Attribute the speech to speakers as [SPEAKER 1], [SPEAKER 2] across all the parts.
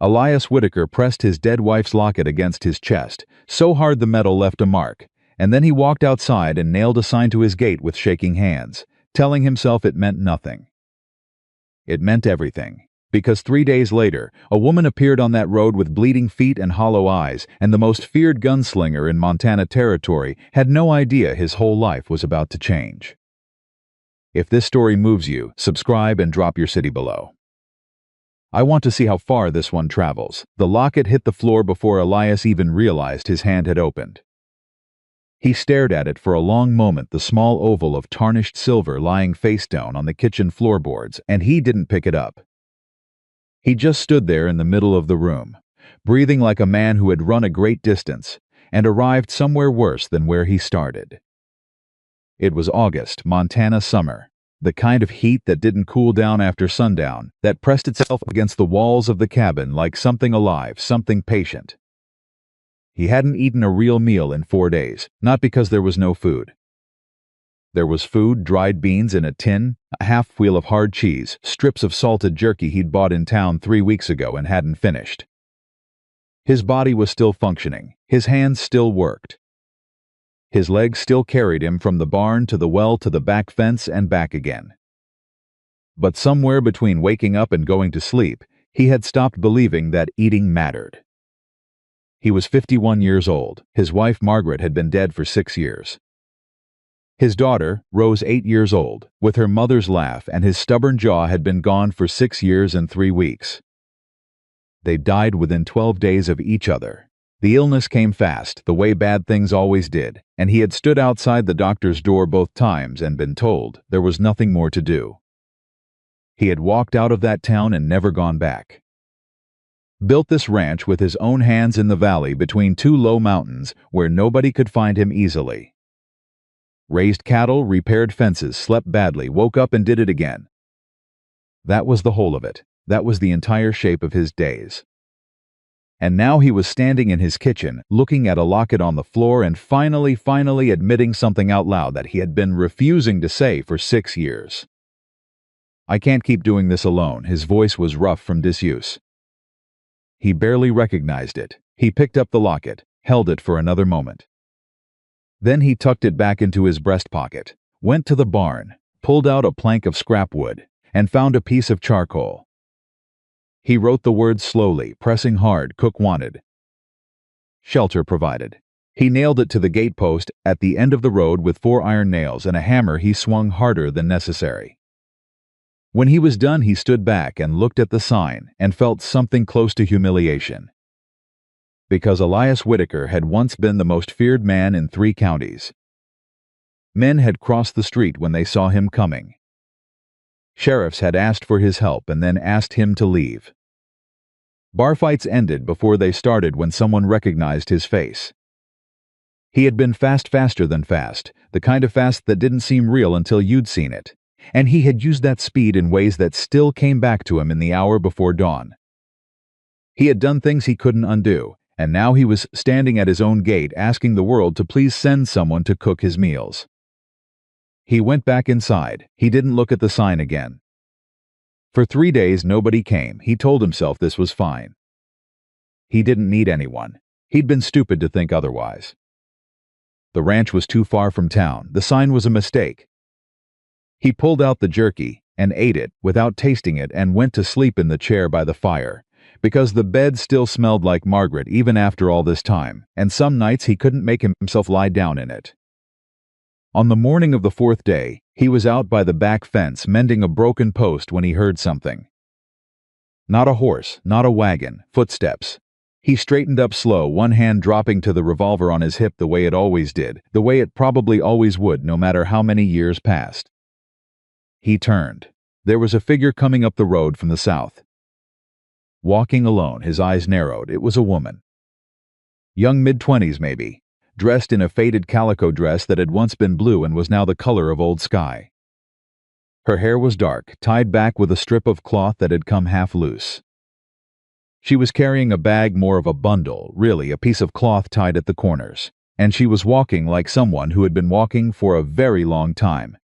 [SPEAKER 1] Elias Whitaker pressed his dead wife's locket against his chest, so hard the metal left a mark, and then he walked outside and nailed a sign to his gate with shaking hands, telling himself it meant nothing. It meant everything, because 3 days later, a woman appeared on that road with bleeding feet and hollow eyes, and the most feared gunslinger in Montana territory had no idea his whole life was about to change. If this story moves you, subscribe and drop your city below. I want to see how far this one travels. The locket hit the floor before Elias even realized his hand had opened. He stared at it for a long moment, the small oval of tarnished silver lying face down on the kitchen floorboards, and he didn't pick it up. He just stood there in the middle of the room, breathing like a man who had run a great distance and arrived somewhere worse than where he started. It was August, Montana summer. The kind of heat that didn't cool down after sundown, that pressed itself against the walls of the cabin like something alive, something patient. He hadn't eaten a real meal in 4 days, not because there was no food. There was food, dried beans in a tin, a half-wheel of hard cheese, strips of salted jerky he'd bought in town 3 weeks ago and hadn't finished. His body was still functioning, his hands still worked. His legs still carried him from the barn to the well to the back fence and back again. But somewhere between waking up and going to sleep, he had stopped believing that eating mattered. He was 51 years old. His wife Margaret had been dead for 6 years. His daughter, Rose, 8 years old, with her mother's laugh and his stubborn jaw, had been gone for 6 years and 3 weeks. They died within 12 days of each other. The illness came fast, the way bad things always did, and he had stood outside the doctor's door both times and been told there was nothing more to do. He had walked out of that town and never gone back. Built this ranch with his own hands in the valley between 2 low mountains where nobody could find him easily. Raised cattle, repaired fences, slept badly, woke up and did it again. That was the whole of it. That was the entire shape of his days. And now he was standing in his kitchen, looking at a locket on the floor and finally admitting something out loud that he had been refusing to say for 6 years. I can't keep doing this alone. His voice was rough from disuse. He barely recognized it. He picked up the locket, held it for another moment. Then he tucked it back into his breast pocket, went to the barn, pulled out a plank of scrap wood, and found a piece of charcoal. He wrote the words slowly, pressing hard, "Cook wanted. Shelter provided." He nailed it to the gatepost at the end of the road with 4 iron nails and a hammer he swung harder than necessary. When he was done, he stood back and looked at the sign and felt something close to humiliation. Because Elias Whitaker had once been the most feared man in 3 counties. Men had crossed the street when they saw him coming. Sheriffs had asked for his help and then asked him to leave. Bar fights ended before they started when someone recognized his face. He had been faster than fast, the kind of fast that didn't seem real until you'd seen it, and he had used that speed in ways that still came back to him in the hour before dawn. He had done things he couldn't undo, and now he was standing at his own gate asking the world to please send someone to cook his meals. He went back inside. He didn't look at the sign again. For 3 days nobody came. He told himself this was fine. He didn't need anyone. He'd been stupid to think otherwise. The ranch was too far from town. The sign was a mistake. He pulled out the jerky and ate it without tasting it and went to sleep in the chair by the fire, because the bed still smelled like Margaret even after all this time, and some nights he couldn't make himself lie down in it. On the morning of the 4th day, he was out by the back fence mending a broken post when he heard something. Not a horse, not a wagon, footsteps. He straightened up slow, one hand dropping to the revolver on his hip the way it always did, the way it probably always would no matter how many years passed. He turned. There was a figure coming up the road from the south. Walking alone, his eyes narrowed. It was a woman. Young mid-20s maybe. Dressed in a faded calico dress that had once been blue and was now the color of old sky. Her hair was dark, tied back with a strip of cloth that had come half loose. She was carrying a bag, more of a bundle, really a piece of cloth tied at the corners, and she was walking like someone who had been walking for a very long time.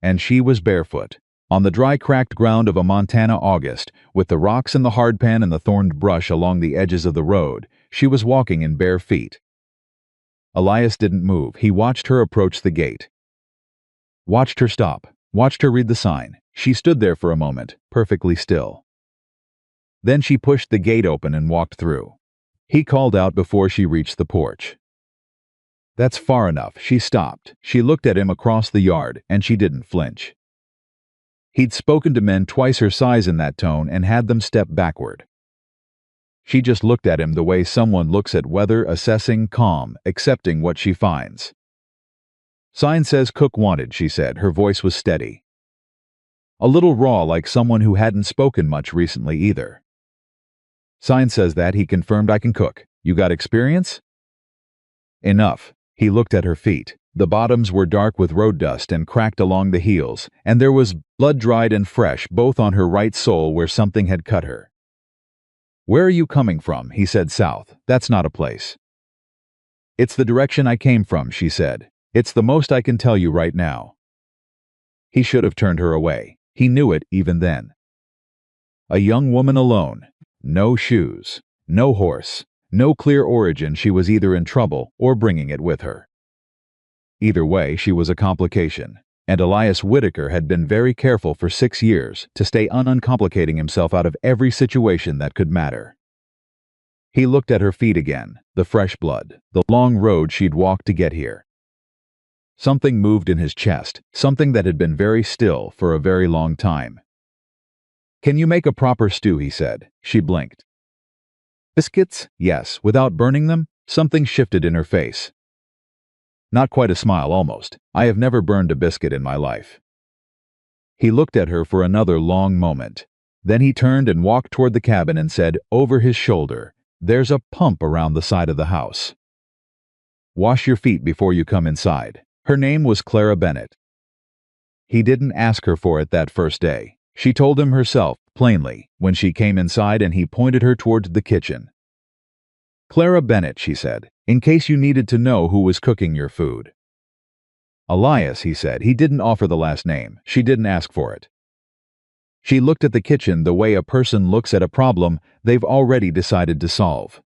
[SPEAKER 1] And she was barefoot, On the dry, cracked ground of a Montana August, with the rocks and the hardpan and the thorned brush along the edges of the road, she was walking in bare feet. Elias didn't move. He watched her approach the gate. Watched her stop. Watched her read the sign. She stood there for a moment, perfectly still. Then she pushed the gate open and walked through. He called out before she reached the porch. "That's far enough." She stopped. She looked at him across the yard, and she didn't flinch. He'd spoken to men twice her size in that tone and had them step backward. She just looked at him the way someone looks at weather, assessing, calm, accepting what she finds. "Sign says cook wanted," she said. Her voice was steady. A little raw, like someone who hadn't spoken much recently either. "Sign says that," he confirmed. "I can cook. You got experience?" "Enough." He looked at her feet. The bottoms were dark with road dust and cracked along the heels, and there was blood, dried and fresh, both on her right sole where something had cut her. "Where are you coming from?" He said. "South. That's not a place." "It's the direction I came from," she said. "It's the most I can tell you right now." He should have turned her away. He knew it even then. A young woman alone. No shoes. No horse. No clear origin. She was either in trouble or bringing it with her. Either way, she was a complication, and Elias Whitaker had been very careful for 6 years to stay uncomplicating himself out of every situation that could matter. He looked at her feet again, the fresh blood, the long road she'd walked to get here. Something moved in his chest, something that had been very still for a very long time. "Can you make a proper stew?" he said. She blinked. "Biscuits?" "Yes." "Without burning them?" Something shifted in her face. Not quite a smile, almost. "I have never burned a biscuit in my life." He looked at her for another long moment. Then he turned and walked toward the cabin and said, over his shoulder, "There's a pump around the side of the house. Wash your feet before you come inside." Her name was Clara Bennett. He didn't ask her for it that first day. She told him herself, plainly, when she came inside and he pointed her toward the kitchen. "Clara Bennett," she said, "in case you needed to know who was cooking your food." "Elias," he said. He didn't offer the last name. She didn't ask for it. She looked at the kitchen the way a person looks at a problem they've already decided to solve.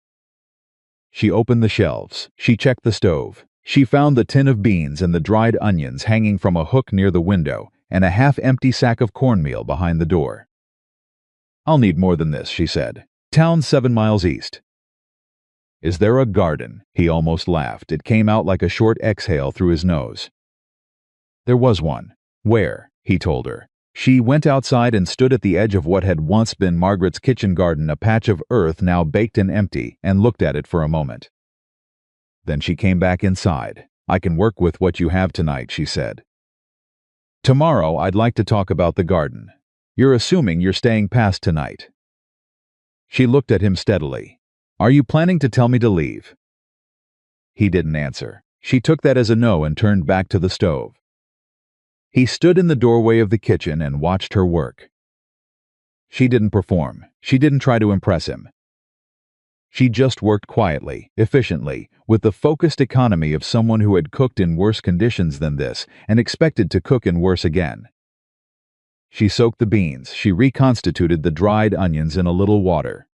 [SPEAKER 1] She opened the shelves. She checked the stove. She found the tin of beans and the dried onions hanging from a hook near the window and a half-empty sack of cornmeal behind the door. "I'll need more than this," she said. "Town's 7 miles east." "Is there a garden?" He almost laughed. It came out like a short exhale through his nose. There was one. "Where?" he told her. She went outside and stood at the edge of what had once been Margaret's kitchen garden, a patch of earth now baked and empty, and looked at it for a moment. Then she came back inside. "I can work with what you have tonight," she said. "Tomorrow I'd like to talk about the garden. You're assuming you're staying past tonight." She looked at him steadily. "Are you planning to tell me to leave?" He didn't answer. She took that as a no and turned back to the stove. He stood in the doorway of the kitchen and watched her work. She didn't perform. She didn't try to impress him. She just worked quietly, efficiently, with the focused economy of someone who had cooked in worse conditions than this and expected to cook in worse again. She soaked the beans. She reconstituted the dried onions in a little water.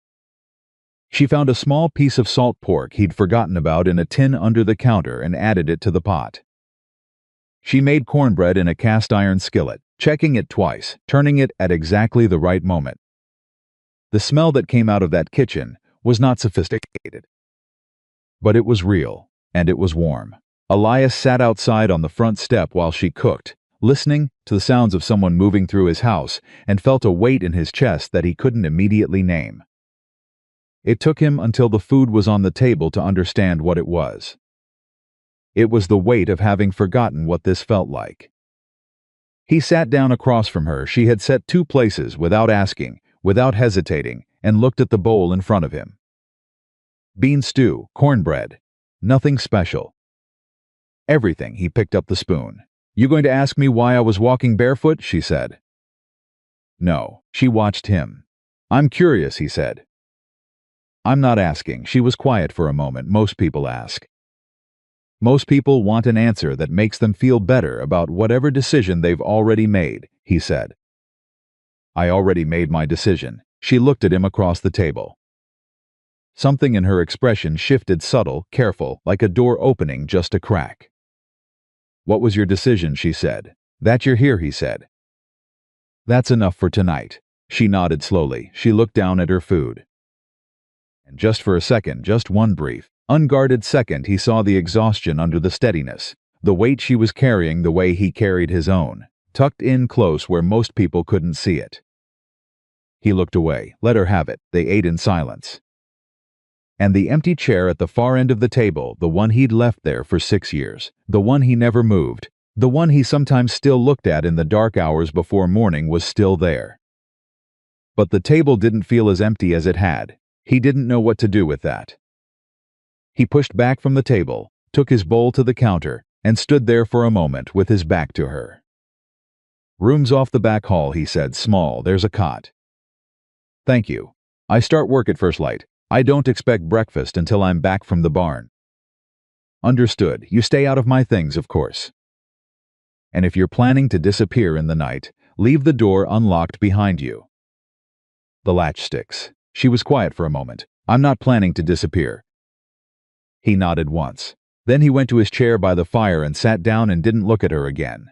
[SPEAKER 1] She found a small piece of salt pork he'd forgotten about in a tin under the counter and added it to the pot. She made cornbread in a cast-iron skillet, checking it twice, turning it at exactly the right moment. The smell that came out of that kitchen was not sophisticated. But it was real, and it was warm. Elias sat outside on the front step while she cooked, listening to the sounds of someone moving through his house, and felt a weight in his chest that he couldn't immediately name. It took him until the food was on the table to understand what it was. It was the weight of having forgotten what this felt like. He sat down across from her. She had set 2 places without asking, without hesitating, and looked at the bowl in front of him. Bean stew, cornbread. Nothing special. Everything. He picked up the spoon. "You going to ask me why I was walking barefoot?" she said. No. She watched him. "I'm curious," he said. "I'm not asking." She was quiet for a moment. "Most people ask. Most people want an answer that makes them feel better about whatever decision they've already made," he said. I already made my decision. She looked at him across the table. Something in her expression shifted, subtle, careful, like a door opening just a crack. What was your decision, she said. That you're here, he said. That's enough for tonight. She nodded slowly. She looked down at her food. And just for a second, just one brief, unguarded second, he saw the exhaustion under the steadiness, the weight she was carrying the way he carried his own, tucked in close where most people couldn't see it. He looked away, let her have it. They ate in silence. And the empty chair at the far end of the table, the one he'd left there for 6 years, the one he never moved, the one he sometimes still looked at in the dark hours before morning, was still there. But the table didn't feel as empty as it had. He didn't know what to do with that. He pushed back from the table, took his bowl to the counter, and stood there for a moment with his back to her. Room's off the back hall, he said. Small, there's a cot. Thank you. I start work at first light. I don't expect breakfast until I'm back from the barn. Understood. You stay out of my things, of course. And if you're planning to disappear in the night, leave the door unlocked behind you. The latch sticks. She was quiet for a moment. I'm not planning to disappear. He nodded once. Then he went to his chair by the fire and sat down and didn't look at her again.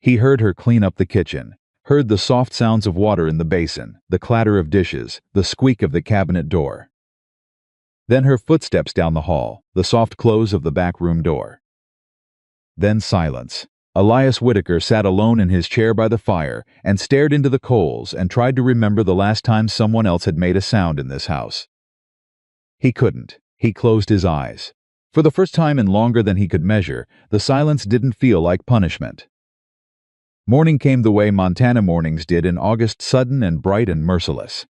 [SPEAKER 1] He heard her clean up the kitchen, heard the soft sounds of water in the basin, the clatter of dishes, the squeak of the cabinet door. Then her footsteps down the hall, the soft close of the back room door. Then silence. Elias Whitaker sat alone in his chair by the fire and stared into the coals and tried to remember the last time someone else had made a sound in this house. He couldn't. He closed his eyes. For the first time in longer than he could measure, the silence didn't feel like punishment. Morning came the way Montana mornings did in August, sudden and bright and merciless.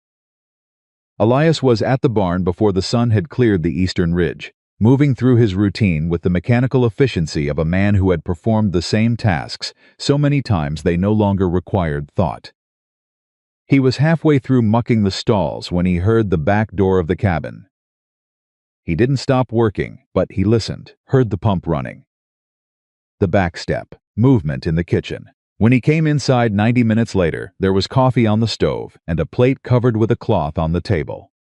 [SPEAKER 1] Elias was at the barn before the sun had cleared the eastern ridge, moving through his routine with the mechanical efficiency of a man who had performed the same tasks so many times they no longer required thought. He was halfway through mucking the stalls when he heard the back door of the cabin. He didn't stop working, but he listened, heard the pump running. The back step, movement in the kitchen. When he came inside 90 minutes later, there was coffee on the stove and a plate covered with a cloth on the table.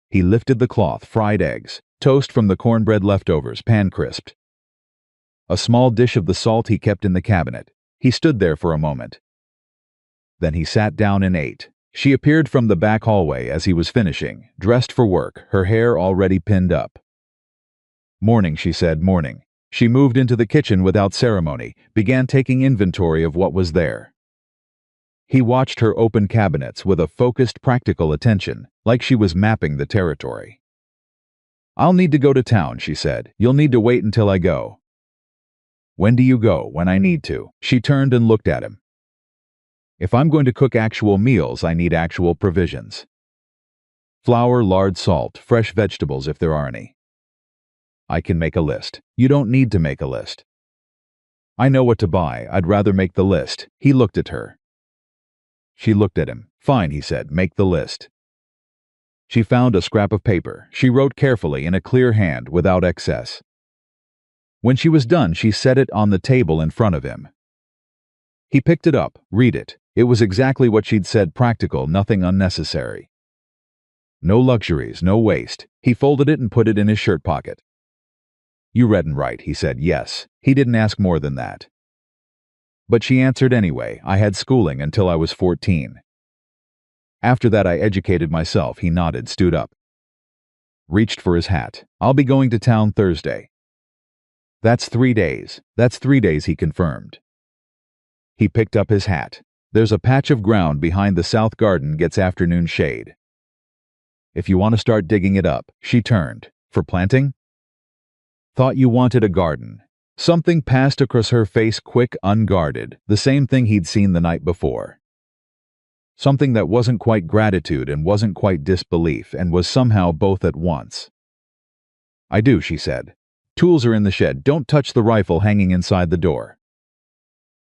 [SPEAKER 1] He lifted the cloth, fried eggs, toast from the cornbread leftovers, pan-crisped. A small dish of the salt he kept in the cabinet. He stood there for a moment. Then he sat down and ate. She appeared from the back hallway as he was finishing, dressed for work, her hair already pinned up. Morning, she said, morning. She moved into the kitchen without ceremony, began taking inventory of what was there. He watched her open cabinets with a focused, practical attention, like she was mapping the territory. I'll need to go to town, she said. You'll need to wait until I go. When do you go? When I need to. She turned and looked at him. If I'm going to cook actual meals, I need actual provisions. Flour, lard, salt, fresh vegetables if there are any. I can make a list. You don't need to make a list. I know what to buy. I'd rather make the list. He looked at her. She looked at him. Fine, he said. Make the list. She found a scrap of paper. She wrote carefully in a clear hand without excess. When she was done, she set it on the table in front of him. He picked it up. Read it. It was exactly what she'd said, practical, nothing unnecessary. No luxuries, no waste. He folded it and put it in his shirt pocket. You read and write, he said. Yes. He didn't ask more than that. But she answered anyway. I had schooling until I was 14. After that I educated myself. He nodded, stood up. Reached for his hat. I'll be going to town Thursday. That's 3 days. That's 3 days, he confirmed. He picked up his hat. There's a patch of ground behind the south garden gets afternoon shade. If you want to start digging it up. She turned. For planting? Thought you wanted a garden. Something passed across her face, quick, unguarded, the same thing he'd seen the night before. Something that wasn't quite gratitude and wasn't quite disbelief and was somehow both at once. I do, she said. Tools are in the shed. Don't touch the rifle hanging inside the door.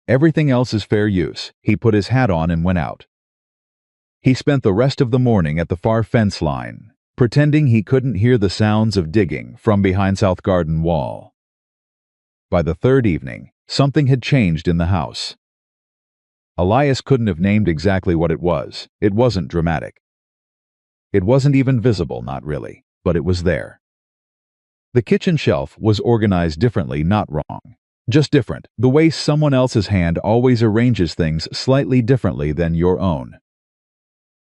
[SPEAKER 1] Everything else is fair use. He put his hat on and went out. He spent the rest of the morning at the far fence line, pretending he couldn't hear the sounds of digging from behind South Garden wall. By the third evening, something had changed in the house. Elias couldn't have named exactly what it was. It wasn't dramatic. It wasn't even visible, not really, but it was there. The kitchen shelf was organized differently, not wrong. Just different, the way someone else's hand always arranges things slightly differently than your own.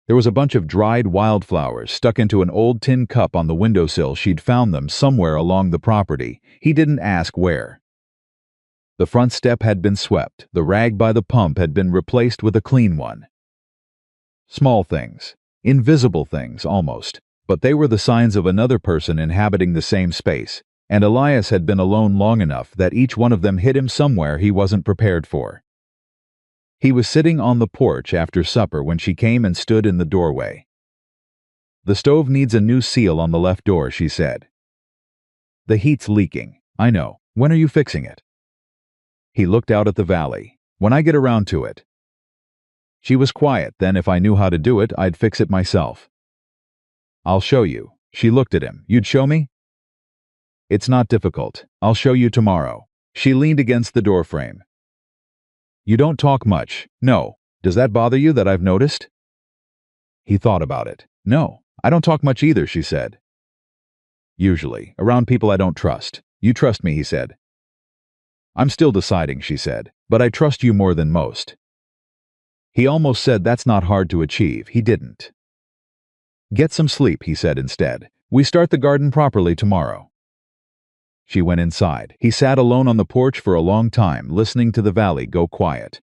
[SPEAKER 1] There was a bunch of dried wildflowers stuck into an old tin cup on the windowsill. She'd found them somewhere along the property. He didn't ask where. The front step had been swept. The rag by the pump had been replaced with a clean one. Small things, invisible things almost, but they were the signs of another person inhabiting the same space, and Elias had been alone long enough that each one of them hit him somewhere he wasn't prepared for. He was sitting on the porch after supper when she came and stood in the doorway. "The stove needs a new seal on the left door," she said. "The heat's leaking. I know. When are you fixing it?" He looked out at the valley. "When I get around to it." She was quiet. "Then if I knew how to do it, I'd fix it myself." "I'll show you." She looked at him. "You'd show me?" "It's not difficult. I'll show you tomorrow." She leaned against the doorframe. "You don't talk much." "No. Does that bother you that I've noticed?" He thought about it. "No, I don't talk much either," she said. "Usually, around people I don't trust. You trust me," he said. "I'm still deciding," she said, "but I trust you more than most." He almost said that's not hard to achieve. He didn't. "Get some sleep," he said instead. "We start the garden properly tomorrow." She went inside. He sat alone on the porch for a long time, listening to the valley go quiet.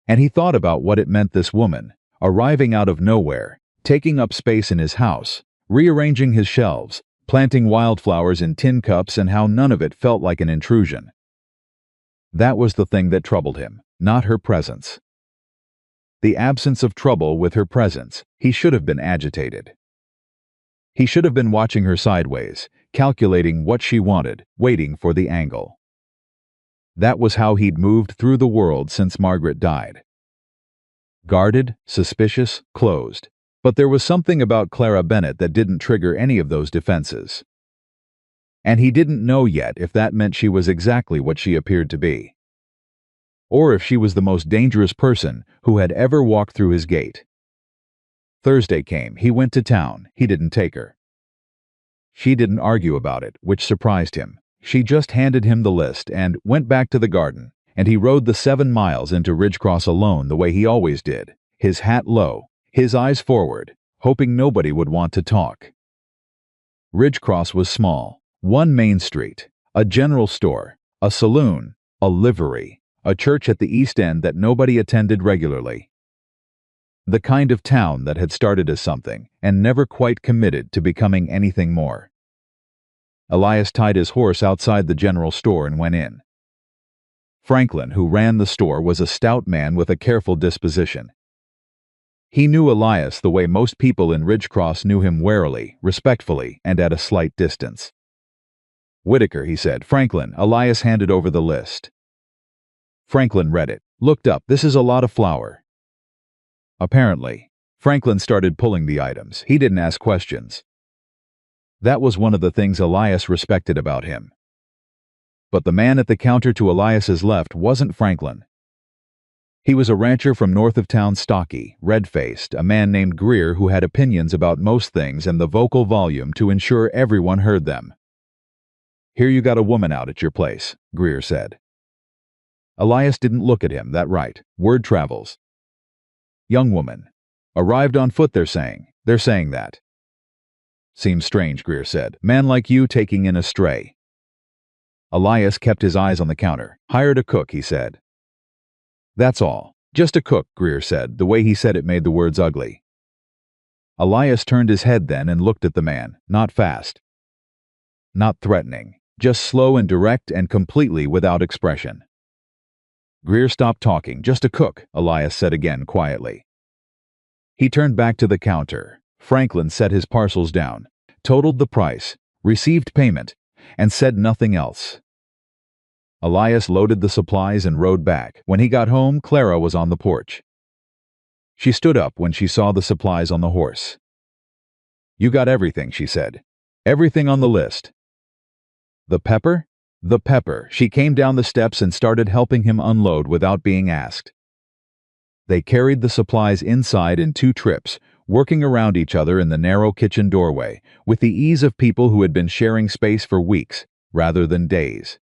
[SPEAKER 1] And he thought about what it meant, this woman, arriving out of nowhere, taking up space in his house, rearranging his shelves, planting wildflowers in tin cups, and how none of it felt like an intrusion. That was the thing that troubled him, not her presence. The absence of trouble with her presence. He should have been agitated. He should have been watching her sideways, calculating what she wanted, waiting for the angle. That was how he'd moved through the world since Margaret died. Guarded, suspicious, closed. But there was something about Clara Bennett that didn't trigger any of those defenses. And he didn't know yet if that meant she was exactly what she appeared to be, or if she was the most dangerous person who had ever walked through his gate. Thursday came. He went to town. He didn't take her. She didn't argue about it, which surprised him. She just handed him the list and went back to the garden, and he rode the 7 miles into Ridgecross alone the way he always did, his hat low, his eyes forward, hoping nobody would want to talk. Ridgecross was small. One main street, a general store, a saloon, a livery, a church at the East End that nobody attended regularly. The kind of town that had started as something and never quite committed to becoming anything more. Elias tied his horse outside the general store and went in. Franklin, who ran the store, was a stout man with a careful disposition. He knew Elias the way most people in Ridgecross knew him, warily, respectfully, and at a slight distance. "Whitaker," he said. "Franklin." Elias handed over the list. Franklin read it, looked up. "This is a lot of flour." Apparently. Franklin started pulling the items. He didn't ask questions. That was one of the things Elias respected about him. But the man at the counter to Elias's left wasn't Franklin. He was a rancher from north of town, stocky, red-faced, a man named Greer who had opinions about most things and the vocal volume to ensure everyone heard them. "Hear you got a woman out at your place," Greer said. Elias didn't look at him. "That right. Word travels." "Young woman. Arrived on foot, they're saying. They're saying that." "Seems strange," Greer said. "Man like you taking in a stray." Elias kept his eyes on the counter. "Hired a cook," he said. "That's all. Just a cook," Greer said. The way he said it made the words ugly. Elias turned his head then and looked at the man. Not fast. Not threatening. Just slow and direct and completely without expression. Greer stopped talking. "Just a cook," Elias said again quietly. He turned back to the counter. Franklin set his parcels down, totaled the price, received payment, and said nothing else. Elias loaded the supplies and rode back. When he got home, Clara was on the porch. She stood up when she saw the supplies on the horse. "You got everything," she said. "Everything on the list." "The pepper?" "The pepper." She came down the steps and started helping him unload without being asked. They carried the supplies inside in 2 trips, working around each other in the narrow kitchen doorway, with the ease of people who had been sharing space for weeks, rather than days.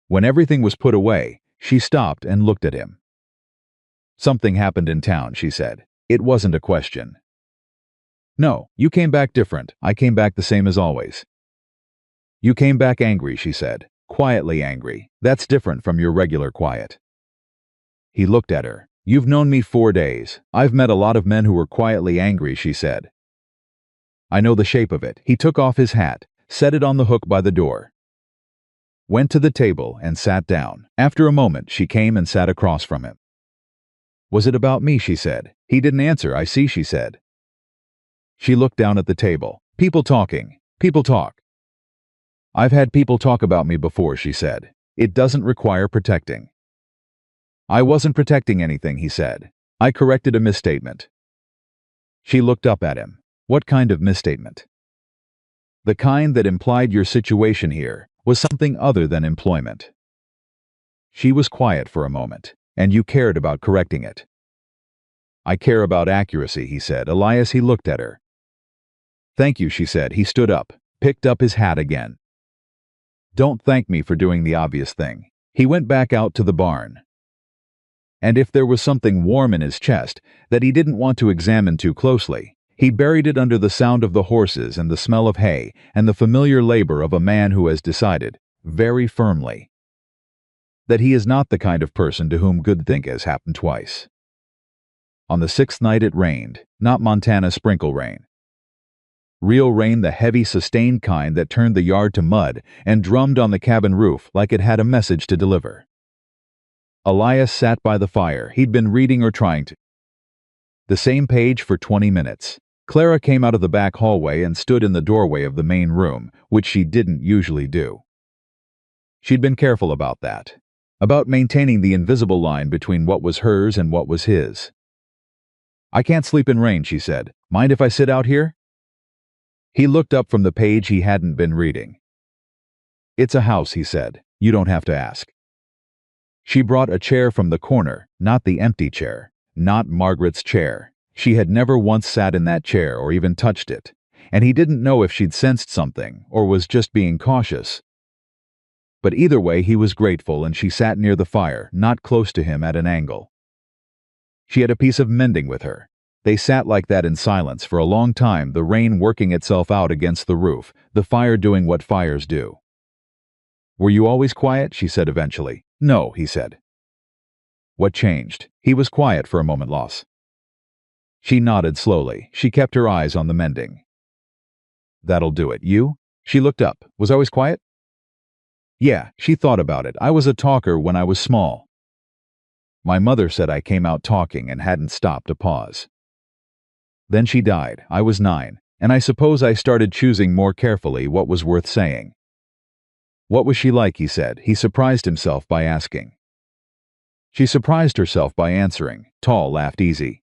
[SPEAKER 1] When everything was put away, she stopped and looked at him. "Something happened in town," she said. It wasn't a question. "No, you came back different. I came back the same as always." "You came back angry," she said. "Quietly angry. That's different from your regular quiet." He looked at her. "You've known me 4 days. I've met a lot of men who were quietly angry," she said. "I know the shape of it." He took off his hat, set it on the hook by the door, went to the table and sat down. After a moment, she came and sat across from him. "Was it about me?" she said. He didn't answer. "I see," she said. She looked down at the table. "People talking. People talk." "I've had people talk about me before," she said. "It doesn't require protecting." "I wasn't protecting anything," he said. "I corrected a misstatement." She looked up at him. "What kind of misstatement?" "The kind that implied your situation here was something other than employment." She was quiet for a moment. "And you cared about correcting it." "I care about accuracy," he said. "Elias," he looked at her. "Thank you," she said. He stood up, picked up his hat again. "Don't thank me for doing the obvious thing." He went back out to the barn. And if there was something warm in his chest that he didn't want to examine too closely, he buried it under the sound of the horses and the smell of hay and the familiar labor of a man who has decided, very firmly, that he is not the kind of person to whom good thing has happened twice. On the 6th night it rained, not Montana sprinkle rain. Real rain, the heavy, sustained kind that turned the yard to mud and drummed on the cabin roof like it had a message to deliver. Elias sat by the fire. He'd been reading or trying to. The same page for 20 minutes. Clara came out of the back hallway and stood in the doorway of the main room, which she didn't usually do. She'd been careful about that, about maintaining the invisible line between what was hers and what was his. "I can't sleep in rain," she said. "Mind if I sit out here?" He looked up from the page he hadn't been reading. "It's a house," he said. "You don't have to ask." She brought a chair from the corner, not the empty chair, not Margaret's chair. She had never once sat in that chair or even touched it, and he didn't know if she'd sensed something or was just being cautious. But either way, he was grateful, and she sat near the fire, not close to him at an angle. She had a piece of mending with her. They sat like that in silence for a long time, the rain working itself out against the roof, the fire doing what fires do. "Were you always quiet?" she said eventually. "No," he said. "What changed?" He was quiet for a moment, lost. She nodded slowly. She kept her eyes on the mending. "That'll do it. You?" She looked up. "Was I always quiet?" "Yeah," she thought about it. "I was a talker when I was small. My mother said I came out talking and hadn't stopped to pause. Then she died. I was 9, and I suppose I started choosing more carefully what was worth saying." "What was she like?" he said. He surprised himself by asking. She surprised herself by answering. Tall, laughed easy.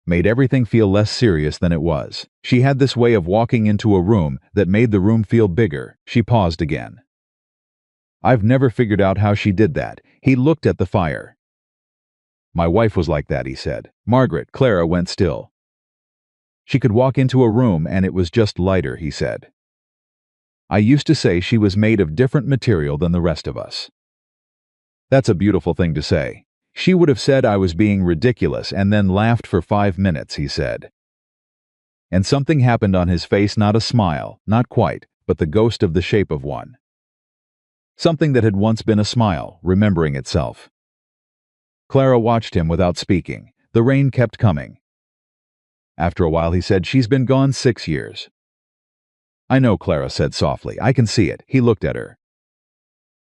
[SPEAKER 1] Made everything feel less serious than it was. She had this way of walking into a room that made the room feel bigger. She paused again. "I've never figured out how she did that." He looked at the fire. "My wife was like that," he said. Margaret, Clara went still. "She could walk into a room and it was just lighter," he said. "I used to say she was made of different material than the rest of us." "That's a beautiful thing to say." She would have said I was being ridiculous and then laughed for 5 minutes, he said. And something happened on his face, not a smile, not quite, but the ghost of the shape of one. Something that had once been a smile, remembering itself. Clara watched him without speaking. The rain kept coming. After a while he said, "She's been gone 6 years." "I know," Clara said softly. "I can see it." He looked at her.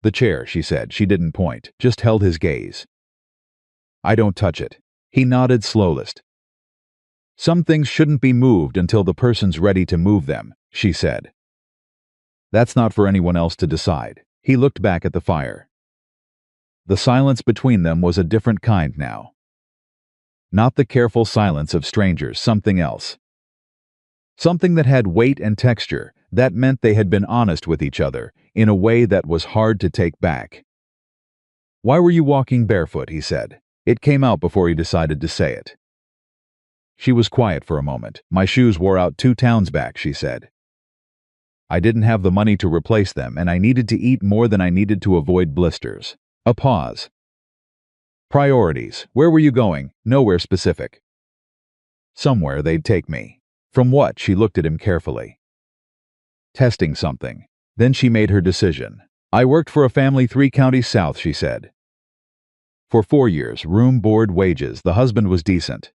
[SPEAKER 1] "The chair," she said. She didn't point, just held his gaze. "I don't touch it." He nodded slowest. "Some things shouldn't be moved until the person's ready to move them," she said. "That's not for anyone else to decide." He looked back at the fire. The silence between them was a different kind now. Not the careful silence of strangers, something else. Something that had weight and texture, that meant they had been honest with each other, in a way that was hard to take back. "Why were you walking barefoot?" he said. It came out before he decided to say it. She was quiet for a moment. "My shoes wore out 2 towns back," she said. "I didn't have the money to replace them, and I needed to eat more than I needed to avoid blisters." A pause. "Priorities. Where were you going?" "Nowhere specific." "Somewhere they'd take me." "From what?" She looked at him carefully. "Testing something." Then she made her decision. "I worked for a family 3 counties south," she said. "For 4 years, room, board, wages. The husband was decent.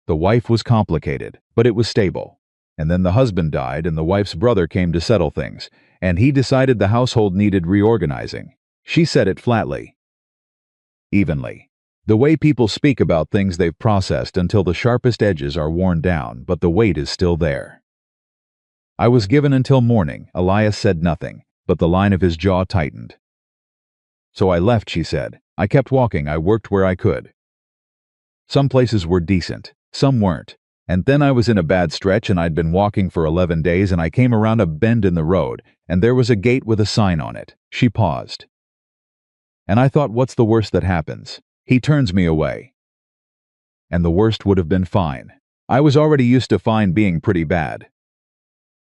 [SPEAKER 1] The wife was complicated, but it was stable. And then the husband died and the wife's brother came to settle things, and he decided the household needed reorganizing." She said it flatly, evenly. The way people speak about things they've processed until the sharpest edges are worn down, but the weight is still there. "I was given until morning." Elias said nothing, but the line of his jaw tightened. "So I left," she said. "I kept walking. I worked where I could. Some places were decent, some weren't. And then I was in a bad stretch and I'd been walking for 11 days and I came around a bend in the road and there was a gate with a sign on it." She paused. "And I thought, what's the worst that happens? He turns me away. And the worst would have been fine. I was already used to fine being pretty bad."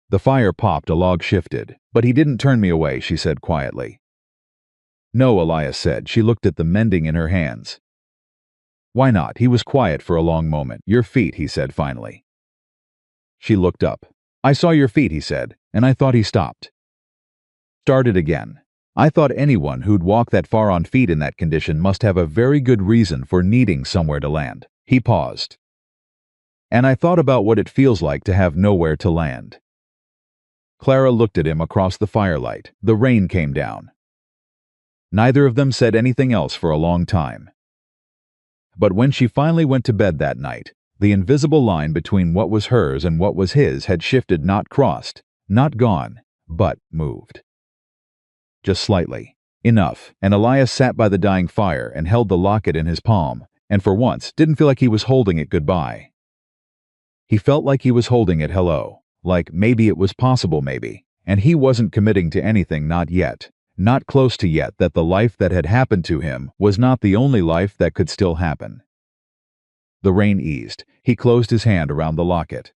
[SPEAKER 1] The fire popped, a log shifted. "But he didn't turn me away," she said quietly. "No," Elias said. She looked at the mending in her hands. "Why not?" He was quiet for a long moment. "Your feet," he said finally. She looked up. "I saw your feet," he said, and I thought." He stopped. Started again. "I thought anyone who'd walk that far on feet in that condition must have a very good reason for needing somewhere to land." He paused. "And I thought about what it feels like to have nowhere to land." Clara looked at him across the firelight. The rain came down. Neither of them said anything else for a long time. But when she finally went to bed that night, the invisible line between what was hers and what was his had shifted, not crossed, not gone, but moved. Just slightly. Enough, and Elias sat by the dying fire and held the locket in his palm, and for once didn't feel like he was holding it goodbye. He felt like he was holding it hello, like maybe it was possible, maybe, and he wasn't committing to anything, not yet. Not close to yet, that the life that had happened to him was not the only life that could still happen. The rain eased. He closed his hand around the locket.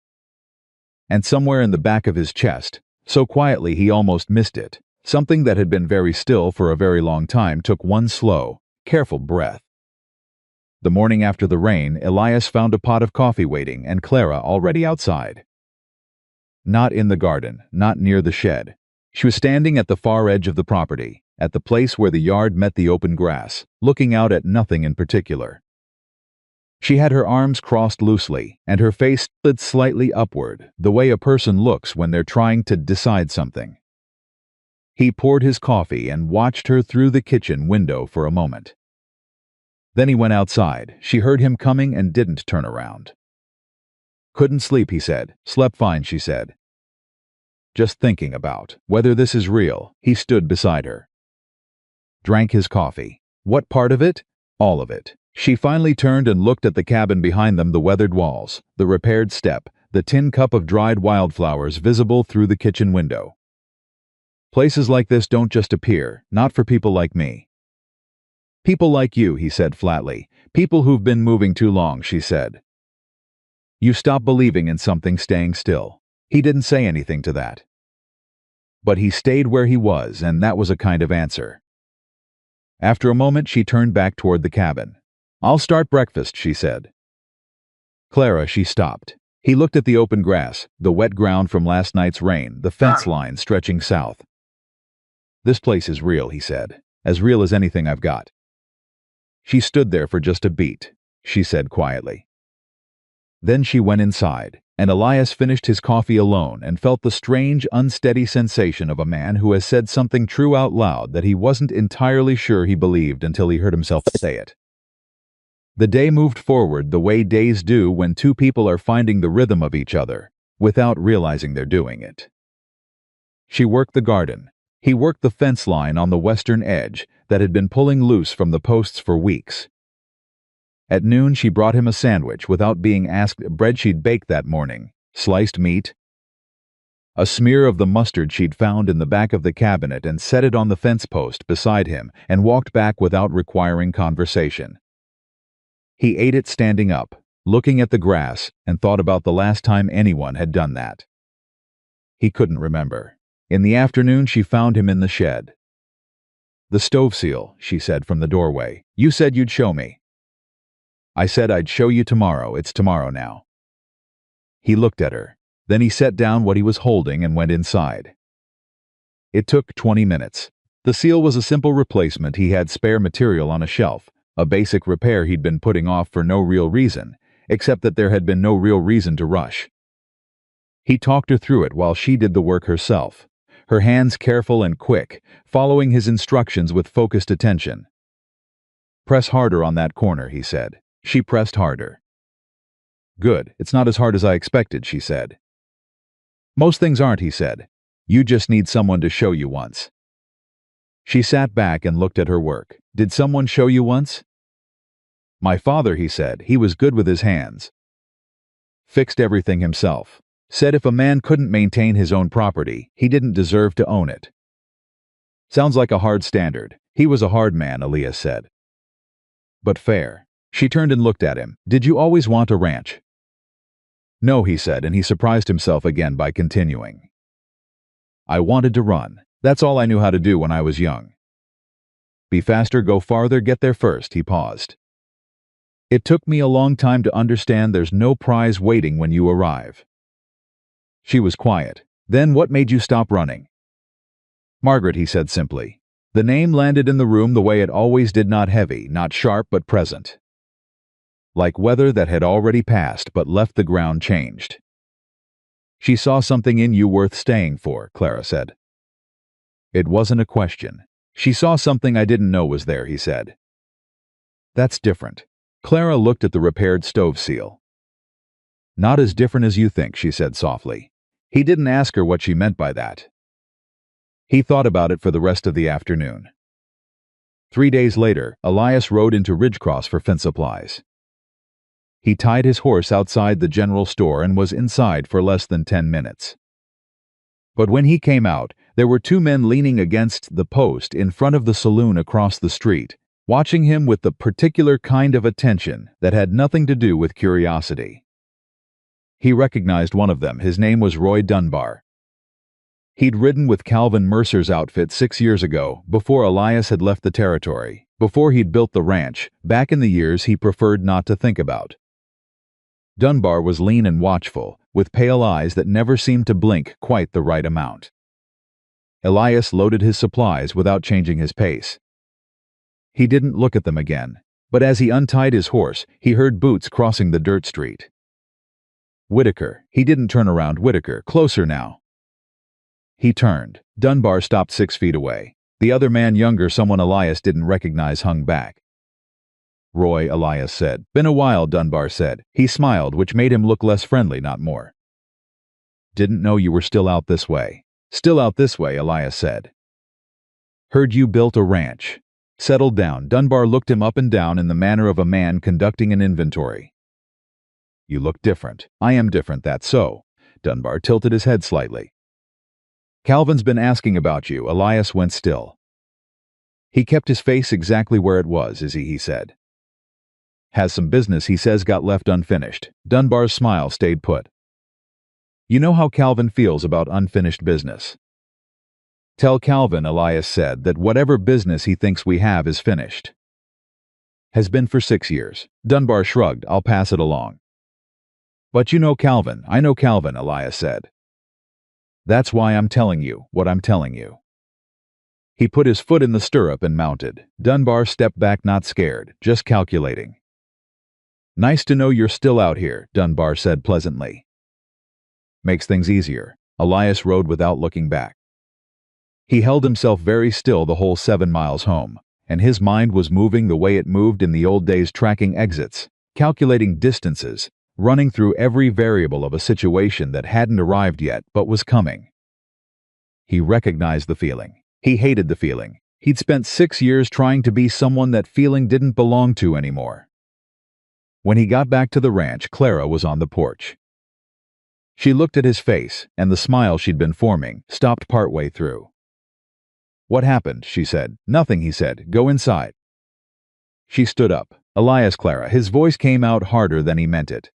[SPEAKER 1] And somewhere in the back of his chest, so quietly he almost missed it, something that had been very still for a very long time took one slow, careful breath. The morning after the rain, Elias found a pot of coffee waiting and Clara already outside. Not in the garden, not near the shed. She was standing at the far edge of the property, at the place where the yard met the open grass, looking out at nothing in particular. She had her arms crossed loosely, and her face slid slightly upward, the way a person looks when they're trying to decide something. He poured his coffee and watched her through the kitchen window for a moment. Then he went outside. She heard him coming and didn't turn around. "Couldn't sleep," he said. "Slept fine," she said. "Just thinking about whether this is real." He stood beside her. Drank his coffee. "What part of it?" "All of it." She finally turned and looked at the cabin behind them, the weathered walls, the repaired step, the tin cup of dried wildflowers visible through the kitchen window. "Places like this don't just appear, not for people like me." "People like you," he said flatly. "People who've been moving too long," she said. "You stop believing in something staying still." He didn't say anything to that. But he stayed where he was, and that was a kind of answer. After a moment, she turned back toward the cabin. "I'll start breakfast," she said. "Clara," she stopped. He looked at the open grass, the wet ground from last night's rain, the fence line stretching south. "This place is real," he said. "As real as anything I've got." She stood there for just a beat. She said quietly. Then she went inside, and Elias finished his coffee alone and felt the strange, unsteady sensation of a man who has said something true out loud that he wasn't entirely sure he believed until he heard himself say it. The day moved forward the way days do when two people are finding the rhythm of each other, without realizing they're doing it. She worked the garden. He worked the fence line on the western edge that had been pulling loose from the posts for weeks. At noon she brought him a sandwich without being asked, bread she'd baked that morning, sliced meat, a smear of the mustard she'd found in the back of the cabinet, and set it on the fence post beside him and walked back without requiring conversation. He ate it standing up, looking at the grass, and thought about the last time anyone had done that. He couldn't remember. In the afternoon, she found him in the shed. "The stove seal," she said from the doorway. "You said you'd show me." "I said I'd show you tomorrow. It's tomorrow now." He looked at her. Then he set down what he was holding and went inside. It took 20 minutes. The seal was a simple replacement. He had spare material on a shelf, a basic repair he'd been putting off for no real reason, except that there had been no real reason to rush. He talked her through it while she did the work herself, her hands careful and quick, following his instructions with focused attention. "Press harder on that corner," he said. She pressed harder. "Good. It's not as hard as I expected," she said. "Most things aren't," he said. "You just need someone to show you once." She sat back and looked at her work. "Did someone show you once?" "My father," he said. "He was good with his hands. Fixed everything himself. Said if a man couldn't maintain his own property, he didn't deserve to own it." "Sounds like a hard standard." "He was a hard man," Elias said. "But fair." She turned and looked at him. "Did you always want a ranch?" "No," he said, and he surprised himself again by continuing. "I wanted to run. That's all I knew how to do when I was young." "Be faster, go farther, get there first." He paused. "It took me a long time to understand there's no prize waiting when you arrive." She was quiet. "Then what made you stop running?" "Margaret," he said simply. The name landed in the room the way it always did, not heavy, not sharp, but present. Like weather that had already passed but left the ground changed. "She saw something in you worth staying for," Clara said. It wasn't a question. "She saw something I didn't know was there," he said. "That's different." Clara looked at the repaired stove seal. "Not as different as you think," she said softly. He didn't ask her what she meant by that. He thought about it for the rest of the afternoon. 3 days later, Elias rode into Ridgecross for fence supplies. He tied his horse outside the general store and was inside for less than 10 minutes. But when he came out, there were 2 men leaning against the post in front of the saloon across the street, watching him with the particular kind of attention that had nothing to do with curiosity. He recognized one of them. His name was Roy Dunbar. He'd ridden with Calvin Mercer's outfit 6 years ago, before Elias had left the territory, before he'd built the ranch, back in the years he preferred not to think about. Dunbar was lean and watchful, with pale eyes that never seemed to blink quite the right amount. Elias loaded his supplies without changing his pace. He didn't look at them again, but as he untied his horse, he heard boots crossing the dirt street. "Whitaker." He didn't turn around. "Whitaker, closer now." He turned. Dunbar stopped 6 feet away. The other man, younger, someone Elias didn't recognize, hung back. "Roy," Elias said. "Been a while," Dunbar said. He smiled, which made him look less friendly, not more. "Didn't know you were still out this way." "Still out this way," Elias said. "Heard you built a ranch." Settled down, Dunbar looked him up and down in the manner of a man conducting an inventory. "You look different." "I am different, that's so." Dunbar tilted his head slightly. "Calvin's been asking about you." Elias went still. "He kept his face exactly where it was, is he said. "Has some business he says got left unfinished." Dunbar's smile stayed put. "You know how Calvin feels about unfinished business." "Tell Calvin," Elias said, "that whatever business he thinks we have is finished." "Has been for 6 years." Dunbar shrugged. "I'll pass it along." "But you know Calvin." "I know Calvin," Elias said. "That's why I'm telling you what I'm telling you." He put his foot in the stirrup and mounted. Dunbar stepped back, not scared, just calculating. "Nice to know you're still out here," Dunbar said pleasantly. "Makes things easier." Elias rode without looking back. He held himself very still the whole 7 miles home, and his mind was moving the way it moved in the old days, tracking exits, calculating distances, running through every variable of a situation that hadn't arrived yet but was coming. He recognized the feeling. He hated the feeling. He'd spent 6 years trying to be someone that feeling didn't belong to anymore. When he got back to the ranch, Clara was on the porch. She looked at his face, and the smile she'd been forming stopped partway through. "What happened?" she said. "Nothing," he said. "Go inside." She stood up. Elias, Clara. His voice came out harder than he meant it.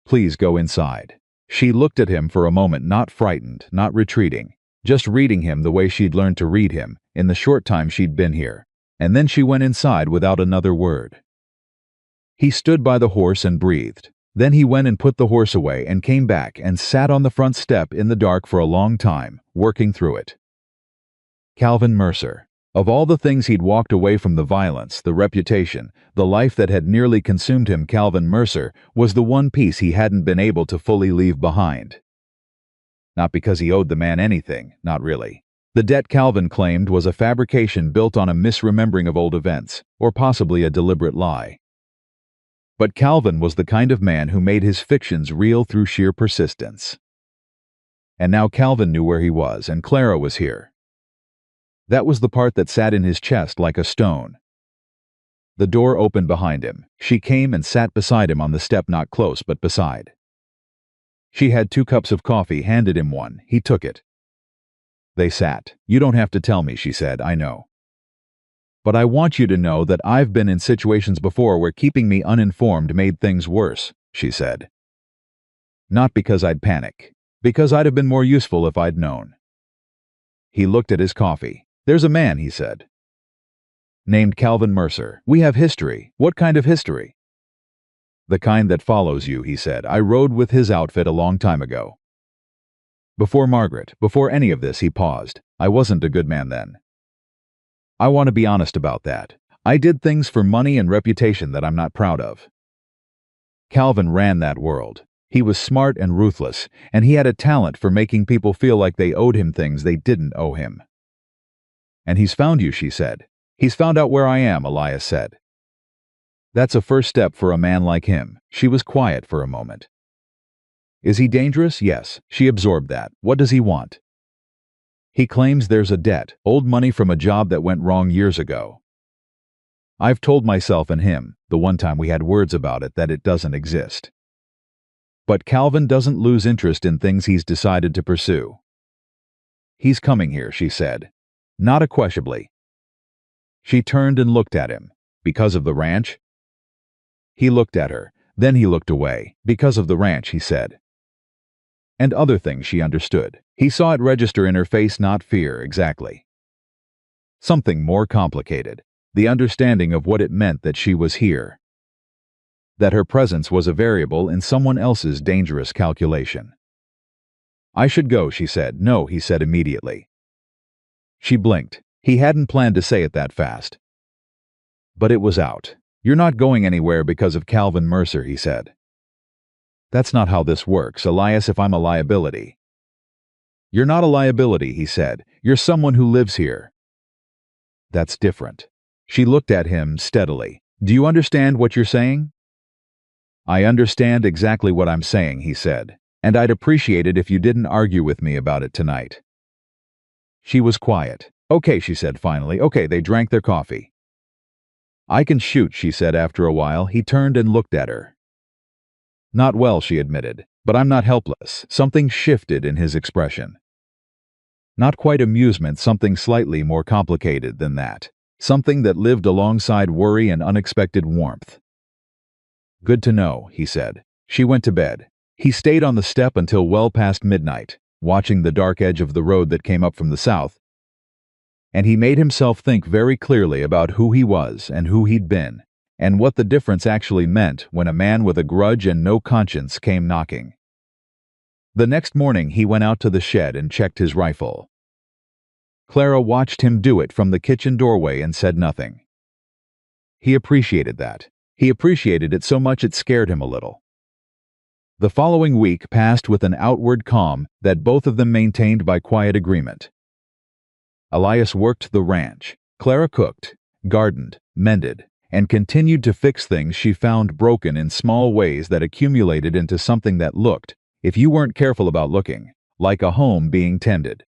[SPEAKER 1] Please go inside. She looked at him for a moment, not frightened, not retreating, just reading him the way she'd learned to read him in the short time she'd been here. And then she went inside without another word. He stood by the horse and breathed. Then he went and put the horse away and came back and sat on the front step in the dark for a long time, working through it. Calvin Mercer. Of all the things he'd walked away from, the violence, the reputation, the life that had nearly consumed him, Calvin Mercer was the one piece he hadn't been able to fully leave behind. Not because he owed the man anything, not really. The debt, Calvin claimed, was a fabrication built on a misremembering of old events, or possibly a deliberate lie. But Calvin was the kind of man who made his fictions real through sheer persistence. And now Calvin knew where he was, and Clara was here. That was the part that sat in his chest like a stone. The door opened behind him. She came and sat beside him on the step, not close, but beside. She had 2 cups of coffee, handed him one. He took it. They sat. You don't have to tell me, she said, I know. But I want you to know that I've been in situations before where keeping me uninformed made things worse, she said. Not because I'd panic, because I'd have been more useful if I'd known. He looked at his coffee. There's a man, he said. Named Calvin Mercer. We have history. What kind of history? The kind that follows you, he said. I rode with his outfit a long time ago. Before Margaret, before any of this, he paused. I wasn't a good man then. I want to be honest about that. I did things for money and reputation that I'm not proud of. Calvin ran that world. He was smart and ruthless, and he had a talent for making people feel like they owed him things they didn't owe him. And he's found you, she said. He's found out where I am, Elias said. That's a first step for a man like him. She was quiet for a moment. Is he dangerous? Yes. She absorbed that. What does he want? He claims there's a debt, old money from a job that went wrong years ago. I've told myself and him, the one time we had words about it, that it doesn't exist. But Calvin doesn't lose interest in things he's decided to pursue. He's coming here, she said. Not equivocally. She turned and looked at him. Because of the ranch? He looked at her. Then he looked away. Because of the ranch, he said. And other things, she understood. He saw it register in her face, not fear, exactly. Something more complicated. The understanding of what it meant that she was here. That her presence was a variable in someone else's dangerous calculation. I should go, she said. No, he said immediately. She blinked. He hadn't planned to say it that fast. But it was out. You're not going anywhere because of Calvin Mercer, he said. That's not how this works, Elias, if I'm a liability. You're not a liability, he said. You're someone who lives here. That's different. She looked at him steadily. Do you understand what you're saying? I understand exactly what I'm saying, he said, and I'd appreciate it if you didn't argue with me about it tonight. She was quiet. Okay, she said finally. Okay, they drank their coffee. I can shoot, she said after a while. He turned and looked at her. Not well, she admitted, but I'm not helpless. Something shifted in his expression. Not quite amusement, something slightly more complicated than that. Something that lived alongside worry and unexpected warmth. Good to know, he said. She went to bed. He stayed on the step until well past midnight, watching the dark edge of the road that came up from the south. And he made himself think very clearly about who he was and who he'd been, and what the difference actually meant when a man with a grudge and no conscience came knocking. The next morning he went out to the shed and checked his rifle. Clara watched him do it from the kitchen doorway and said nothing. He appreciated that. He appreciated it so much it scared him a little. The following week passed with an outward calm that both of them maintained by quiet agreement. Elias worked the ranch. Clara cooked, gardened, mended, and continued to fix things she found broken in small ways that accumulated into something that looked, if you weren't careful about looking, like a home being tended.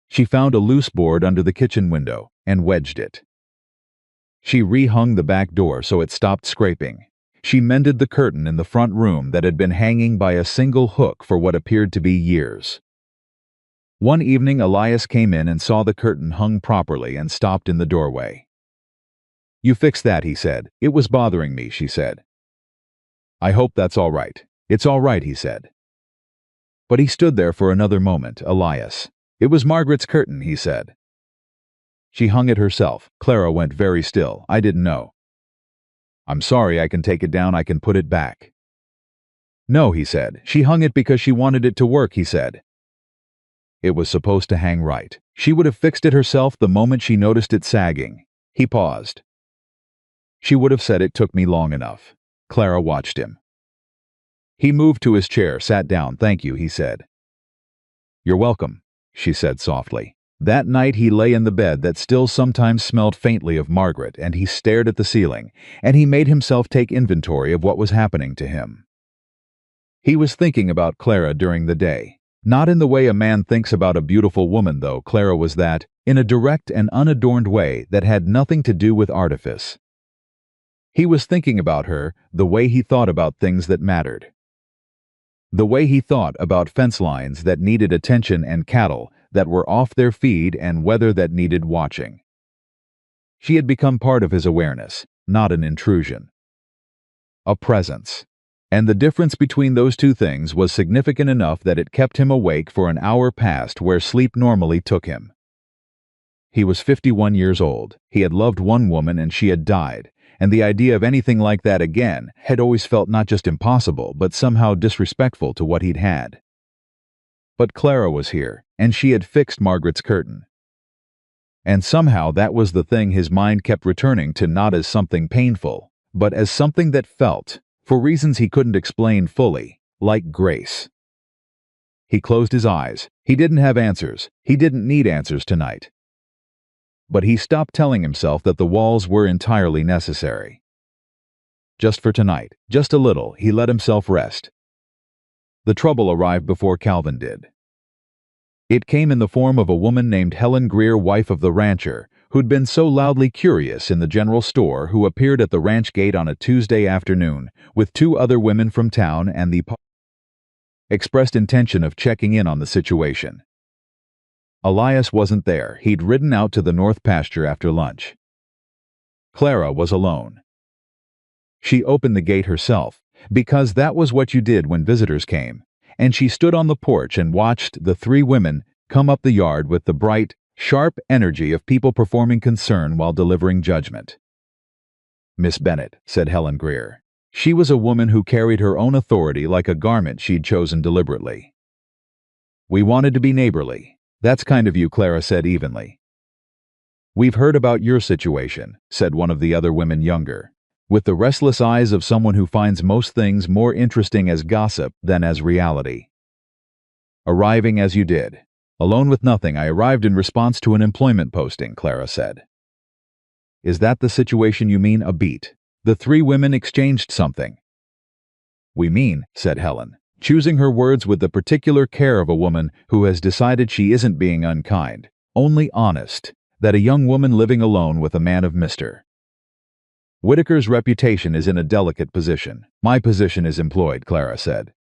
[SPEAKER 1] She found a loose board under the kitchen window and wedged it. She rehung the back door so it stopped scraping. She mended the curtain in the front room that had been hanging by a single hook for what appeared to be years. One evening Elias came in and saw the curtain hung properly and stopped in the doorway. You fixed that, he said. It was bothering me, she said. I hope that's all right. It's all right, he said. But he stood there for another moment, Elias. It was Margaret's curtain, he said. She hung it herself. Clara went very still. I didn't know. I'm sorry, I can take it down, I can put it back. No, he said. She hung it because she wanted it to work, he said. It was supposed to hang right. She would have fixed it herself the moment she noticed it sagging. He paused. She would have said it took me long enough. Clara watched him. He moved to his chair, sat down. Thank you, he said. You're welcome, she said softly. That night he lay in the bed that still sometimes smelled faintly of Margaret, and he stared at the ceiling, and he made himself take inventory of what was happening to him. He was thinking about Clara during the day. Not in the way a man thinks about a beautiful woman, though. Clara was that, in a direct and unadorned way that had nothing to do with artifice. He was thinking about her the way he thought about things that mattered. The way he thought about fence lines that needed attention and cattle that were off their feed and weather that needed watching. She had become part of his awareness, not an intrusion. A presence. And the difference between those two things was significant enough that it kept him awake for an hour past where sleep normally took him. He was 51 years old. He had loved one woman and she had died, and the idea of anything like that again had always felt not just impossible, but somehow disrespectful to what he'd had. But Clara was here, and she had fixed Margaret's curtain. And somehow that was the thing his mind kept returning to, not as something painful, but as something that felt, for reasons he couldn't explain fully, like grace. He closed his eyes. He didn't have answers. He didn't need answers tonight. But he stopped telling himself that the walls were entirely necessary. Just for tonight, just a little, he let himself rest. The trouble arrived before Calvin did. It came in the form of a woman named Helen Greer, wife of the rancher, who'd been so loudly curious in the general store, who appeared at the ranch gate on a Tuesday afternoon with two other women from town and the expressed intention of checking in on the situation. Elias wasn't there. He'd ridden out to the north pasture after lunch. Clara was alone. She opened the gate herself, because that was what you did when visitors came, and she stood on the porch and watched the three women come up the yard with the bright, sharp energy of people performing concern while delivering judgment. Miss Bennet, said Helen Greer. She was a woman who carried her own authority like a garment she'd chosen deliberately. We wanted to be neighborly. That's kind of you, Clara said evenly. We've heard about your situation, said one of the other women, younger, with the restless eyes of someone who finds most things more interesting as gossip than as reality. Arriving as you did. Alone with nothing, I arrived in response to an employment posting, Clara said. Is that the situation you mean? A beat. The three women exchanged something. We mean, said Helen, choosing her words with the particular care of a woman who has decided she isn't being unkind, only honest, that a young woman living alone with a man of Mr. Whitaker's reputation is in a delicate position. My position is employed, Clara said.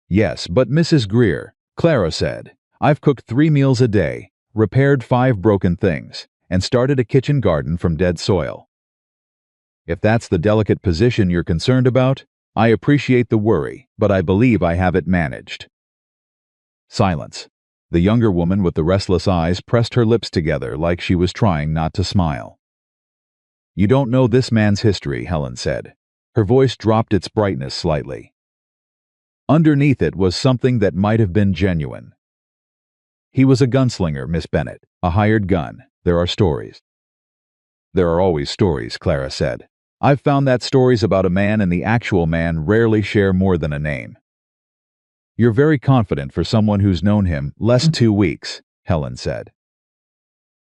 [SPEAKER 1] Yes, but Mrs. Greer, Clara said, I've cooked 3 meals a day, repaired 5 broken things, and started a kitchen garden from dead soil. If that's the delicate position you're concerned about, I appreciate the worry, but I believe I have it managed. Silence. The younger woman with the restless eyes pressed her lips together like she was trying not to smile. You don't know this man's history, Helen said. Her voice dropped its brightness slightly. Underneath it was something that might have been genuine. He was a gunslinger, Miss Bennet, a hired gun. There are stories. There are always stories, Clara said. I've found that stories about a man and the actual man rarely share more than a name. You're very confident for someone who's known him less than 2 weeks, Helen said.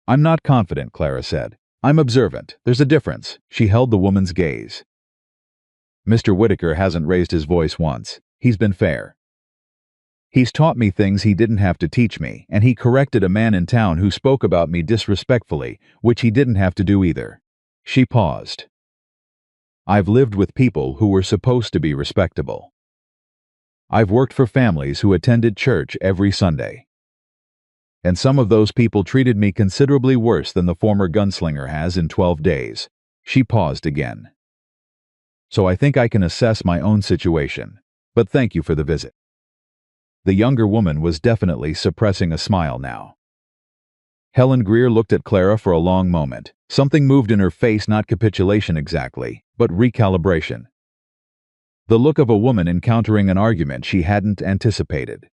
[SPEAKER 1] I'm not confident, Clara said. I'm observant. There's a difference. She held the woman's gaze. Mr. Whitaker hasn't raised his voice once. He's been fair. He's taught me things he didn't have to teach me, and he corrected a man in town who spoke about me disrespectfully, which he didn't have to do either. She paused. I've lived with people who were supposed to be respectable. I've worked for families who attended church every Sunday. And some of those people treated me considerably worse than the former gunslinger has in 12 days. She paused again. So I think I can assess my own situation. But thank you for the visit. The younger woman was definitely suppressing a smile now. Helen Greer looked at Clara for a long moment. Something moved in her face, not capitulation exactly, but recalibration. The look of a woman encountering an argument she hadn't anticipated.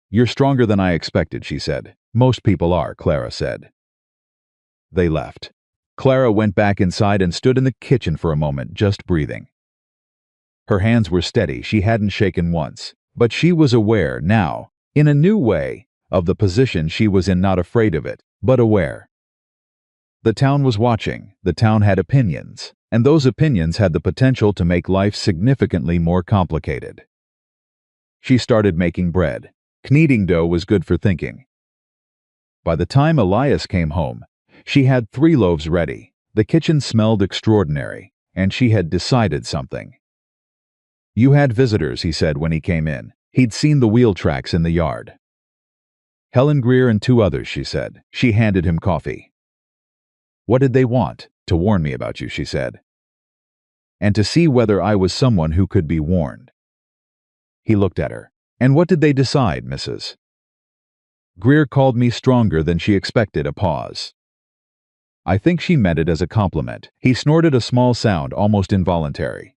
[SPEAKER 1] You're stronger than I expected, she said. Most people are, Clara said. They left. Clara went back inside and stood in the kitchen for a moment, just breathing. Her hands were steady, she hadn't shaken once, but she was aware now, in a new way, of the position she was in, not afraid of it, but aware. The town was watching, the town had opinions, and those opinions had the potential to make life significantly more complicated. She started making bread. Kneading dough was good for thinking. By the time Elias came home, she had 3 loaves ready. The kitchen smelled extraordinary, and she had decided something. You had visitors, he said when he came in. He'd seen the wheel tracks in the yard. Helen Greer and 2 others, she said. She handed him coffee. What did they want? To warn me about you, she said. And to see whether I was someone who could be warned. He looked at her. And what did they decide, Mrs.? Greer called me stronger than she expected. A pause. I think she meant it as a compliment. He snorted a small sound, almost involuntary.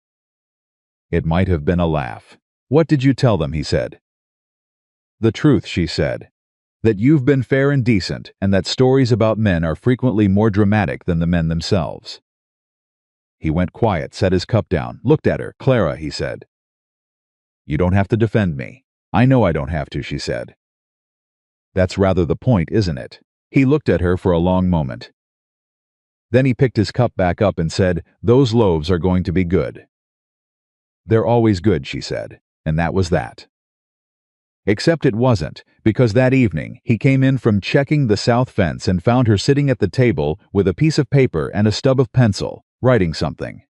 [SPEAKER 1] It might have been a laugh. What did you tell them, he said. The truth, she said. That you've been fair and decent, and that stories about men are frequently more dramatic than the men themselves. He went quiet, set his cup down, looked at her. Clara, he said. You don't have to defend me. I know I don't have to, she said. That's rather the point, isn't it? He looked at her for a long moment. Then he picked his cup back up and said, Those loaves are going to be good. They're always good, she said, and that was that. Except it wasn't, because that evening he came in from checking the south fence and found her sitting at the table with a piece of paper and a stub of pencil, writing something.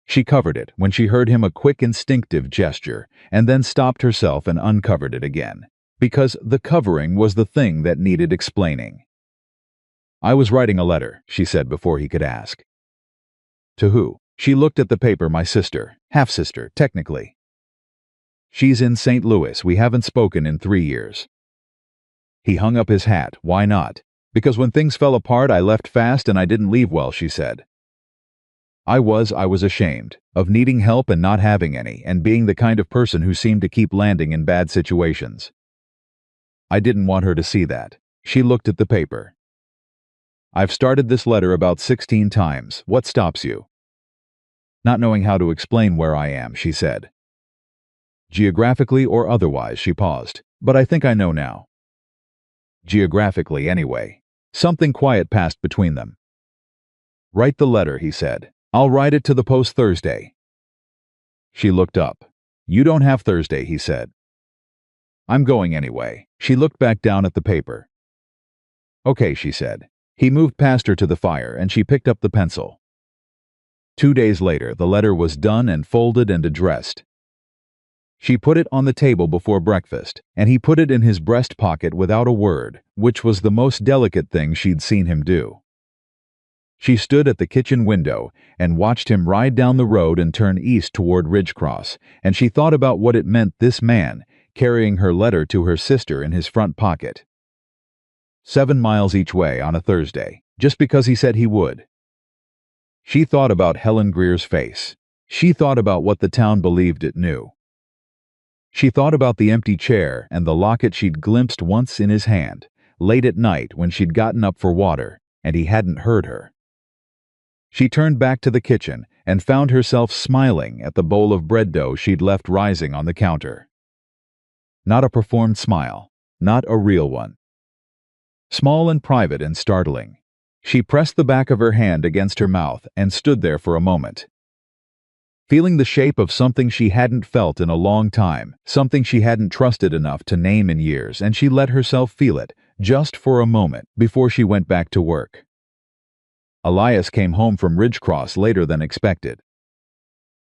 [SPEAKER 1] She covered it when she heard him, a quick instinctive gesture, and then stopped herself and uncovered it again, because the covering was the thing that needed explaining. I was writing a letter, she said before he could ask. To who? She looked at the paper. My sister, half-sister, technically. She's in St. Louis. We haven't spoken in 3 years. He hung up his hat. Why not? Because when things fell apart I left fast and I didn't leave well, she said. I was ashamed of needing help and not having any, and being the kind of person who seemed to keep landing in bad situations. I didn't want her to see that. She looked at the paper. I've started this letter about 16 times. What stops you? Not knowing how to explain where I am, she said. Geographically or otherwise, she paused. But I think I know now. Geographically, anyway. Something quiet passed between them. Write the letter, he said. I'll write it to the post Thursday. She looked up. You don't have Thursday, he said. I'm going anyway. She looked back down at the paper. Okay, she said. He moved past her to the fire, and she picked up the pencil. 2 days later, the letter was done and folded and addressed. She put it on the table before breakfast, and he put it in his breast pocket without a word, which was the most delicate thing she'd seen him do. She stood at the kitchen window and watched him ride down the road and turn east toward Ridgecross, and she thought about what it meant, this man, carrying her letter to her sister in his front pocket. 7 miles each way on a Thursday, just because he said he would. She thought about Helen Greer's face. She thought about what the town believed it knew. She thought about the empty chair and the locket she'd glimpsed once in his hand, late at night when she'd gotten up for water, and he hadn't heard her. She turned back to the kitchen and found herself smiling at the bowl of bread dough she'd left rising on the counter. Not a performed smile, not a real one. Small and private and startling. She pressed the back of her hand against her mouth and stood there for a moment, feeling the shape of something she hadn't felt in a long time, something she hadn't trusted enough to name in years, and she let herself feel it, just for a moment, before she went back to work. Elias came home from Ridgecross later than expected.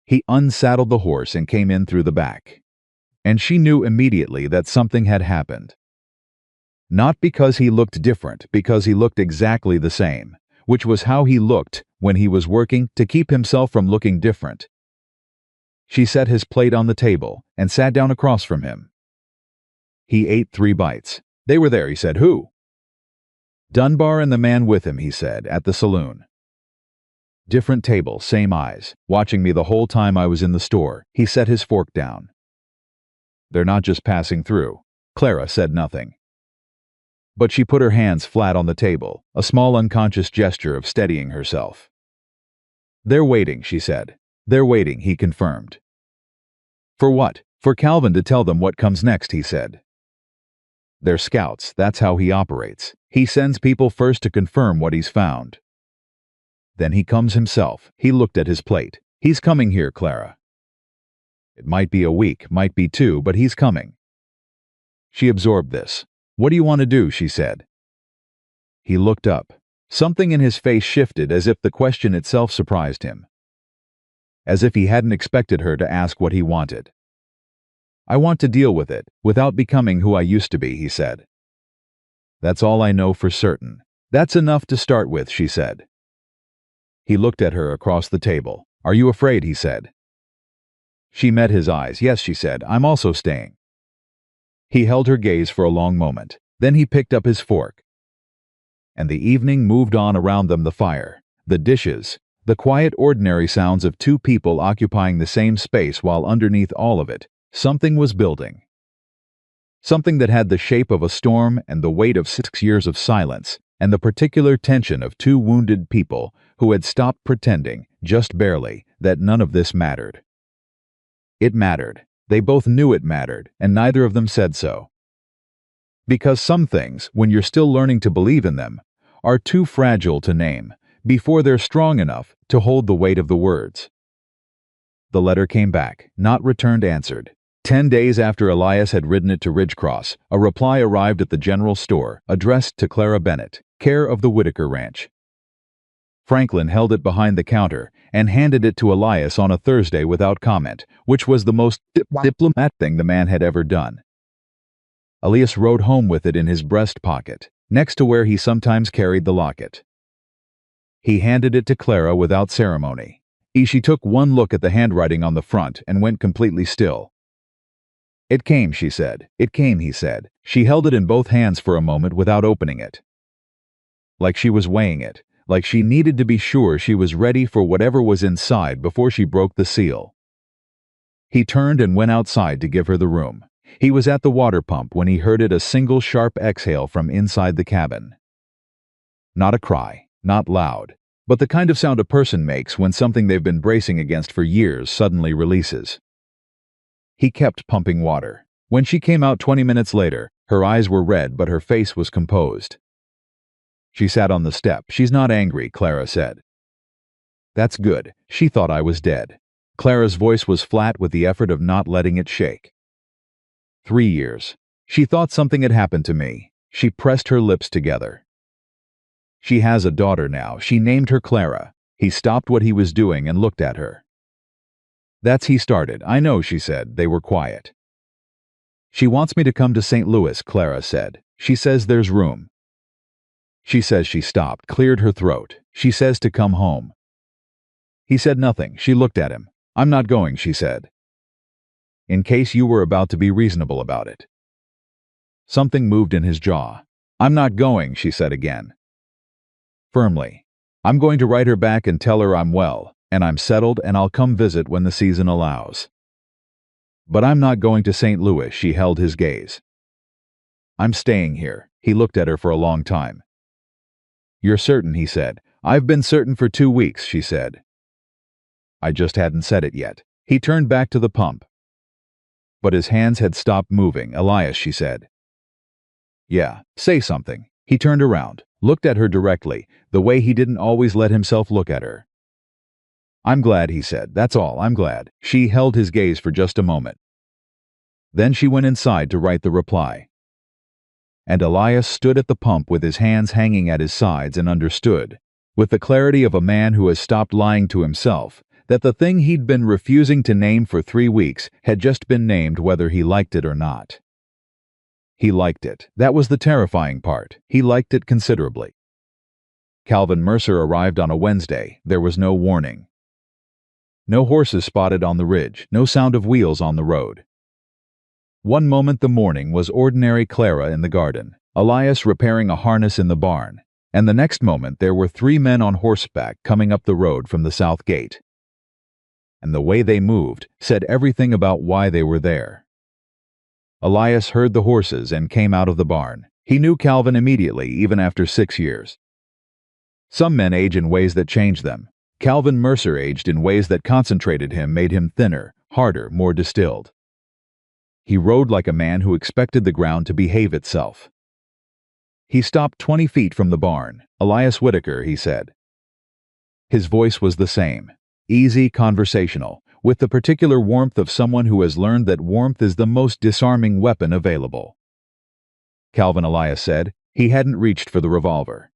[SPEAKER 1] He unsaddled the horse and came in through the back. And she knew immediately that something had happened. Not because he looked different, because he looked exactly the same, which was how he looked when he was working to keep himself from looking different. She set his plate on the table and sat down across from him. He ate 3 bites. They were there, he said. Who? Dunbar and the man with him, he said, at the saloon. Different table, same eyes, watching me the whole time I was in the store. He set his fork down. They're not just passing through. Clara said nothing. But she put her hands flat on the table, a small unconscious gesture of steadying herself. They're waiting, she said. They're waiting, he confirmed. For what? For Calvin to tell them what comes next, he said. They're scouts, that's how he operates. He sends people first to confirm what he's found. Then he comes himself. He looked at his plate. He's coming here, Clara. It might be a week, might be 2, but he's coming. She absorbed this. What do you want to do? She said. He looked up. Something in his face shifted as if the question itself surprised him. As if he hadn't expected her to ask what he wanted. I want to deal with it, without becoming who I used to be, he said. That's all I know for certain. That's enough to start with, she said. He looked at her across the table. Are you afraid? He said. She met his eyes. Yes, she said. I'm also staying. He held her gaze for a long moment. Then he picked up his fork. And the evening moved on around them, the fire, the dishes, the quiet ordinary sounds of 2 people occupying the same space, while underneath all of it, something was building. Something that had the shape of a storm and the weight of 6 years of silence and the particular tension of 2 wounded people who had stopped pretending, just barely, that none of this mattered. It mattered. They both knew it mattered, and neither of them said so. Because some things, when you're still learning to believe in them, are too fragile to name before they're strong enough to hold the weight of the words. The letter came back, not returned, answered. 10 days after Elias had ridden it to Ridgecross, a reply arrived at the general store, addressed to Clara Bennett, care of the Whitaker Ranch. Franklin held it behind the counter and handed it to Elias on a Thursday without comment, which was the most diplomatic thing the man had ever done. Elias rode home with it in his breast pocket, next to where he sometimes carried the locket. He handed it to Clara without ceremony. She took one look at the handwriting on the front and went completely still. It came, she said. It came, he said. She held it in both hands for a moment without opening it. Like she was weighing it, like she needed to be sure she was ready for whatever was inside before she broke the seal. He turned and went outside to give her the room. He was at the water pump when he heard a single sharp exhale from inside the cabin. Not a cry, not loud, but the kind of sound a person makes when something they've been bracing against for years suddenly releases. He kept pumping water. When she came out 20 minutes later, her eyes were red but her face was composed. She sat on the step. She's not angry, Clara said. That's good. She thought I was dead. Clara's voice was flat with the effort of not letting it shake. 3 years. She thought something had happened to me. She pressed her lips together. She has a daughter now. She named her Clara. He stopped what he was doing and looked at her. That's he started. I know, she said. They were quiet. She wants me to come to St. Louis, Clara said. She says there's room. She says she stopped, cleared her throat. She says to come home. He said nothing. She looked at him. I'm not going, she said. In case you were about to be reasonable about it. Something moved in his jaw. I'm not going, she said again. Firmly. I'm going to write her back and tell her I'm well, and I'm settled, and I'll come visit when the season allows. But I'm not going to St. Louis, she held his gaze. I'm staying here. He looked at her for a long time. You're certain, he said. I've been certain for 2 weeks, she said. I just hadn't said it yet. He turned back to the pump. But his hands had stopped moving. Elias, she said. Yeah, say something. He turned around, looked at her directly, the way he didn't always let himself look at her. I'm glad, he said. That's all, I'm glad. She held his gaze for just a moment. Then she went inside to write the reply. And Elias stood at the pump with his hands hanging at his sides and understood, with the clarity of a man who has stopped lying to himself, that the thing he'd been refusing to name for 3 weeks had just been named whether he liked it or not. He liked it. That was the terrifying part. He liked it considerably. Calvin Mercer arrived on a Wednesday. There was no warning. No horses spotted on the ridge, no sound of wheels on the road. One moment the morning was ordinary Clara in the garden, Elias repairing a harness in the barn, and the next moment there were 3 men on horseback coming up the road from the south gate. And the way they moved said everything about why they were there. Elias heard the horses and came out of the barn. He knew Calvin immediately, even after 6 years. Some men age in ways that change them. Calvin Mercer aged in ways that concentrated him, made him thinner, harder, more distilled. He rode like a man who expected the ground to behave itself. He stopped 20 feet from the barn. "Elias Whitaker," he said. His voice was the same, easy, conversational, with the particular warmth of someone who has learned that warmth is the most disarming weapon available. "Calvin," Elias said. He hadn't reached for the revolver.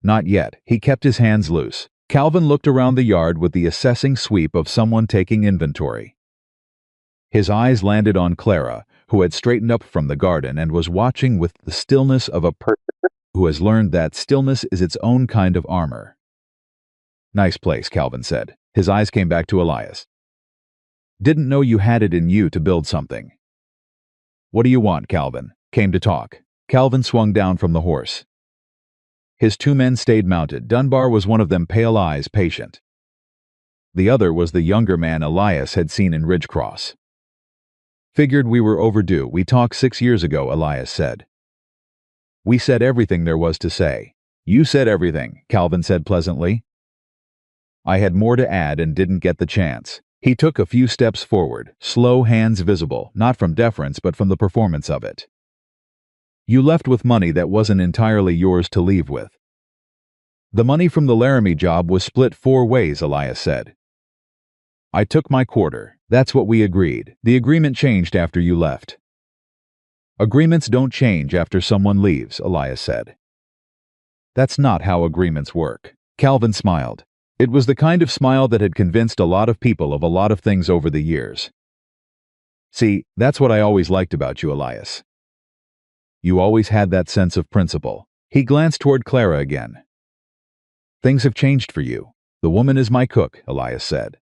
[SPEAKER 1] Not yet. He kept his hands loose. Calvin looked around the yard with the assessing sweep of someone taking inventory. His eyes landed on Clara, who had straightened up from the garden and was watching with the stillness of a person who has learned that stillness is its own kind of armor. "Nice place," Calvin said. His eyes came back to Elias. "Didn't know you had it in you to build something." "What do you want?" Calvin came to talk. Calvin swung down from the horse. His 2 men stayed mounted. Dunbar was one of them, pale eyes, patient. The other was the younger man Elias had seen in Ridgecross. "Figured we were overdue. We talked 6 years ago," Elias said. "We said everything there was to say." "You said everything," Calvin said pleasantly. "I had more to add and didn't get the chance." He took a few steps forward, slow, hands visible, not from deference but from the performance of it. "You left with money that wasn't entirely yours to leave with." "The money from the Laramie job was split 4 ways," Elias said. "I took my quarter. That's what we agreed. The agreement changed after you left." "Agreements don't change after someone leaves," Elias said. "That's not how agreements work." Calvin smiled. It was the kind of smile that had convinced a lot of people of a lot of things over the years. "See, that's what I always liked about you, Elias. You always had that sense of principle." He glanced toward Clara again. "Things have changed for you. The woman is my cook," Elias said.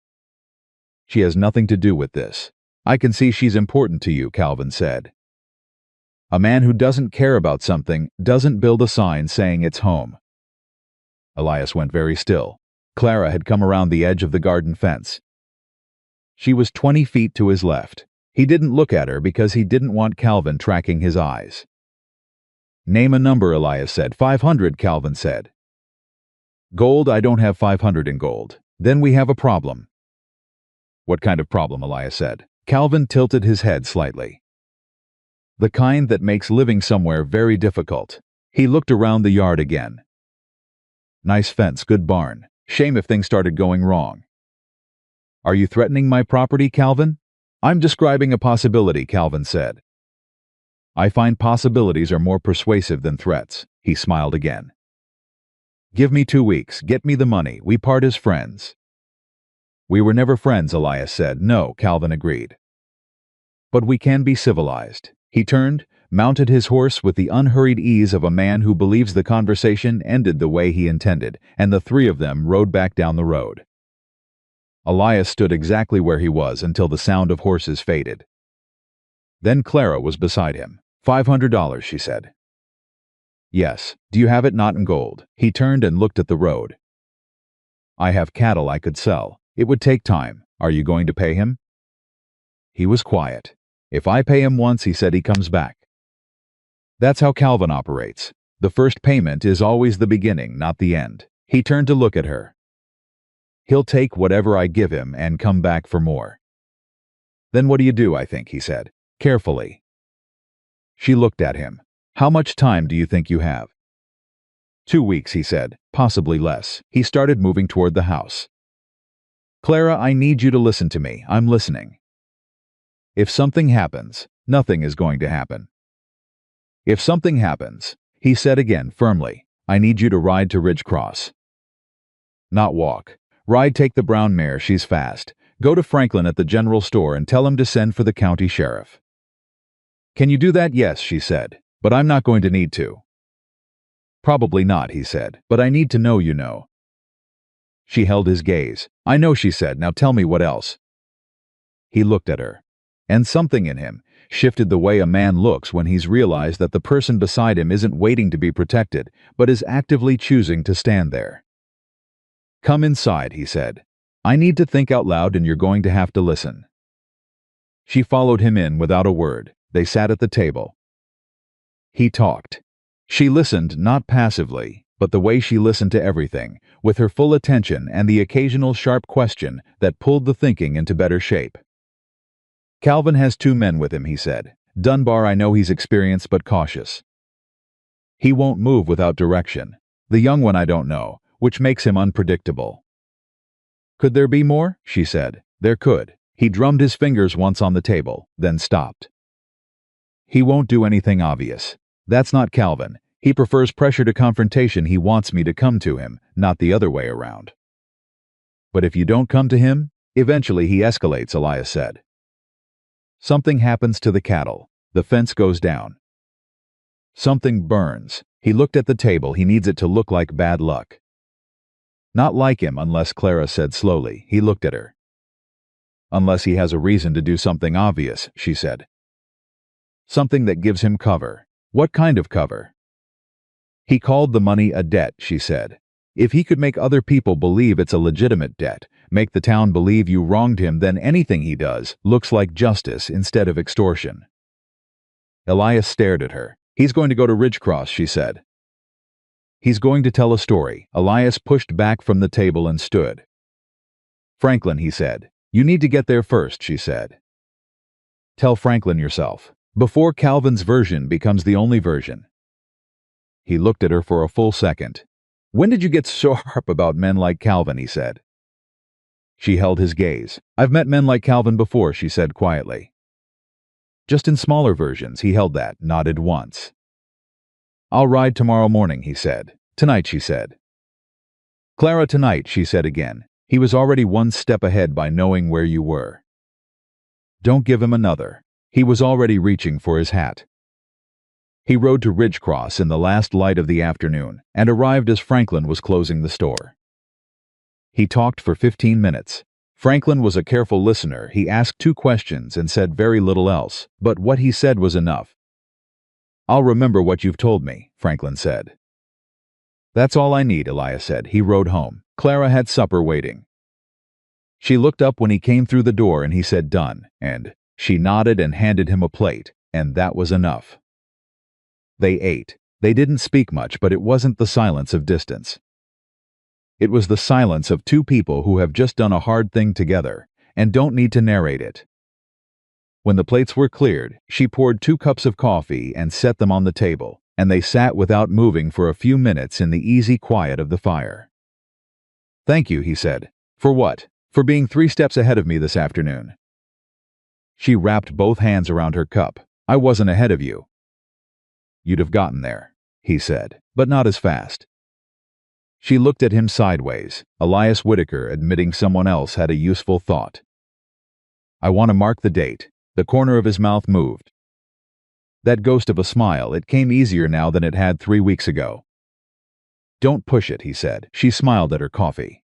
[SPEAKER 1] "She has nothing to do with this." "I can see she's important to you," Calvin said. "A man who doesn't care about something doesn't build a sign saying it's home." Elias went very still. Clara had come around the edge of the garden fence. She was 20 feet to his left. He didn't look at her because he didn't want Calvin tracking his eyes. "Name a number," Elias said. 500, Calvin said. "Gold? I don't have 500 in gold. Then we have a problem." "What kind of problem?" Elias said. Calvin tilted his head slightly. "The kind that makes living somewhere very difficult." He looked around the yard again. "Nice fence, good barn. Shame if things started going wrong." "Are you threatening my property, Calvin?" "I'm describing a possibility," Calvin said. "I find possibilities are more persuasive than threats." He smiled again. "Give me 2 weeks. Get me the money. We part as friends." "We were never friends," Elias said. "No," Calvin agreed. "But we can be civilized." He turned, mounted his horse with the unhurried ease of a man who believes the conversation ended the way he intended, and the 3 of them rode back down the road. Elias stood exactly where he was until the sound of horses faded. Then Clara was beside him. $500, she said. "Yes. Do you have it not in gold?" He turned and looked at the road. "I have cattle I could sell. It would take time. Are you going to pay him?" He was quiet. "If I pay him once," he said, "he comes back." That's how Calvin operates. The first payment is always the beginning, not the end. He turned to look at her. "He'll take whatever I give him and come back for more." "Then what do you do, I think," he said, carefully. She looked at him. "How much time do you think you have?" 2 weeks, he said, possibly less. He started moving toward the house. "Clara, I need you to listen to me. I'm listening. If something happens, nothing is going to happen. If something happens," he said again firmly, "I need you to ride to Ridgecross. Not walk. Ride, take the brown mare, she's fast. Go to Franklin at the general store and tell him to send for the county sheriff." "Can you do that?" "Yes," she said, "but I'm not going to need to." Probably not, he said, but I need to know you know. She held his gaze. I know, she said, now tell me what else. He looked at her, and something in him shifted the way a man looks when he's realized that the person beside him isn't waiting to be protected, but is actively choosing to stand there. Come inside, he said. I need to think out loud and you're going to have to listen. She followed him in without a word. They sat at the table. He talked. She listened, not passively, but the way she listened to everything, with her full attention and the occasional sharp question that pulled the thinking into better shape. Calvin has 2 men with him, he said. Dunbar, I know he's experienced but cautious. He won't move without direction. The young one I don't know, which makes him unpredictable. Could there be more? She said. There could. He drummed his fingers once on the table, then stopped. He won't do anything obvious. That's not Calvin. He prefers pressure to confrontation. He wants me to come to him, not the other way around. But if you don't come to him, eventually he escalates, Elias said. Something happens to the cattle. The fence goes down. Something burns. He looked at the table. He needs it to look like bad luck. Not like him, unless, Clara said slowly. He looked at her. Unless he has a reason to do something obvious, she said. Something that gives him cover. What kind of cover? He called the money a debt, she said. If he could make other people believe it's a legitimate debt, make the town believe you wronged him, then anything he does looks like justice instead of extortion. Elias stared at her. He's going to go to Ridgecross, she said. He's going to tell a story. Elias pushed back from the table and stood. Franklin, he said. You need to get there first, she said. Tell Franklin yourself, before Calvin's version becomes the only version. He looked at her for a full second. When did you get so sharp about men like Calvin, he said. She held his gaze. I've met men like Calvin before, she said quietly. Just in smaller versions. He held that, nodded once. I'll ride tomorrow morning, he said. Tonight, she said. Clara, tonight, she said again. He was already one step ahead by knowing where you were. Don't give him another. He was already reaching for his hat. He rode to Ridgecross in the last light of the afternoon and arrived as Franklin was closing the store. He talked for 15 minutes. Franklin was a careful listener. He asked 2 questions and said very little else, but what he said was enough. I'll remember what you've told me, Franklin said. That's all I need, Elias said. He rode home. Clara had supper waiting. She looked up when he came through the door and he said done, and she nodded and handed him a plate, and that was enough. They ate. They didn't speak much, but it wasn't the silence of distance. It was the silence of 2 people who have just done a hard thing together and don't need to narrate it. When the plates were cleared, she poured 2 cups of coffee and set them on the table, and they sat without moving for a few minutes in the easy quiet of the fire. Thank you, he said. For what? For being 3 steps ahead of me this afternoon. She wrapped both hands around her cup. I wasn't ahead of you. You'd have gotten there, he said, but not as fast. She looked at him sideways, Elias Whitaker admitting someone else had a useful thought. I want to mark the date. The corner of his mouth moved. That ghost of a smile, it came easier now than it had 3 weeks ago. Don't push it, he said. She smiled at her coffee.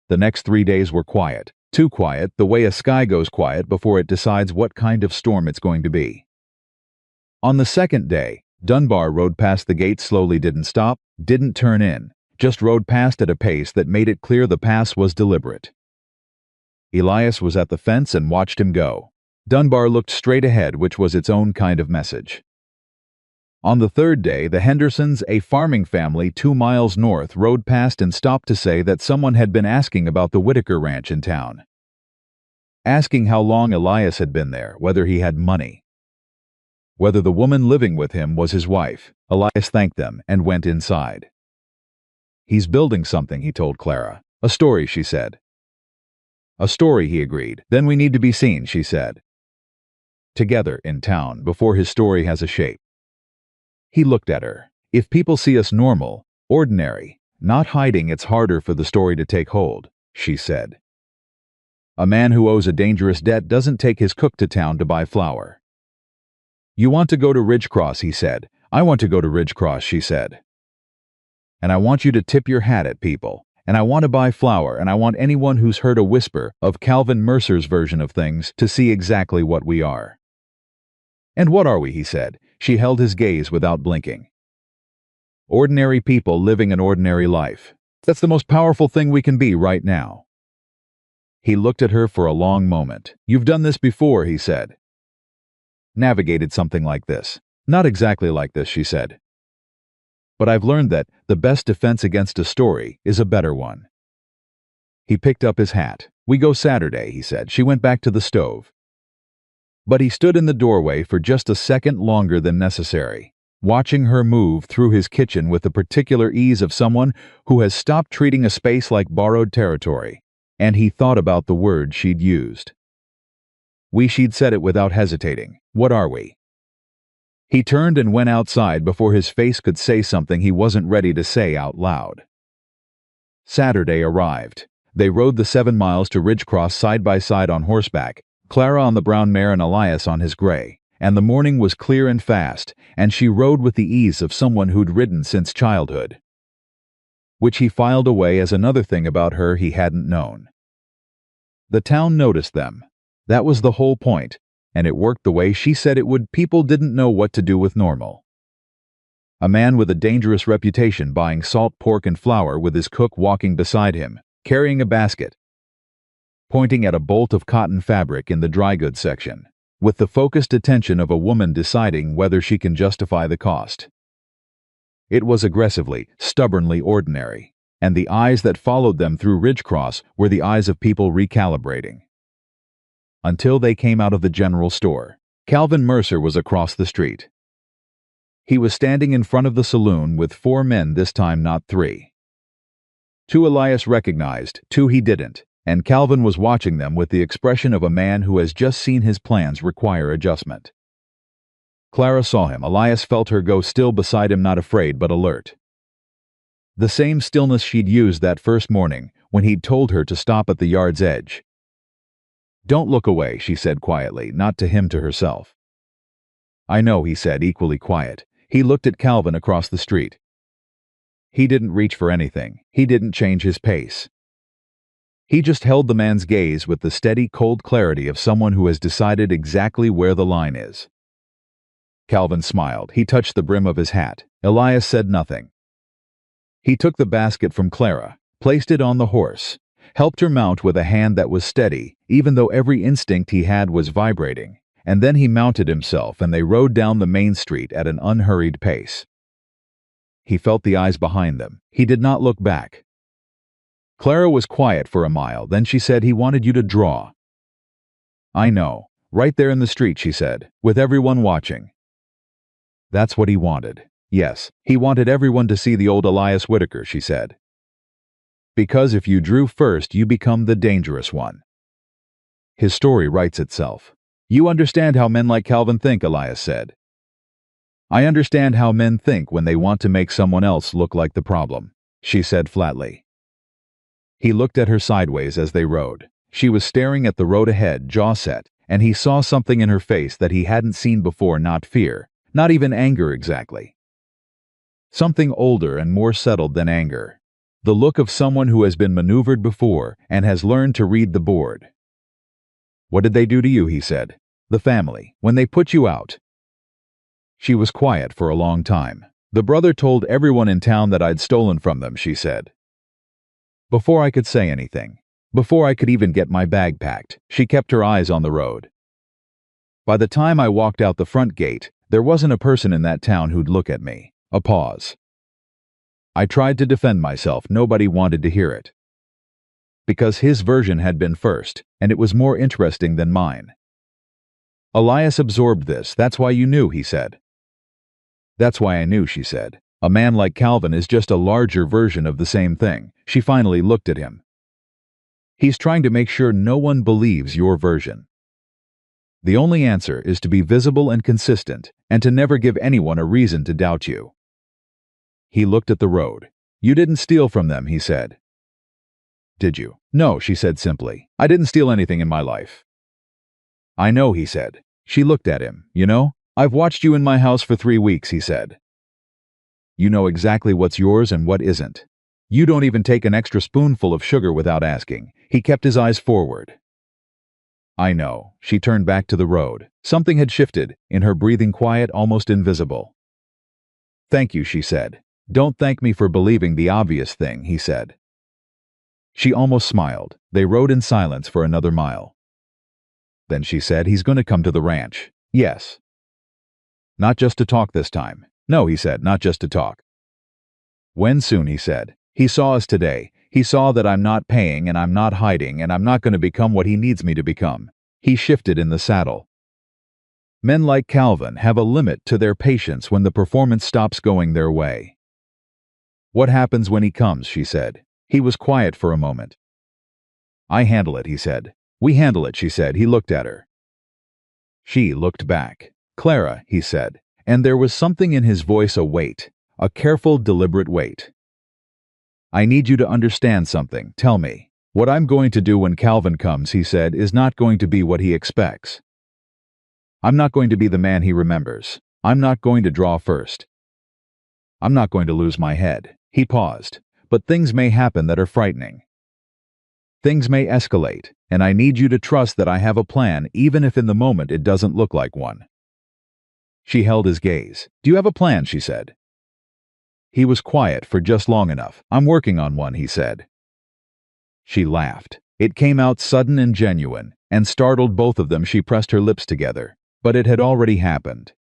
[SPEAKER 1] The next 3 days were quiet, too quiet, the way a sky goes quiet before it decides what kind of storm it's going to be. On the 2nd day, Dunbar rode past the gate slowly, didn't stop, didn't turn in, just rode past at a pace that made it clear the pass was deliberate. Elias was at the fence and watched him go. Dunbar looked straight ahead, which was its own kind of message. On the 3rd day, the Hendersons, a farming family 2 miles north, rode past and stopped to say that someone had been asking about the Whitaker ranch in town. Asking how long Elias had been there, whether he had money. Whether the woman living with him was his wife. Elias thanked them and went inside. He's building something, he told Clara. A story, she said. A story, he agreed. Then we need to be seen, she said. Together in town before his story has a shape. He looked at her. If people see us normal, ordinary, not hiding, it's harder for the story to take hold, she said. A man who owes a dangerous debt doesn't take his cook to town to buy flour. You want to go to Ridgecross, he said. I want to go to Ridgecross, she said. And I want you to tip your hat at people. And I want to buy flour, and I want anyone who's heard a whisper of Calvin Mercer's version of things to see exactly what we are." "And what are we?" he said. She held his gaze without blinking. "Ordinary people living an ordinary life. That's the most powerful thing we can be right now." He looked at her for a long moment. "You've done this before," he said. "Navigated something like this." "Not exactly like this," she said. "But I've learned that the best defense against a story is a better one." He picked up his hat. "We go Saturday," he said. She went back to the stove. But he stood in the doorway for just a second longer than necessary, watching her move through his kitchen with the particular ease of someone who has stopped treating a space like borrowed territory, and he thought about the word she'd used. She'd said it without hesitating. "What are we?" He turned and went outside before his face could say something he wasn't ready to say out loud. Saturday arrived. They rode the 7 miles to Ridgecross side by side on horseback, Clara on the brown mare and Elias on his gray, and the morning was clear and fast, and she rode with the ease of someone who'd ridden since childhood. Which he filed away as another thing about her he hadn't known. The town noticed them. That was the whole point, and it worked the way she said it would. People didn't know what to do with Normal. A man with a dangerous reputation buying salt pork and flour with his cook walking beside him, carrying a basket, pointing at a bolt of cotton fabric in the dry goods section, with the focused attention of a woman deciding whether she can justify the cost. It was aggressively, stubbornly ordinary, and the eyes that followed them through Ridgecross were the eyes of people recalibrating. Until they came out of the general store. Calvin Mercer was across the street. He was standing in front of the saloon with 4 men, this time not 3. 2 Elias recognized, 2 he didn't, and Calvin was watching them with the expression of a man who has just seen his plans require adjustment. Clara saw him. Elias felt her go still beside him, not afraid but alert. The same stillness she'd used that first morning when he'd told her to stop at the yard's edge. "Don't look away," she said quietly, not to him, to herself. "I know," he said, equally quiet. He looked at Calvin across the street. He didn't reach for anything. He didn't change his pace. He just held the man's gaze with the steady, cold clarity of someone who has decided exactly where the line is. Calvin smiled. He touched the brim of his hat. Elias said nothing. He took the basket from Clara, placed it on the horse, helped her mount with a hand that was steady, even though every instinct he had was vibrating, and then he mounted himself and they rode down the main street at an unhurried pace. He felt the eyes behind them. He did not look back. Clara was quiet for a mile, then she said, "He wanted you to draw." "I know. Right there in the street," she said, "with everyone watching." That's what he wanted. Yes, he wanted everyone to see the old Elias Whitaker, she said. Because if you drew first, you become the dangerous one. His story writes itself. "You understand how men like Calvin think," Elias said. "I understand how men think when they want to make someone else look like the problem," she said flatly. He looked at her sideways as they rode. She was staring at the road ahead, jaw set, and he saw something in her face that he hadn't seen before, not fear, not even anger exactly. Something older and more settled than anger. The look of someone who has been maneuvered before and has learned to read the board. "What did they do to you?" he said. "The family, when they put you out." She was quiet for a long time. "The brother told everyone in town that I'd stolen from them," she said. Before I could say anything, before I could even get my bag packed, she kept her eyes on the road. "By the time I walked out the front gate, there wasn't a person in that town who'd look at me." A pause. I tried to defend myself. Nobody wanted to hear it. Because his version had been first, and it was more interesting than mine. Elias absorbed this. "That's why you knew," he said. "That's why I knew," she said. "A man like Calvin is just a larger version of the same thing." She finally looked at him. "He's trying to make sure no one believes your version. The only answer is to be visible and consistent, and to never give anyone a reason to doubt you." He looked at the road. "You didn't steal from them," he said. "Did you?" "No," she said simply. "I didn't steal anything in my life." "I know," he said. She looked at him. "You know? I've watched you in my house for 3 weeks," he said. You know exactly what's yours and what isn't. You don't even take an extra spoonful of sugar without asking." He kept his eyes forward. "I know." She turned back to the road. Something had shifted, in her breathing quiet, almost invisible. "Thank you," she said. "Don't thank me for believing the obvious thing," he said. She almost smiled. They rode in silence for another mile. Then she said, "He's going to come to the ranch." "Yes." "Not just to talk this time." "No," he said, "not just to talk." "When soon?" he said. "He saw us today. He saw that I'm not paying and I'm not hiding and I'm not going to become what he needs me to become." He shifted in the saddle. Men like Calvin have a limit to their patience when the performance stops going their way. "What happens when he comes?" she said. He was quiet for a moment. "I handle it," he said. "We handle it," she said. He looked at her. She looked back. "Clara," he said, and there was something in his voice, a weight, a careful, deliberate weight. "I need you to understand something. Tell me. What I'm going to do when Calvin comes," he said, "is not going to be what he expects. I'm not going to be the man he remembers. I'm not going to draw first. I'm not going to lose my head." He paused. "But things may happen that are frightening. Things may escalate, and I need you to trust that I have a plan, even if in the moment it doesn't look like one." She held his gaze. "Do you have a plan?" she said. He was quiet for just long enough. "I'm working on one," he said. She laughed. It came out sudden and genuine, and startled both of them. She pressed her lips together. But it had already happened.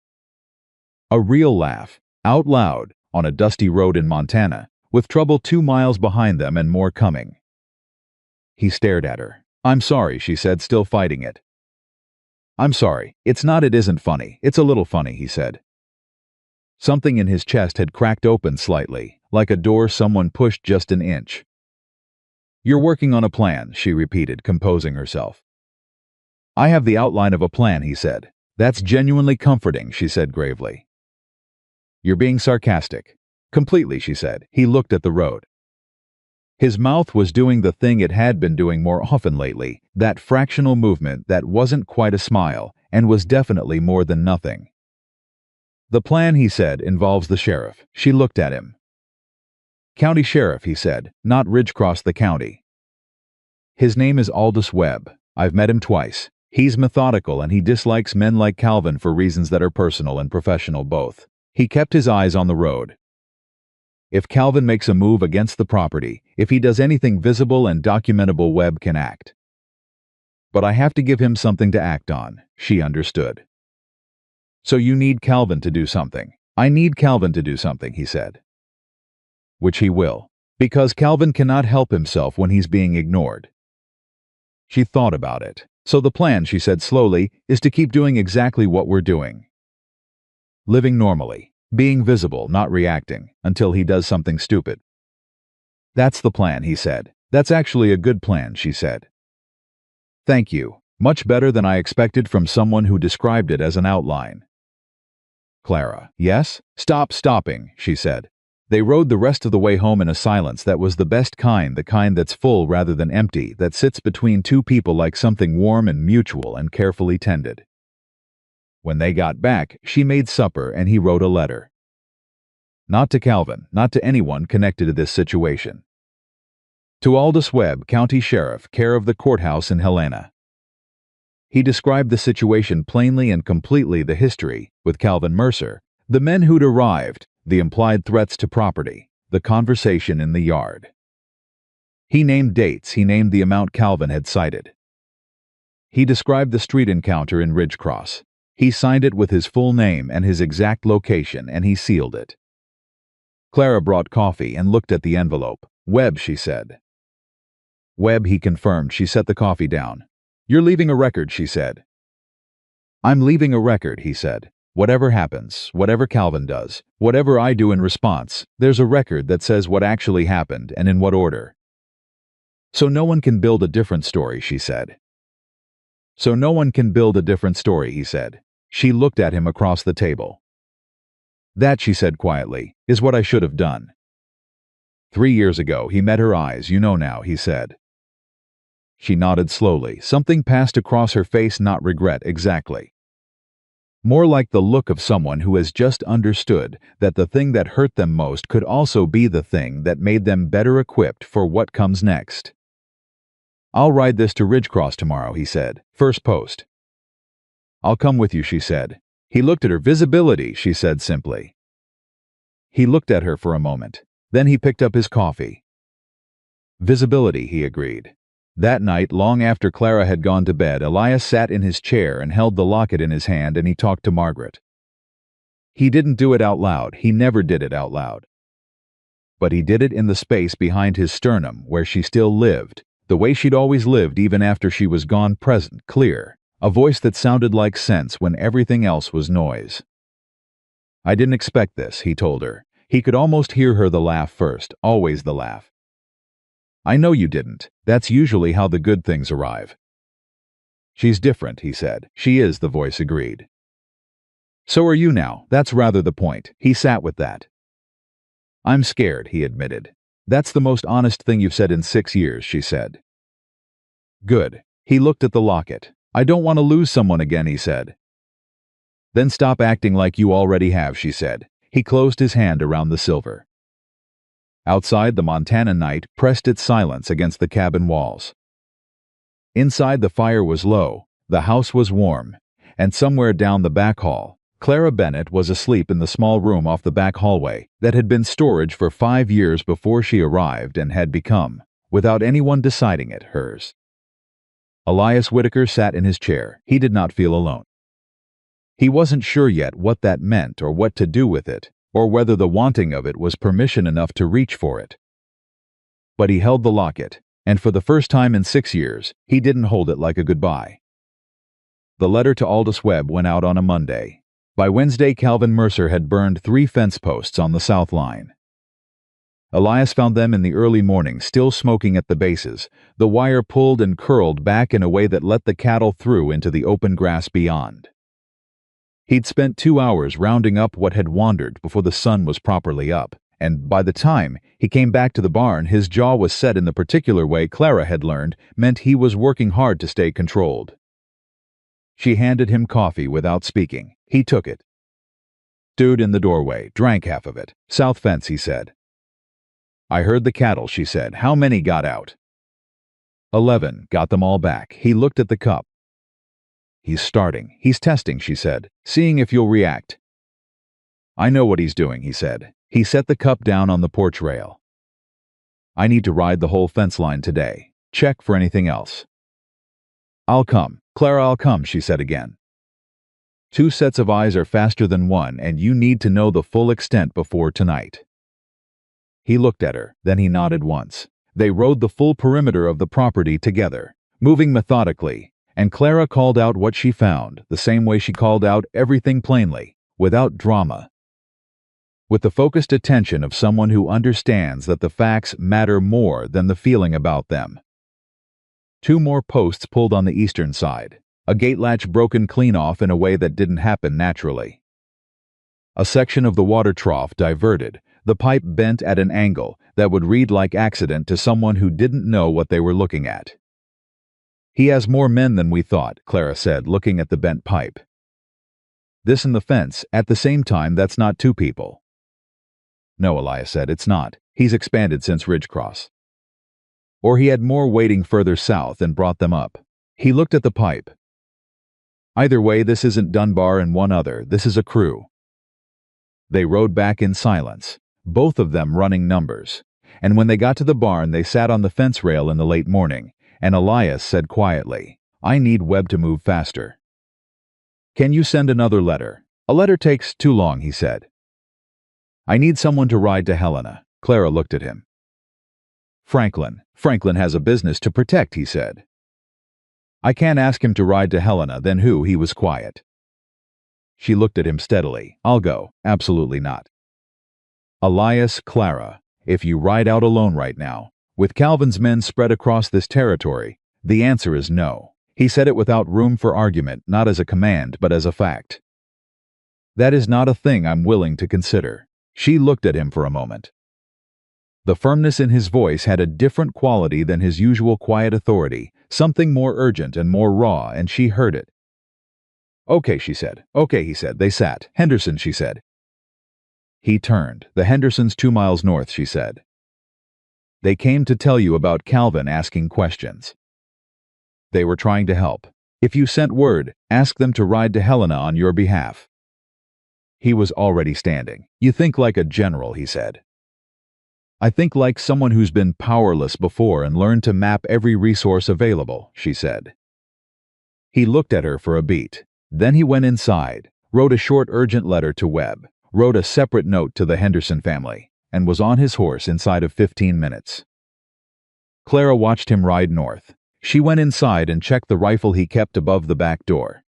[SPEAKER 1] A real laugh, out loud, on a dusty road in Montana, with trouble 2 miles behind them and more coming. He stared at her. "I'm sorry," she said, still fighting it. "I'm sorry. It's not, it isn't funny. It's a little funny," he said. Something in his chest had cracked open slightly, like a door someone pushed just an inch. "You're working on a plan," she repeated, composing herself. "I have the outline of a plan," he said. "That's genuinely comforting," she said gravely. "You're being sarcastic." "Completely," she said. He looked at the road. His mouth was doing the thing it had been doing more often lately, that fractional movement that wasn't quite a smile, and was definitely more than nothing. "The plan," he said, "involves the sheriff." She looked at him. "County sheriff," he said, "not Ridgecross the county. His name is Aldous Webb. I've met him twice. He's methodical and he dislikes men like Calvin for reasons that are personal and professional both." He kept his eyes on the road. "If Calvin makes a move against the property, if he does anything visible and documentable, Webb can act. But I have to give him something to act on." She understood. "So you need Calvin to do something." "I need Calvin to do something," he said. "Which he will. Because Calvin cannot help himself when he's being ignored." She thought about it. "So the plan," she said slowly, "is to keep doing exactly what we're doing. Living normally. Being visible, not reacting, until he does something stupid." "That's the plan," he said. "That's actually a good plan," she said. "Thank you. Much better than I expected from someone who described it as an outline." "Clara." "Yes?" Stopping," she said. They rode the rest of the way home in a silence that was the best kind, the kind that's full rather than empty, that sits between two people like something warm and mutual and carefully tended. When they got back, she made supper and he wrote a letter. Not to Calvin, not to anyone connected to this situation. To Aldous Webb, County Sheriff, care of the courthouse in Helena. He described the situation plainly and completely, the history, with Calvin Mercer, the men who'd arrived, the implied threats to property, the conversation in the yard. He named dates, he named the amount Calvin had cited. He described the street encounter in Ridgecross. He signed it with his full name and his exact location, and he sealed it. Clara brought coffee and looked at the envelope. "Webb," she said. "Webb," he confirmed. She set the coffee down. "You're leaving a record," she said. "I'm leaving a record," he said. "Whatever happens, whatever Calvin does, whatever I do in response, there's a record that says what actually happened and in what order. So no one can build a different story," she said. "So no one can build a different story," he said. She looked at him across the table. "That," she said quietly, "is what I should have done." 3 years ago, he met her eyes. "You know now," he said. She nodded slowly. Something passed across her face, not regret exactly. More like the look of someone who has just understood that the thing that hurt them most could also be the thing that made them better equipped for what comes next. "I'll ride this to Ridgecross tomorrow," he said. "First post." "I'll come with you," she said. He looked at her. "Visibility," she said simply. He looked at her for a moment. Then he picked up his coffee. "Visibility," he agreed. That night, long after Clara had gone to bed, Elias sat in his chair and held the locket in his hand, and he talked to Margaret. He didn't do it out loud. He never did it out loud. But he did it in the space behind his sternum, where she still lived, the way she'd always lived even after she was gone, present, clear, a voice that sounded like sense when everything else was noise. "I didn't expect this," he told her. He could almost hear her, the laugh first, always the laugh. "I know you didn't. That's usually how the good things arrive." "She's different," he said. "She is," the voice agreed. "So are you now. That's rather the point." He sat with that. "I'm scared," he admitted. "That's the most honest thing you've said in 6 years," she said. "Good." He looked at the locket. "I don't want to lose someone again," he said. "Then stop acting like you already have," she said. He closed his hand around the silver. Outside, the Montana night pressed its silence against the cabin walls. Inside, the fire was low, the house was warm, and somewhere down the back hall, Clara Bennett was asleep in the small room off the back hallway that had been storage for 5 years before she arrived and had become, without anyone deciding it, hers. Elias Whitaker sat in his chair. He did not feel alone. He wasn't sure yet what that meant or what to do with it, or whether the wanting of it was permission enough to reach for it. But he held the locket, and for the first time in 6 years, he didn't hold it like a goodbye. The letter to Aldous Webb went out on a Monday. By Wednesday, Calvin Mercer had burned 3 fence posts on the south line. Elias found them in the early morning, still smoking at the bases, the wire pulled and curled back in a way that let the cattle through into the open grass beyond. He'd spent 2 hours rounding up what had wandered before the sun was properly up, and by the time he came back to the barn, his jaw was set in the particular way Clara had learned meant he was working hard to stay controlled. She handed him coffee without speaking. He took it. Stood in the doorway, drank half of it. "South fence," he said. "I heard the cattle," she said. "How many got out?" 11. Got them all back." He looked at the cup. "He's starting. He's testing," she said, "seeing if you'll react." "I know what he's doing," he said. He set the cup down on the porch rail. "I need to ride the whole fence line today. Check for anything else." "I'll come. Clara, I'll come," she said again. "2 sets of eyes are faster than one, and you need to know the full extent before tonight." He looked at her, then he nodded once. They rode the full perimeter of the property together, moving methodically, and Clara called out what she found, the same way she called out everything plainly, without drama. With the focused attention of someone who understands that the facts matter more than the feeling about them. 2 more posts pulled on the eastern side. A gate latch broken clean off in a way that didn't happen naturally. A section of the water trough diverted, the pipe bent at an angle that would read like accident to someone who didn't know what they were looking at. "He has more men than we thought," Clara said, looking at the bent pipe. "This and the fence, at the same time, that's not 2 people." "No," Elias said, "it's not. He's expanded since Ridgecross." "Or he had more waiting further south and brought them up." He looked at the pipe. "Either way, this isn't Dunbar and one other. This is a crew." They rode back in silence, both of them running numbers, and when they got to the barn they sat on the fence rail in the late morning, and Elias said quietly, "I need Webb to move faster." "Can you send another letter?" "A letter takes too long," he said. "I need someone to ride to Helena." Clara looked at him. Franklin has a business to protect," he said. "I can't ask him to ride to Helena, then who?" He was quiet. She looked at him steadily. "I'll go." "Absolutely not." "Elias, Clara, if you ride out alone right now, with Calvin's men spread across this territory, the answer is no." He said it without room for argument, not as a command, but as a fact. "That is not a thing I'm willing to consider." She looked at him for a moment. The firmness in his voice had a different quality than his usual quiet authority, something more urgent and more raw, and she heard it. Okay, she said. Okay, he said. They sat. Henderson, she said. He turned. The Hendersons 2 miles north, she said. They came to tell you about Calvin asking questions. They were trying to help. If you sent word, ask them to ride to Helena on your behalf. He was already standing. You think like a general, he said. I think like someone who's been powerless before and learned to map every resource available, she said. He looked at her for a beat. Then he went inside, wrote a short urgent letter to Webb, wrote a separate note to the Henderson family, and was on his horse inside of 15 minutes. Clara watched him ride north. She went inside and checked the rifle he kept above the back door.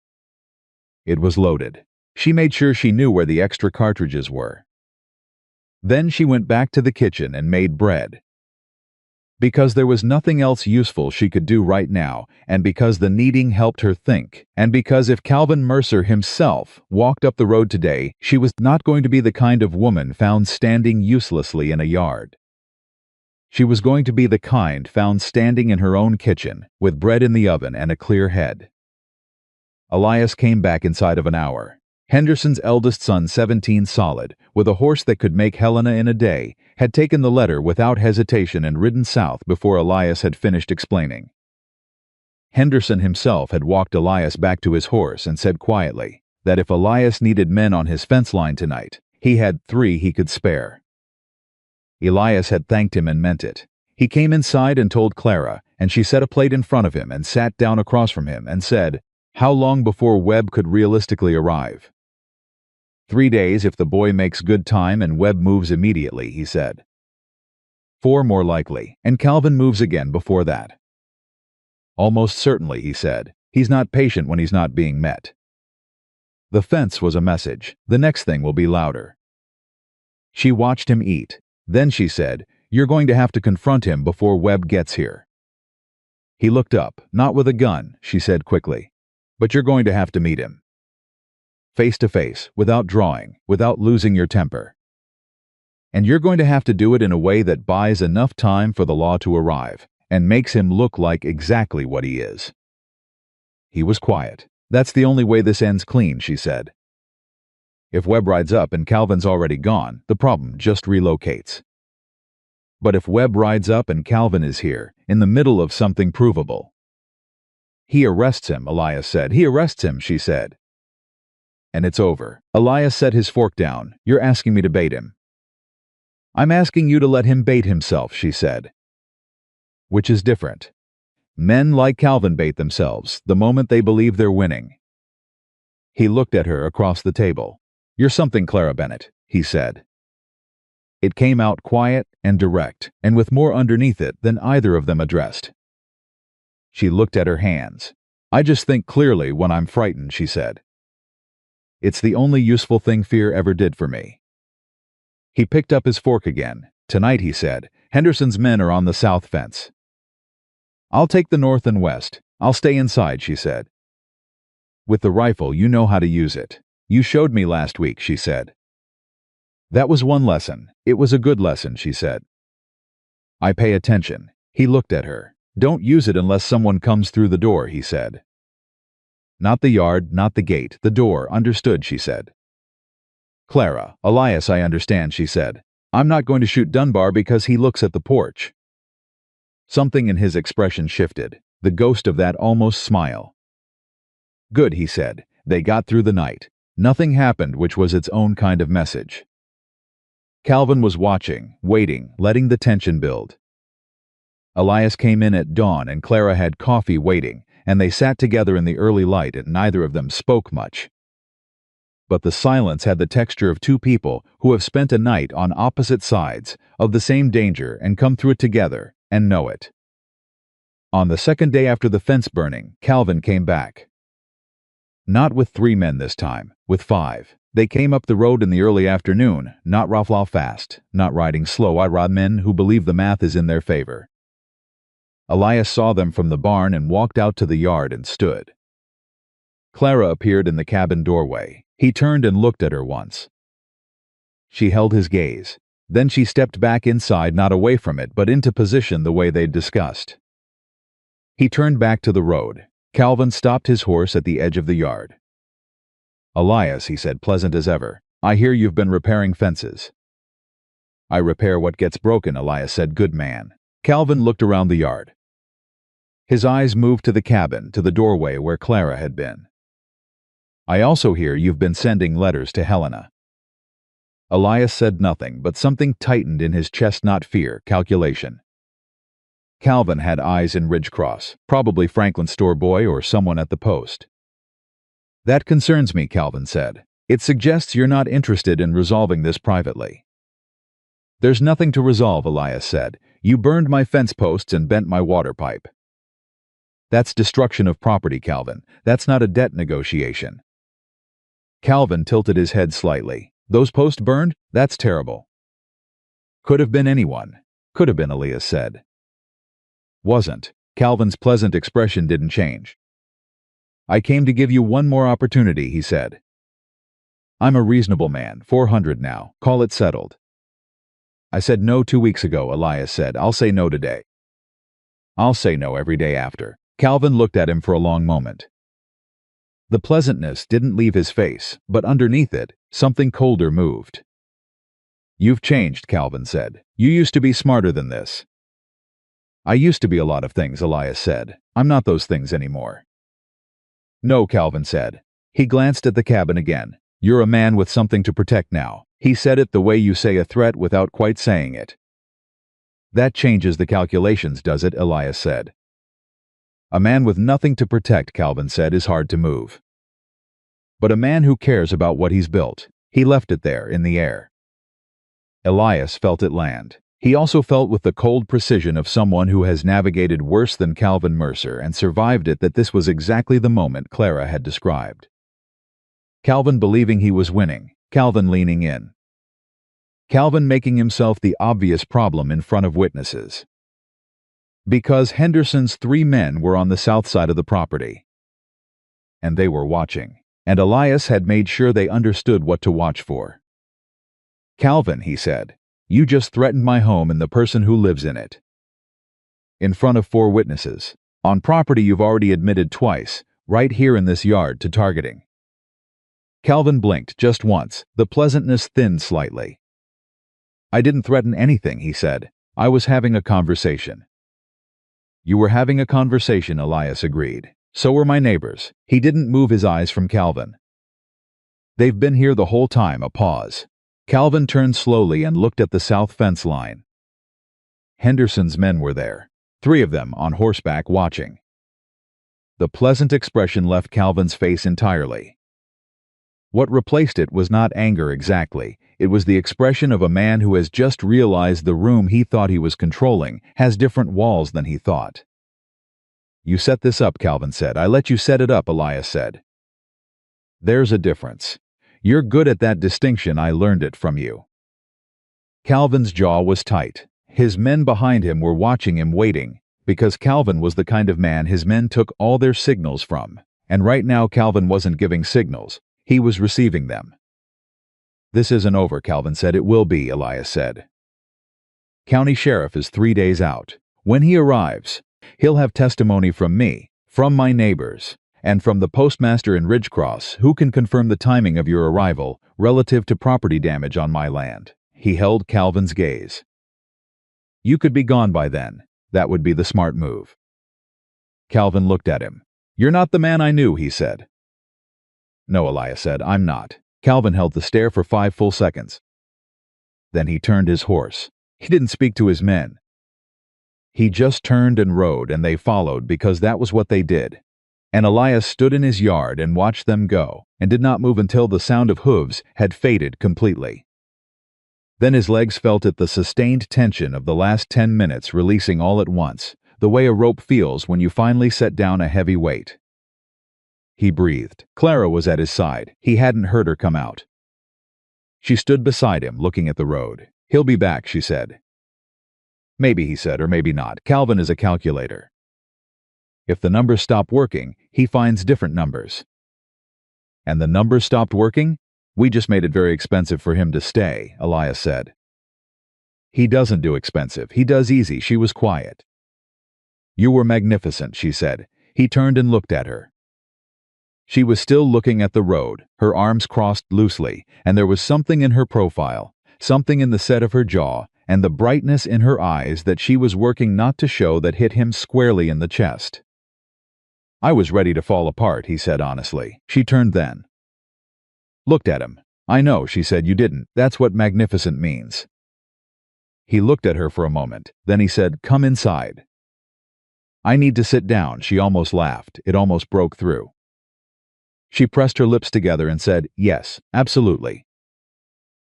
[SPEAKER 1] It was loaded. She made sure she knew where the extra cartridges were. Then she went back to the kitchen and made bread. Because there was nothing else useful she could do right now, and because the kneading helped her think, and because if Calvin Mercer himself walked up the road today, she was not going to be the kind of woman found standing uselessly in a yard. She was going to be the kind found standing in her own kitchen, with bread in the oven and a clear head. Elias came back inside of an hour. Henderson's eldest son, 17 solid, with a horse that could make Helena in a day, had taken the letter without hesitation and ridden south before Elias had finished explaining. Henderson himself had walked Elias back to his horse and said quietly that if Elias needed men on his fence line tonight, he had 3 he could spare. Elias had thanked him and meant it. He came inside and told Clara, and she set a plate in front of him and sat down across from him and said, how long before Webb could realistically arrive? 3 days if the boy makes good time and Webb moves immediately, he said. 4 more likely, and Calvin moves again before that. Almost certainly, he said. He's not patient when he's not being met. The fence was a message. The next thing will be louder. She watched him eat. Then she said, you're going to have to confront him before Webb gets here. He looked up. Not with a gun, she said quickly. But you're going to have to meet him. Face to face, without drawing, without losing your temper. And you're going to have to do it in a way that buys enough time for the law to arrive, and makes him look like exactly what he is. He was quiet. That's the only way this ends clean, she said. If Webb rides up and Calvin's already gone, the problem just relocates. But if Webb rides up and Calvin is here, in the middle of something provable. He arrests him, Elias said. He arrests him, she said. And it's over. Elias set his fork down. You're asking me to bait him. I'm asking you to let him bait himself, she said. Which is different. Men like Calvin bait themselves the moment they believe they're winning. He looked at her across the table. You're something, Clara Bennett, he said. It came out quiet and direct, and with more underneath it than either of them addressed. She looked at her hands. I just think clearly when I'm frightened, she said. It's the only useful thing fear ever did for me. He picked up his fork again. Tonight, he said, Henderson's men are on the south fence. I'll take the north and west. I'll stay inside, she said. With the rifle, you know how to use it. You showed me last week, she said. That was one lesson. It was a good lesson, she said. I pay attention. He looked at her. Don't use it unless someone comes through the door, he said. Not the yard, not the gate, the door, understood, she said. Clara, Elias, I understand, she said. I'm not going to shoot Dunbar because he looks at the porch. Something in his expression shifted, the ghost of that almost smile. Good, he said. They got through the night. Nothing happened, which was its own kind of message. Calvin was watching, waiting, letting the tension build. Elias came in at dawn and Clara had coffee waiting, and they sat together in the early light and neither of them spoke much. But the silence had the texture of 2 people who have spent a night on opposite sides of the same danger and come through it together and know it. On the second day after the fence burning, Calvin came back. Not with 3 men this time, with 5. They came up the road in the early afternoon, not raffle fast, not riding slow. I ride men who believe the math is in their favor. Elias saw them from the barn and walked out to the yard and stood. Clara appeared in the cabin doorway. He turned and looked at her once. She held his gaze. Then she stepped back inside, not away from it, but into position the way they'd discussed. He turned back to the road. Calvin stopped his horse at the edge of the yard. Elias, he said, pleasant as ever. I hear you've been repairing fences. I repair what gets broken, Elias said, good man. Calvin looked around the yard. His eyes moved to the cabin, to the doorway where Clara had been. I also hear you've been sending letters to Helena. Elias said nothing, but something tightened in his chest, not fear, calculation. Calvin had eyes in Ridgecross, probably Franklin's store boy or someone at the post. That concerns me, Calvin said. It suggests you're not interested in resolving this privately. There's nothing to resolve, Elias said. You burned my fence posts and bent my water pipe. That's destruction of property, Calvin. That's not a debt negotiation. Calvin tilted his head slightly. Those posts burned? That's terrible. Could have been anyone. Could have been, Elias said. Wasn't. Calvin's pleasant expression didn't change. I came to give you one more opportunity, he said. I'm a reasonable man. 400 now. Call it settled. I said no 2 weeks ago, Elias said. I'll say no today. I'll say no every day after. Calvin looked at him for a long moment. The pleasantness didn't leave his face, but underneath it, something colder moved. You've changed, Calvin said. You used to be smarter than this. I used to be a lot of things, Elias said. I'm not those things anymore. No, Calvin said. He glanced at the cabin again. You're a man with something to protect now. He said it the way you say a threat without quite saying it. That changes the calculations, does it? Elias said. A man with nothing to protect, Calvin said, is hard to move. But a man who cares about what he's built, he left it there in the air. Elias felt it land. He also felt with the cold precision of someone who has navigated worse than Calvin Mercer and survived it that this was exactly the moment Clara had described. Calvin believing he was winning, Calvin leaning in. Calvin making himself the obvious problem in front of witnesses. Because Henderson's 3 men were on the south side of the property. And they were watching. And Elias had made sure they understood what to watch for. Calvin, he said, you just threatened my home and the person who lives in it. In front of 4 witnesses. On property you've already admitted twice, right here in this yard, to targeting. Calvin blinked just once, the pleasantness thinned slightly. I didn't threaten anything, he said. I was having a conversation. You were having a conversation, Elias agreed. So were my neighbors. He didn't move his eyes from Calvin. They've been here the whole time, a pause. Calvin turned slowly and looked at the south fence line. Henderson's men were there, 3 of them on horseback watching. The pleasant expression left Calvin's face entirely. What replaced it was not anger exactly. It was the expression of a man who has just realized the room he thought he was controlling has different walls than he thought. You set this up, Calvin said. I let you set it up, Elias said. There's a difference. You're good at that distinction. I learned it from you. Calvin's jaw was tight. His men behind him were watching him, waiting, because Calvin was the kind of man his men took all their signals from, and right now Calvin wasn't giving signals. He was receiving them. This isn't over, Calvin said. It will be, Elias said. County sheriff is 3 days out. When he arrives, he'll have testimony from me, from my neighbors, and from the postmaster in Ridgecross, who can confirm the timing of your arrival relative to property damage on my land. He held Calvin's gaze. You could be gone by then. That would be the smart move. Calvin looked at him. You're not the man I knew, he said. No, Elias said, I'm not. Calvin held the stare for 5 full seconds. Then he turned his horse. He didn't speak to his men. He just turned and rode, and they followed because that was what they did. And Elias stood in his yard and watched them go, and did not move until the sound of hooves had faded completely. Then his legs felt it, the sustained tension of the last 10 minutes releasing all at once, the way a rope feels when you finally set down a heavy weight. He breathed. Clara was at his side. He hadn't heard her come out. She stood beside him, looking at the road. He'll be back, she said. Maybe, he said, or maybe not. Calvin is a calculator. If the numbers stop working, he finds different numbers. And the numbers stopped working? We just made it very expensive for him to stay, Elias said. He doesn't do expensive. He does easy. She was quiet. You were magnificent, she said. He turned and looked at her. She was still looking at the road, her arms crossed loosely, and there was something in her profile, something in the set of her jaw, and the brightness in her eyes that she was working not to show that hit him squarely in the chest. "I was ready to fall apart," he said honestly. She turned then. Looked at him. "I know," she said, "you didn't. That's what magnificent means." He looked at her for a moment. Then he said, "Come inside." "I need to sit down," she almost laughed. It almost broke through. She pressed her lips together and said, "Yes, absolutely."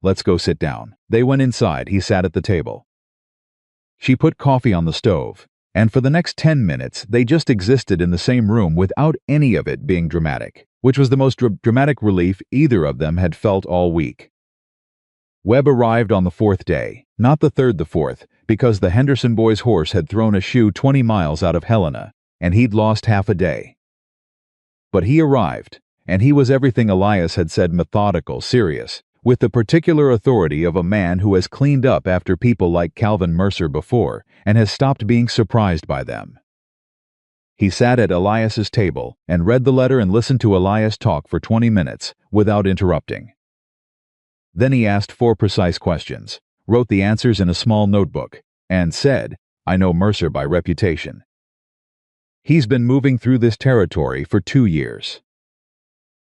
[SPEAKER 1] "Let's go sit down." They went inside. He sat at the table. She put coffee on the stove, and for the next 10 minutes they just existed in the same room without any of it being dramatic, which was the most dramatic relief either of them had felt all week. Webb arrived on the 4th day, not the 3rd, the 4th, because the Henderson boy's horse had thrown a shoe 20 miles out of Helena, and he'd lost half a day. But he arrived, and he was everything Elias had said: methodical, serious, with the particular authority of a man who has cleaned up after people like Calvin Mercer before and has stopped being surprised by them. He sat at Elias's table and read the letter and listened to Elias talk for 20 minutes without interrupting. Then he asked 4 precise questions, wrote the answers in a small notebook, and said, "I know Mercer by reputation. He's been moving through this territory for 2 years.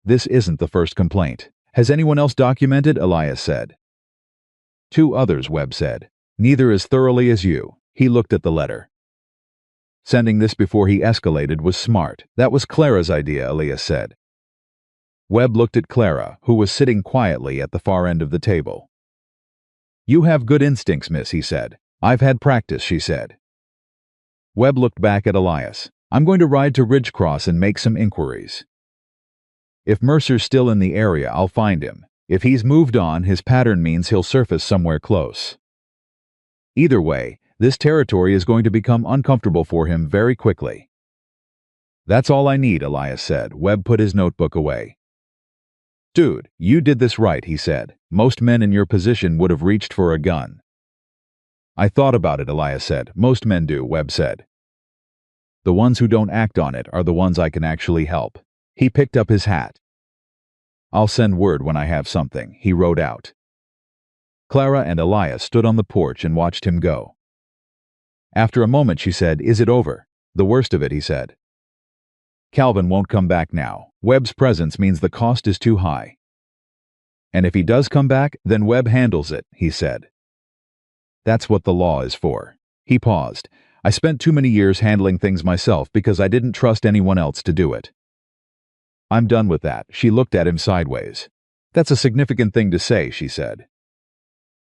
[SPEAKER 1] This isn't the first complaint. Has anyone else documented?" Elias said. "2 others," Webb said. "Neither as thoroughly as you." He looked at the letter. Sending this before he escalated was smart. That was Clara's idea, Elias said. Webb looked at Clara, who was sitting quietly at the far end of the table. "You have good instincts, miss," he said. "I've had practice," she said. Webb looked back at Elias. "I'm going to ride to Ridgecross and make some inquiries. If Mercer's still in the area, I'll find him. If he's moved on, his pattern means he'll surface somewhere close. Either way, this territory is going to become uncomfortable for him very quickly." "That's all I need," Elias said. Webb put his notebook away. "Dude, you did this right," he said. "Most men in your position would have reached for a gun." "I thought about it," Elias said. "Most men do," Webb said. "The ones who don't act on it are the ones I can actually help." He picked up his hat. "I'll send word when I have something," he wrote out. Clara and Elias stood on the porch and watched him go. After a moment she said, "Is it over?" "The worst of it," he said. "Calvin won't come back now. Webb's presence means the cost is too high. And if he does come back, then Webb handles it," he said. "That's what the law is for." He paused. "I spent too many years handling things myself because I didn't trust anyone else to do it. I'm done with that." She looked at him sideways. "That's a significant thing to say," she said.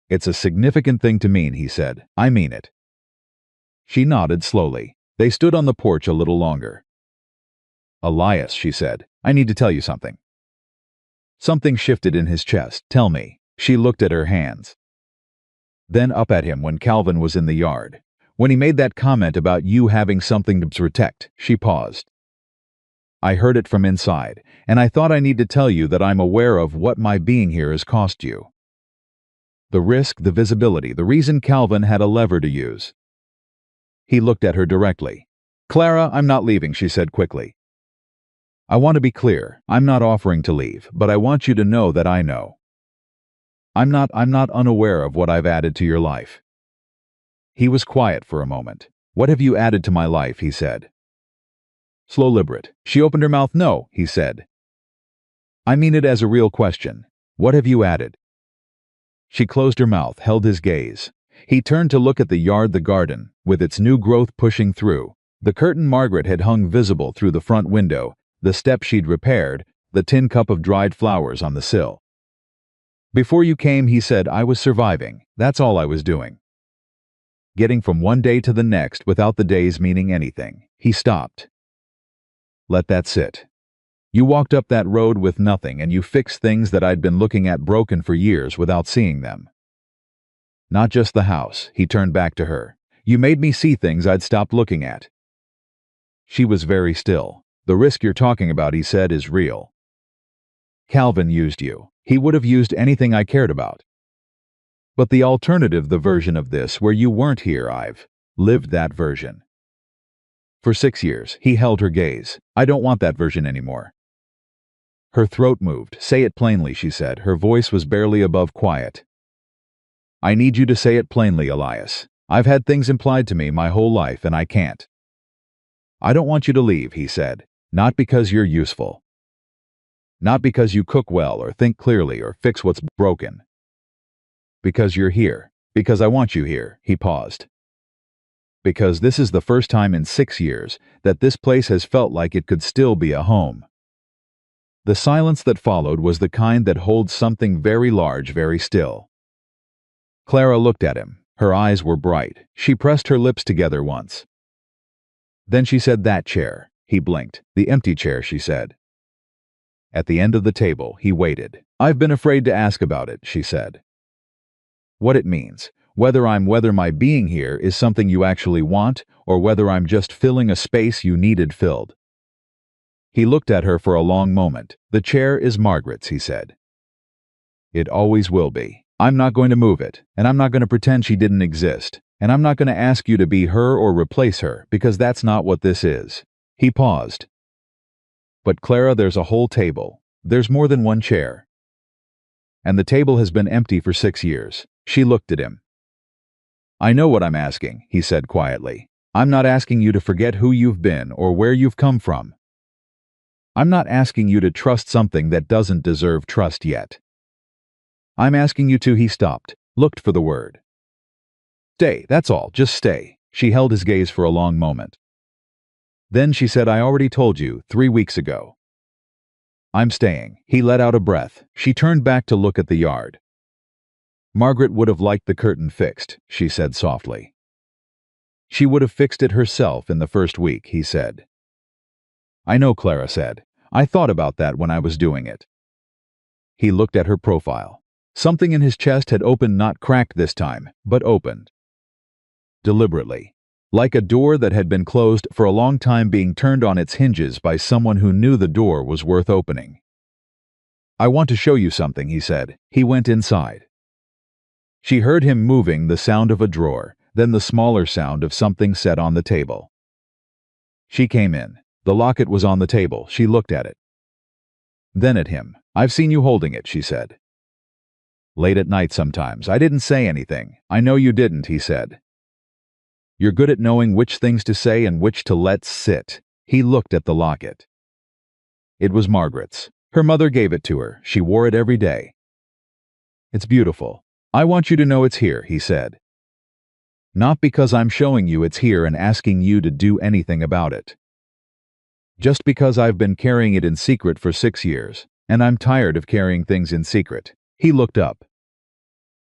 [SPEAKER 1] "It's a significant thing to mean," he said. "I mean it." She nodded slowly. They stood on the porch a little longer. "Elias," she said, "I need to tell you something." Something shifted in his chest. "Tell me." She looked at her hands. Then up at him when Calvin was in the yard. "When he made that comment about you having something to protect," she paused. "I heard it from inside, and I thought I need to tell you that I'm aware of what my being here has cost you. The risk, the visibility, the reason Calvin had a lever to use." He looked at her directly. "Clara, I'm not leaving," she said quickly. "I want to be clear. I'm not offering to leave, but I want you to know that I know. I'm not unaware of what I've added to your life." He was quiet for a moment. "What have you added to my life?" he said. Slow liberate. She opened her mouth. "No," he said. "I mean it as a real question. What have you added?" She closed her mouth, held his gaze. He turned to look at the yard, the garden, with its new growth pushing through, the curtain Margaret had hung visible through the front window, the step she'd repaired, the tin cup of dried flowers on the sill. "Before you came," he said, "I was surviving. That's all I was doing. Getting from one day to the next without the days meaning anything." He stopped. "Let that sit. You walked up that road with nothing, and you fixed things that I'd been looking at broken for years without seeing them. Not just the house." He turned back to her. "You made me see things I'd stopped looking at." She was very still. "The risk you're talking about," he said, "is real. Calvin used you. He would have used anything I cared about. But the alternative, the version of this where you weren't here, I've lived that version. For 6 years." He held her gaze. "I don't want that version anymore. Her throat moved. "Say it plainly," she said. Her voice was barely above quiet. "I need you to say it plainly, Elias. I've had things implied to me my whole life, and I can't." "I don't want you to leave," he said. "Not because you're useful. Not because you cook well or think clearly or fix what's broken. Because you're here. Because I want you here." He paused. "Because this is the first time in 6 years that this place has felt like it could still be a home." The silence that followed was the kind that holds something very large very still. Clara looked at him. Her eyes were bright. She pressed her lips together once. Then she said, "That chair." He blinked. "The empty chair," she said. At the end of the table, he waited. "I've been afraid to ask about it," she said. "What it means. Whether my being here is something you actually want, or whether I'm just filling a space you needed filled." He looked at her for a long moment. "The chair is Margaret's," he said. "It always will be. I'm not going to move it, and I'm not going to pretend she didn't exist, and I'm not going to ask you to be her or replace her, because that's not what this is." He paused. "But Clara, there's a whole table. There's more than one chair. And the table has been empty for 6 years. She looked at him. "I know what I'm asking," he said quietly. "I'm not asking you to forget who you've been or where you've come from. I'm not asking you to trust something that doesn't deserve trust yet. I'm asking you to—" He stopped, looked for the word. "Stay, that's all, just stay." She held his gaze for a long moment. Then she said, "I already told you 3 weeks ago. I'm staying." He let out a breath. She turned back to look at the yard. "Margaret would have liked the curtain fixed," she said softly. "She would have fixed it herself in the first week," he said. "I know," Clara said. "I thought about that when I was doing it." He looked at her profile. Something in his chest had opened, not cracked this time, but opened. Deliberately. Like a door that had been closed for a long time being turned on its hinges by someone who knew the door was worth opening. "I want to show you something," he said. He went inside. She heard him moving, the sound of a drawer, then the smaller sound of something set on the table. She came in. The locket was on the table. She looked at it. Then at him. "I've seen you holding it," she said. "Late at night sometimes. I didn't say anything." "I know you didn't," he said. "You're good at knowing which things to say and which to let sit." He looked at the locket. It was Margaret's. Her mother gave it to her. She wore it every day. "It's beautiful. I want you to know it's here," he said. "Not because I'm showing you it's here and asking you to do anything about it. Just because I've been carrying it in secret for 6 years, and I'm tired of carrying things in secret." He looked up.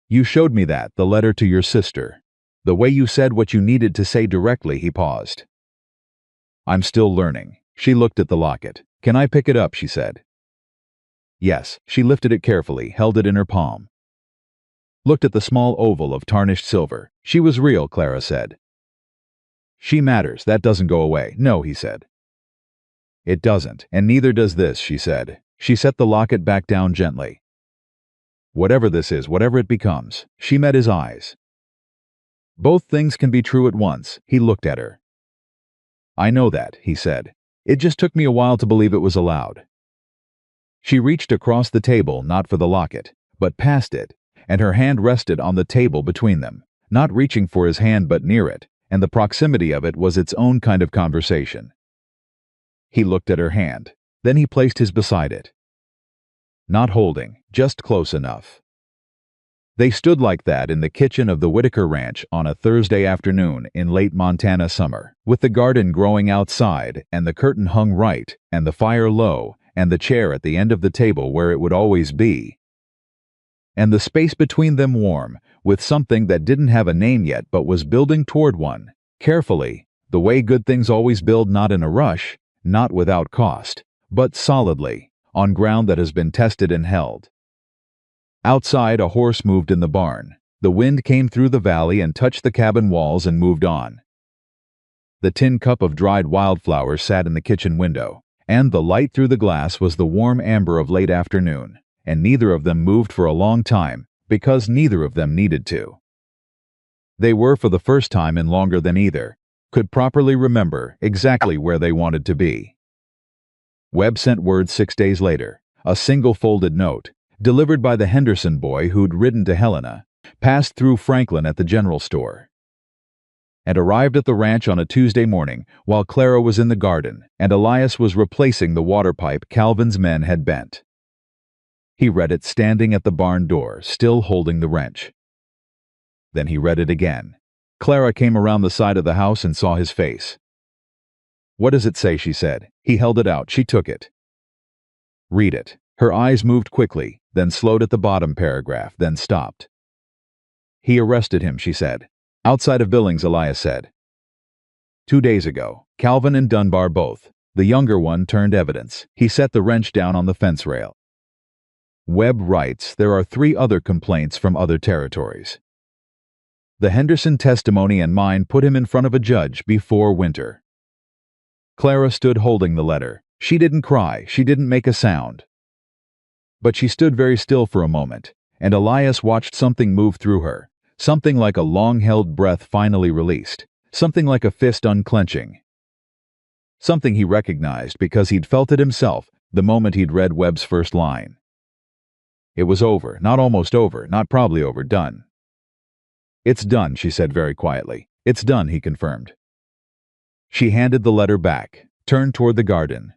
[SPEAKER 1] "You showed me that, the letter to your sister. The way you said what you needed to say directly." He paused. "I'm still learning." She looked at the locket. "Can I pick it up?" she said. Yes. She lifted it carefully, held it in her palm. Looked at the small oval of tarnished silver. "She was real," Clara said. "She matters. That doesn't go away." "No," he said. "It doesn't, and neither does this," she said. She set the locket back down gently. "Whatever this is, whatever it becomes." She met his eyes. "Both things can be true at once." He looked at her. "I know that," he said. "It just took me a while to believe it was allowed." She reached across the table, not for the locket, but past it, and her hand rested on the table between them, not reaching for his hand but near it, and the proximity of it was its own kind of conversation. He looked at her hand. Then he placed his beside it. Not holding, just close enough. They stood like that in the kitchen of the Whitaker Ranch on a Thursday afternoon in late Montana summer, with the garden growing outside, and the curtain hung right, and the fire low, and the chair at the end of the table where it would always be, and the space between them warm, with something that didn't have a name yet but was building toward one, carefully, the way good things always build, not in a rush, not without cost, but solidly, on ground that has been tested and held. Outside, a horse moved in the barn. The wind came through the valley and touched the cabin walls and moved on. The tin cup of dried wildflowers sat in the kitchen window, and the light through the glass was the warm amber of late afternoon, and neither of them moved for a long time, because neither of them needed to. They were, for the first time in longer than either, could properly remember exactly where they wanted to be. Webb sent word 6 days later. A single folded note, delivered by the Henderson boy who'd ridden to Helena, passed through Franklin at the general store, and arrived at the ranch on a Tuesday morning while Clara was in the garden and Elias was replacing the water pipe Calvin's men had bent. He read it standing at the barn door, still holding the wrench. Then he read it again. Clara came around the side of the house and saw his face. "What does it say?" she said. He held it out. She took it. "Read it." Her eyes moved quickly, then slowed at the bottom paragraph, then stopped. "He arrested him," she said. "Outside of Billings," Elias said. "2 days ago. Calvin and Dunbar both. The younger one turned evidence. He set the wrench down on the fence rail." Webb writes there are 3 other complaints from other territories. The Henderson testimony and mine put him in front of a judge before winter. Clara stood holding the letter. She didn't cry, she didn't make a sound. But she stood very still for a moment, and Elias watched something move through her, something like a long-held breath finally released, something like a fist unclenching. Something he recognized because he'd felt it himself the moment he'd read Webb's first line. It was over, not almost over, not probably over, done. "It's done," she said very quietly. "It's done," he confirmed. She handed the letter back, turned toward the garden.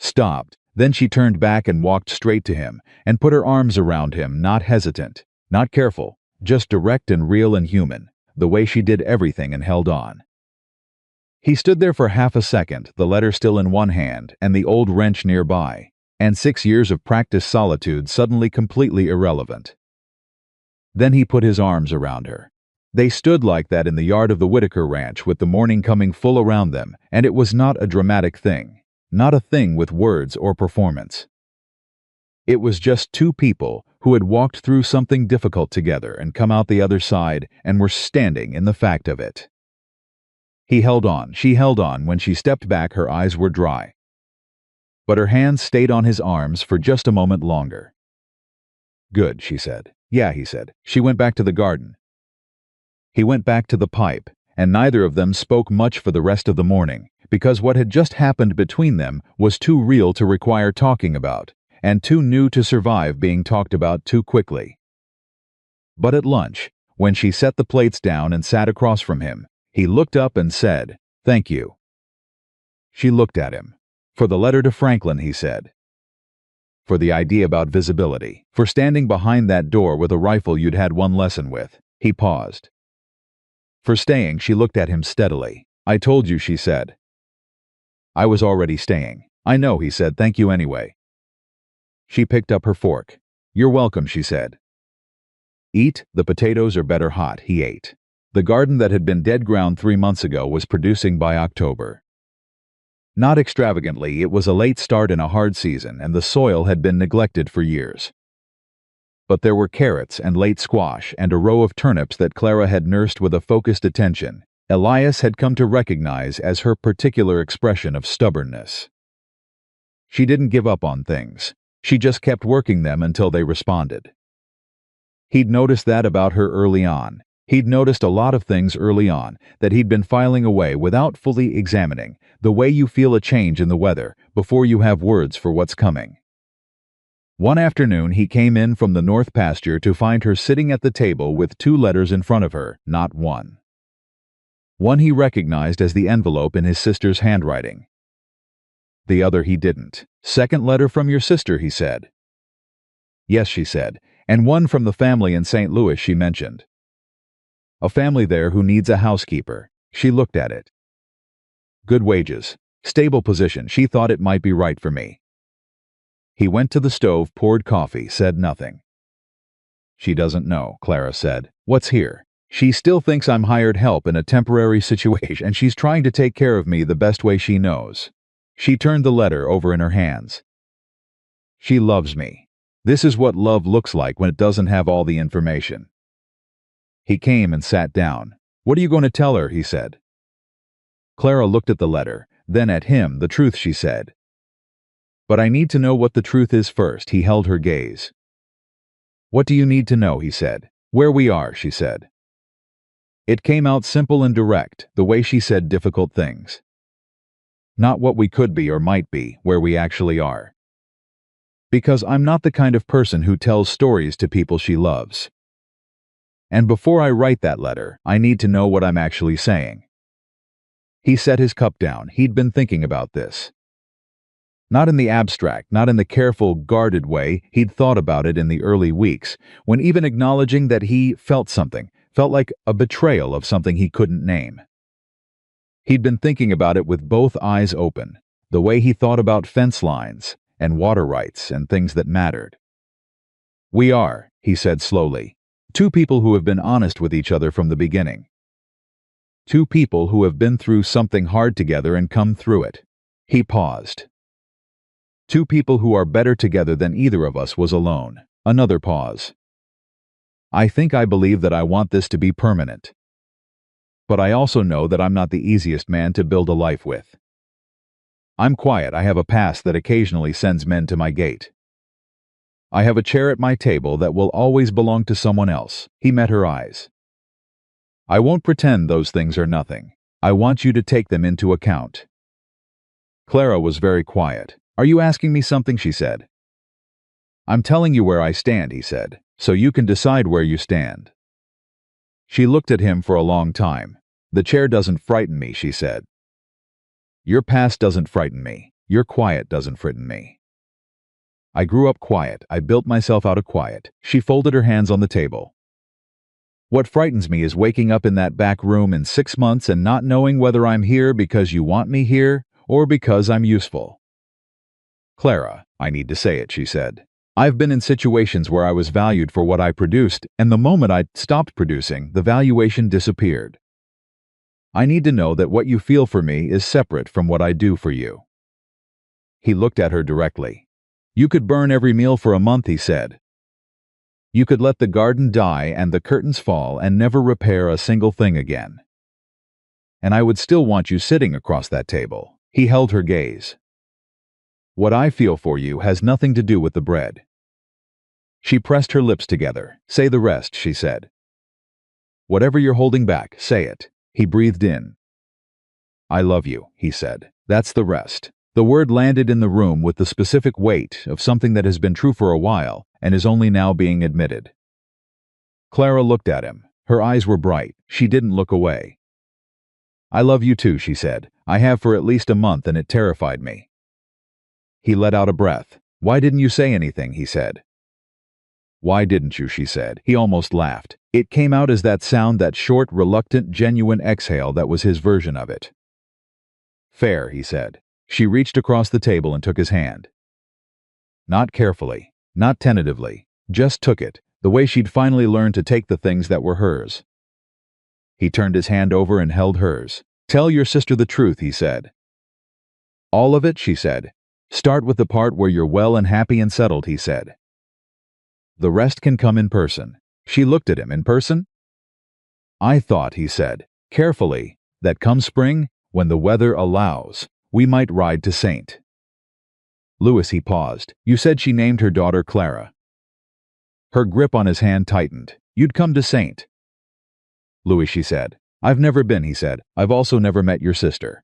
[SPEAKER 1] Stopped, then she turned back and walked straight to him, and put her arms around him, not hesitant, not careful, just direct and real and human, the way she did everything and held on. He stood there for half a second, the letter still in one hand and the old wrench nearby, and 6 years of practiced solitude suddenly completely irrelevant. Then he put his arms around her. They stood like that in the yard of the Whitaker Ranch with the morning coming full around them, and it was not a dramatic thing, not a thing with words or performance. It was just 2 people who had walked through something difficult together and come out the other side and were standing in the fact of it. He held on, she held on. When she stepped back, her eyes were dry. But her hands stayed on his arms for just a moment longer. "Good," she said. "Yeah," he said. She went back to the garden. He went back to the pipe, and neither of them spoke much for the rest of the morning, because what had just happened between them was too real to require talking about, and too new to survive being talked about too quickly. But at lunch, when she set the plates down and sat across from him, he looked up and said, "Thank you." She looked at him. "For the letter to Franklin," he said. "For the idea about visibility. For standing behind that door with a rifle you'd had one lesson with." He paused. "For staying," she looked at him steadily. "I told you," she said. "I was already staying." "I know," he said. "Thank you anyway." She picked up her fork. "You're welcome," she said. "Eat, the potatoes are better hot," he ate. The garden that had been dead ground 3 months ago was producing by October. Not extravagantly, it was a late start in a hard season, and the soil had been neglected for years. But there were carrots and late squash and a row of turnips that Clara had nursed with a focused attention Elias had come to recognize as her particular expression of stubbornness. She didn't give up on things. She just kept working them until they responded. He'd noticed that about her early on. He'd noticed a lot of things early on that he'd been filing away without fully examining, the way you feel a change in the weather before you have words for what's coming. One afternoon he came in from the north pasture to find her sitting at the table with 2 letters in front of her, not one. One he recognized as the envelope in his sister's handwriting. The other he didn't. "Second letter from your sister," he said. "Yes," she said, "and one from the family in St. Louis she mentioned. A family there who needs a housekeeper." She looked at it. "Good wages. Stable position. She thought it might be right for me." He went to the stove, poured coffee, said nothing. "She doesn't know," Clara said. "What's here? She still thinks I'm hired help in a temporary situation, and she's trying to take care of me the best way she knows." She turned the letter over in her hands. "She loves me. This is what love looks like when it doesn't have all the information." He came and sat down. "What are you going to tell her?" he said. Clara looked at the letter, then at him. "The truth," she said. "But I need to know what the truth is first." He held her gaze. "What do you need to know?" he said. "Where we are," she said. It came out simple and direct, the way she said difficult things. Not what we could be or might be, where we actually are. Because I'm not the kind of person who tells stories to people she loves. And before I write that letter, I need to know what I'm actually saying." He set his cup down. He'd been thinking about this. Not in the abstract, not in the careful, guarded way he'd thought about it in the early weeks, when even acknowledging that he felt something, felt like a betrayal of something he couldn't name. He'd been thinking about it with both eyes open, the way he thought about fence lines and water rights and things that mattered. "We are," he said slowly, "two people who have been honest with each other from the beginning. Two people who have been through something hard together and come through it." He paused. "Two people who are better together than either of us was alone." Another pause. I believe that I want this to be permanent. But I also know that I'm not the easiest man to build a life with. I'm quiet. I have a past that occasionally sends men to my gate. I have a chair at my table that will always belong to someone else." He met her eyes. "I won't pretend those things are nothing. I want you to take them into account." Clara was very quiet. "Are you asking me something?" she said. "I'm telling you where I stand," he said, "so you can decide where you stand." She looked at him for a long time. "The chair doesn't frighten me," she said. "Your past doesn't frighten me. Your quiet doesn't frighten me. I grew up quiet. I built myself out of quiet." She folded her hands on the table. "What frightens me is waking up in that back room in 6 months and not knowing whether I'm here because you want me here or because I'm useful." "Clara, I need to say it," she said. "I've been in situations where I was valued for what I produced, and the moment I stopped producing, the valuation disappeared. I need to know that what you feel for me is separate from what I do for you." He looked at her directly. "You could burn every meal for a month," he said. "You could let the garden die and the curtains fall and never repair a single thing again. And I would still want you sitting across that table." He held her gaze. "What I feel for you has nothing to do with the bread." She pressed her lips together. "Say the rest," she said. "Whatever you're holding back, say it." He breathed in. "I love you," he said. "That's the rest." The word landed in the room with the specific weight of something that has been true for a while and is only now being admitted. Clara looked at him. Her eyes were bright. She didn't look away. "I love you too," she said. "I have for at least a month and it terrified me." He let out a breath. "Why didn't you say anything?" he said. "Why didn't you?" she said. He almost laughed. It came out as that sound, that short, reluctant, genuine exhale that was his version of it. "Fair," he said. She reached across the table and took his hand. Not carefully, not tentatively, just took it, the way she'd finally learned to take the things that were hers. He turned his hand over and held hers. "Tell your sister the truth," he said. "All of it," she said. "Start with the part where you're well and happy and settled," he said. "The rest can come in person." She looked at him. "In person?" "I thought," he said, carefully, "that come spring, when the weather allows, we might ride to St. Louis." He paused. "You said she named her daughter Clara." Her grip on his hand tightened. "You'd come to St. Louis," she said. "I've never been," he said. "I've also never met your sister."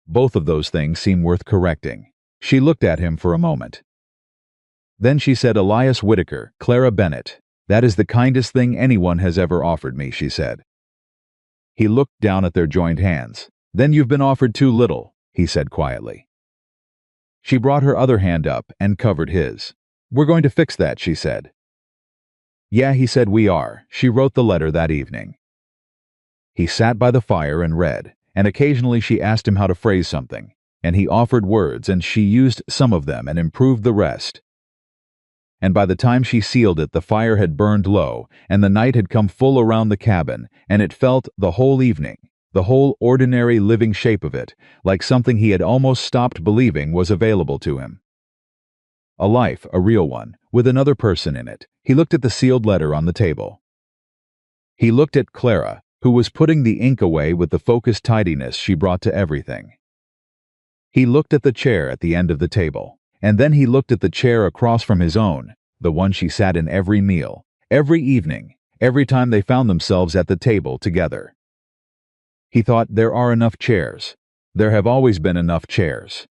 [SPEAKER 1] Both of those things seem worth correcting. She looked at him for a moment. Then she said, "Elias Whitaker, Clara Bennett. That is the kindest thing anyone has ever offered me," she said. He looked down at their joined hands. "Then you've been offered too little," he said quietly. She brought her other hand up and covered his. "We're going to fix that," she said. "Yeah," he said, "we are." She wrote the letter that evening. He sat by the fire and read, and occasionally she asked him how to phrase something, and he offered words, and she used some of them and improved the rest. And by the time she sealed it, the fire had burned low, and the night had come full around the cabin, and it felt, the whole evening, the whole ordinary living shape of it, like something he had almost stopped believing was available to him. A life, a real one, with another person in it. He looked at the sealed letter on the table. He looked at Clara, who was putting the ink away with the focused tidiness she brought to everything. He looked at the chair at the end of the table. And then he looked at the chair across from his own, the one she sat in every meal, every evening, every time they found themselves at the table together. He thought, there are enough chairs. There have always been enough chairs.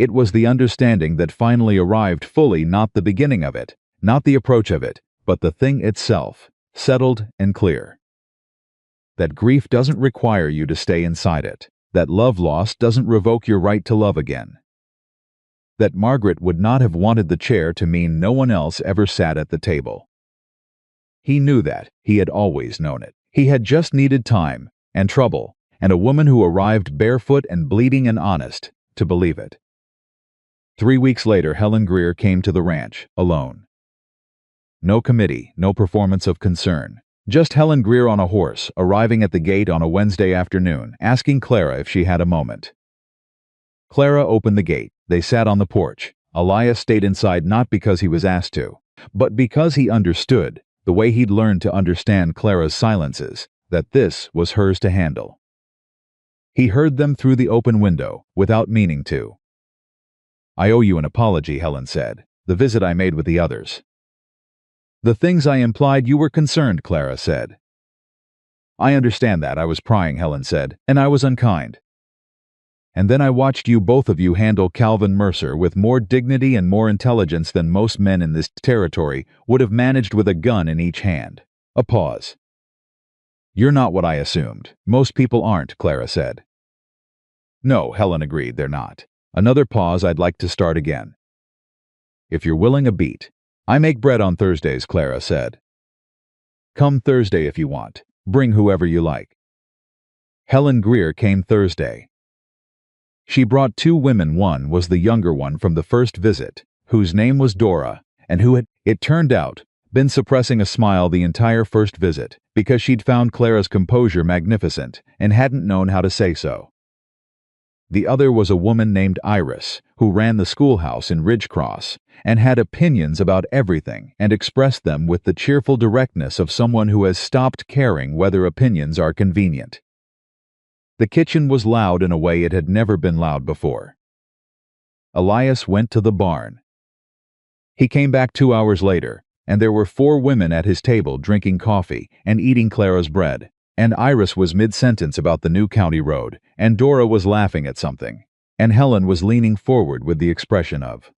[SPEAKER 1] It was the understanding that finally arrived fully, not the beginning of it, not the approach of it, but the thing itself, settled and clear. That grief doesn't require you to stay inside it. That love lost doesn't revoke your right to love again. That Margaret would not have wanted the chair to mean no one else ever sat at the table. He knew that. He had always known it. He had just needed time, and trouble, and a woman who arrived barefoot and bleeding and honest, to believe it. 3 weeks later, Helen Greer came to the ranch, alone. No committee, no performance of concern. Just Helen Greer on a horse, arriving at the gate on a Wednesday afternoon, asking Clara if she had a moment. Clara opened the gate. They sat on the porch. Elias stayed inside not because he was asked to, but because he understood, the way he'd learned to understand Clara's silences, that this was hers to handle. He heard them through the open window, without meaning to. "I owe you an apology," Helen said. "The visit I made with the others." "The things I implied you were concerned," Clara said. "I understand that. I was prying," Helen said, "and I was unkind. And then I watched you, both of you, handle Calvin Mercer with more dignity and more intelligence than most men in this territory would have managed with a gun in each hand." A pause. "You're not what I assumed. Most people aren't," Clara said. "No," Helen agreed, "they're not." Another pause. "I'd like to start again. If you're willing a beat." "I make bread on Thursdays," Clara said. "Come Thursday if you want. Bring whoever you like." Helen Greer came Thursday. She brought 2 women. One was the younger one from the first visit, whose name was Dora, and who had, it turned out, been suppressing a smile the entire first visit, because she'd found Clara's composure magnificent and hadn't known how to say so. The other was a woman named Iris, who ran the schoolhouse in Ridgecross, and had opinions about everything and expressed them with the cheerful directness of someone who has stopped caring whether opinions are convenient. The kitchen was loud in a way it had never been loud before. Elias went to the barn. He came back 2 hours later, and there were 4 women at his table drinking coffee and eating Clara's bread, and Iris was mid-sentence about the new county road, and Dora was laughing at something, and Helen was leaning forward with the expression of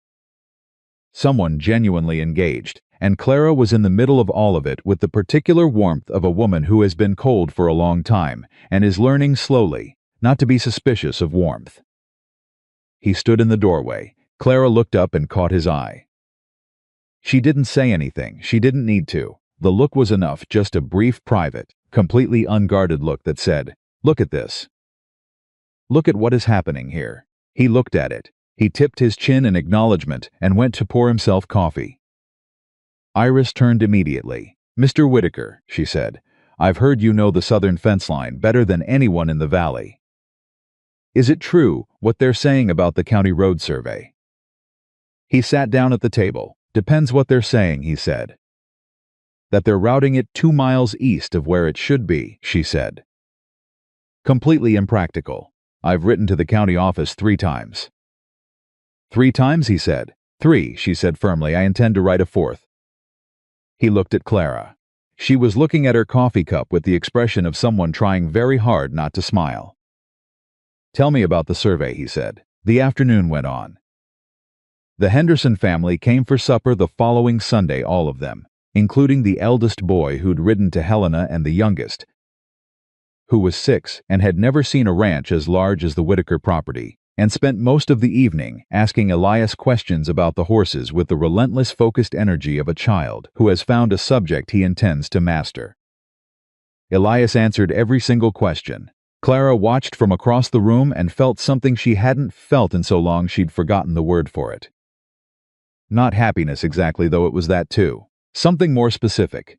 [SPEAKER 1] someone genuinely engaged, and Clara was in the middle of all of it with the particular warmth of a woman who has been cold for a long time and is learning slowly not to be suspicious of warmth. He stood in the doorway. Clara looked up and caught his eye. She didn't say anything. She didn't need to. The look was enough, just a brief, private, completely unguarded look that said, "Look at this. Look at what is happening here." He looked at it. He tipped his chin in acknowledgement and went to pour himself coffee. Iris turned immediately. "Mr. Whitaker," she said, "I've heard you know the southern fence line better than anyone in the valley. Is it true what they're saying about the county road survey?" He sat down at the table. "Depends what they're saying," he said. "That they're routing it 2 miles east of where it should be," she said. "Completely impractical. I've written to the county office 3 times. 3 times, he said. 3, she said firmly. "I intend to write a 4th. He looked at Clara. She was looking at her coffee cup with the expression of someone trying very hard not to smile. "Tell me about the survey," he said. The afternoon went on. The Henderson family came for supper the following Sunday, all of them, including the eldest boy who'd ridden to Helena and the youngest, who was 6 and had never seen a ranch as large as the Whitaker property, and spent most of the evening asking Elias questions about the horses with the relentless focused energy of a child who has found a subject he intends to master. Elias answered every single question. Clara watched from across the room and felt something she hadn't felt in so long she'd forgotten the word for it. Not happiness exactly, though it was that too. Something more specific.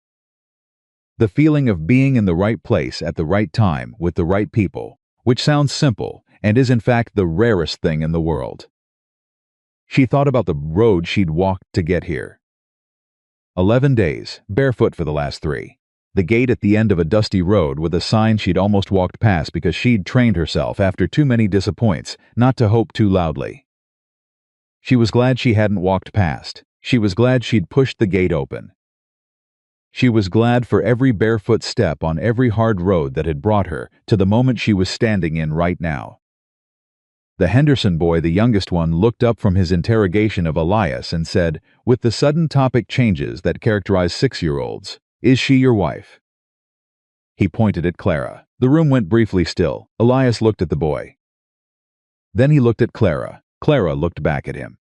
[SPEAKER 1] The feeling of being in the right place at the right time with the right people, which sounds simple and is in fact the rarest thing in the world. She thought about the road she'd walked to get here. 11 days, barefoot for the last 3. The gate at the end of a dusty road with a sign she'd almost walked past because she'd trained herself after too many disappoints not to hope too loudly. She was glad she hadn't walked past. She was glad she'd pushed the gate open. She was glad for every barefoot step on every hard road that had brought her to the moment she was standing in right now. The Henderson boy, the youngest one, looked up from his interrogation of Elias and said, with the sudden topic changes that characterize 6-year-olds, "Is she your wife?" He pointed at Clara. The room went briefly still. Elias looked at the boy. Then he looked at Clara. Clara looked back at him.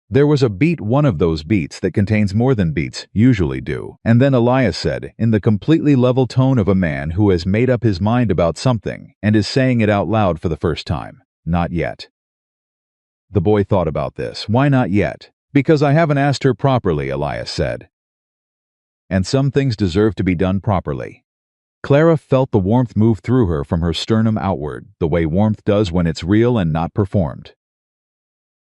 [SPEAKER 1] There was a beat, one of those beats that contains more than beats usually do, and then Elias said, in the completely level tone of a man who has made up his mind about something and is saying it out loud for the first time, "Not yet." The boy thought about this. "Why not yet?" "Because I haven't asked her properly," Elias said. "And some things deserve to be done properly." Clara felt the warmth move through her from her sternum outward, the way warmth does when it's real and not performed.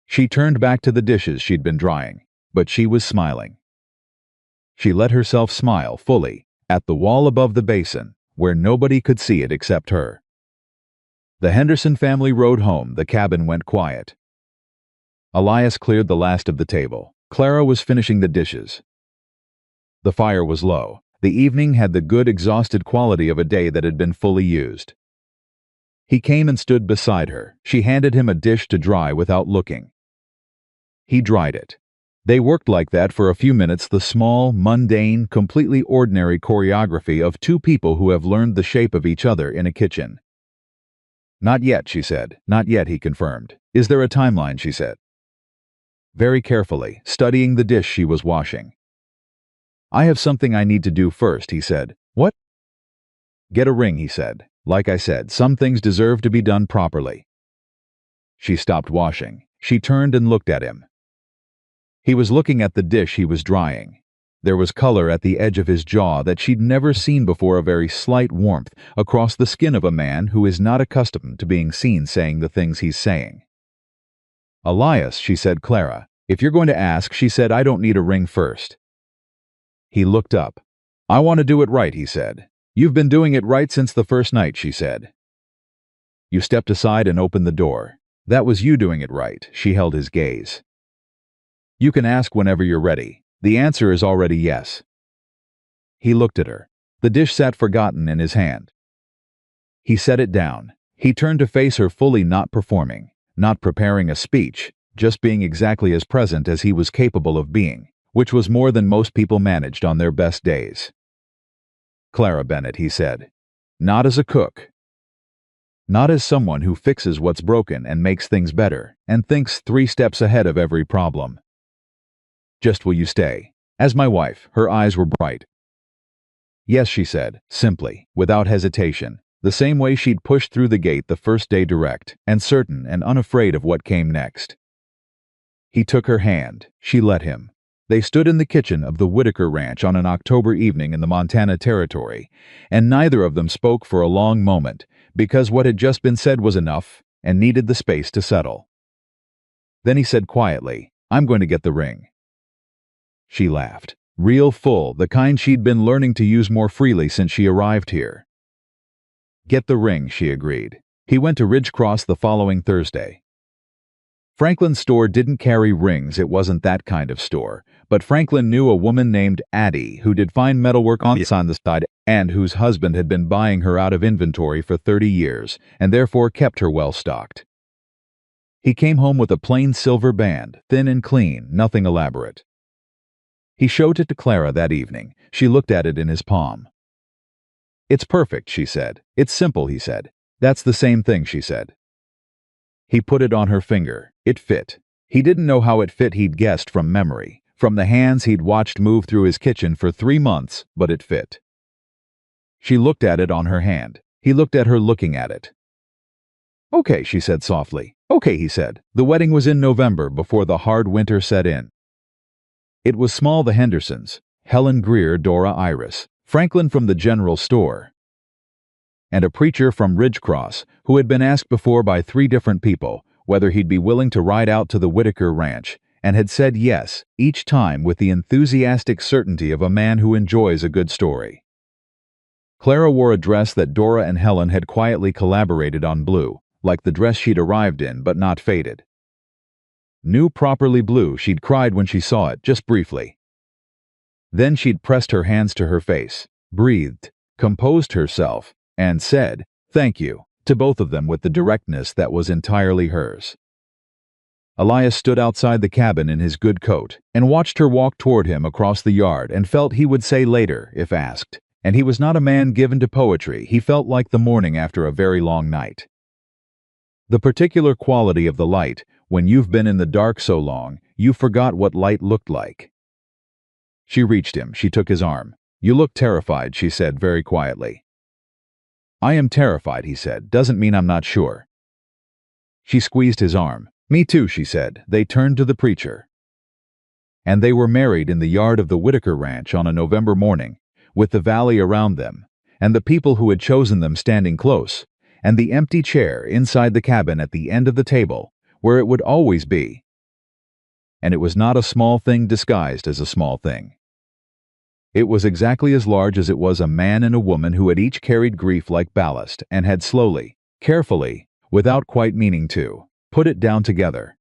[SPEAKER 1] She turned back to the dishes she'd been drying, but she was smiling. She let herself smile fully, at the wall above the basin, where nobody could see it except her. The Henderson family rode home. The cabin went quiet. Elias cleared the last of the table. Clara was finishing the dishes. The fire was low. The evening had the good, exhausted quality of a day that had been fully used. He came and stood beside her. She handed him a dish to dry without looking. He dried it. They worked like that for a few minutes, the small, mundane, completely ordinary choreography of two people who have learned the shape of each other in a kitchen. "Not yet," she said. "Not yet," he confirmed. "Is there a timeline?" she said. Very carefully, studying the dish she was washing. "I have something I need to do first," he said. "What?" "Get a ring," he said. "Like I said, some things deserve to be done properly." She stopped washing. She turned and looked at him. He was looking at the dish he was drying. There was color at the edge of his jaw that she'd never seen before, a very slight warmth across the skin of a man who is not accustomed to being seen saying the things he's saying. "Elias," she said. "Clara, if you're going to ask," she said, "I don't need a ring first." He looked up. "I want to do it right," he said. "You've been doing it right since the first night," she said. "You stepped aside and opened the door. That was you doing it right." She held his gaze. "You can ask whenever you're ready. The answer is already yes." He looked at her. The dish sat forgotten in his hand. He set it down. He turned to face her, fully, not performing, not preparing a speech, just being exactly as present as he was capable of being, which was more than most people managed on their best days. "Clara Bennett," he said. "Not as a cook. Not as someone who fixes what's broken and makes things better and thinks 3 steps ahead of every problem. Just will you stay? As my wife." Her eyes were bright. "Yes," she said, simply, without hesitation, the same way she'd pushed through the gate the first day, direct and certain and unafraid of what came next. He took her hand. She let him. They stood in the kitchen of the Whitaker Ranch on an October evening in the Montana Territory, and neither of them spoke for a long moment, because what had just been said was enough and needed the space to settle. Then he said quietly, "I'm going to get the ring." She laughed. Real full, the kind she'd been learning to use more freely since she arrived here. "Get the ring," she agreed. He went to Ridgecross the following Thursday. Franklin's store didn't carry rings, it wasn't that kind of store, but Franklin knew a woman named Addie who did fine metalwork on the side and whose husband had been buying her out of inventory for 30 years and therefore kept her well stocked. He came home with a plain silver band, thin and clean, nothing elaborate. He showed it to Clara that evening. She looked at it in his palm. "It's perfect," she said. "It's simple," he said. "That's the same thing," she said. He put it on her finger. It fit. He didn't know how it fit, he'd guessed from memory, from the hands he'd watched move through his kitchen for 3 months, but it fit. She looked at it on her hand. He looked at her looking at it. "Okay," she said softly. "Okay," he said. The wedding was in November, before the hard winter set in. It was small, the Hendersons, Helen Greer, Dora Iris, Franklin from the general store, and a preacher from Ridgecross who had been asked before by 3 different people whether he'd be willing to ride out to the Whitaker Ranch, and had said yes, each time with the enthusiastic certainty of a man who enjoys a good story. Clara wore a dress that Dora and Helen had quietly collaborated on, blue, like the dress she'd arrived in, but not faded. New, properly blue. She'd cried when she saw it, just briefly. Then she'd pressed her hands to her face, breathed, composed herself, and said, "Thank you," to both of them with the directness that was entirely hers. Elias stood outside the cabin in his good coat and watched her walk toward him across the yard and felt he would say later, if asked. And he was not a man given to poetry. He felt like the morning after a very long night. The particular quality of the light, when you've been in the dark so long, you forgot what light looked like. She reached him. She took his arm. "You look terrified," she said very quietly. "I am terrified," he said. "Doesn't mean I'm not sure." She squeezed his arm. "Me too," she said. They turned to the preacher. And they were married in the yard of the Whitaker Ranch on a November morning, with the valley around them, and the people who had chosen them standing close, and the empty chair inside the cabin at the end of the table, where it would always be. And it was not a small thing disguised as a small thing. It was exactly as large as it was a man and a woman who had each carried grief like ballast and had slowly, carefully, without quite meaning to, put it down together.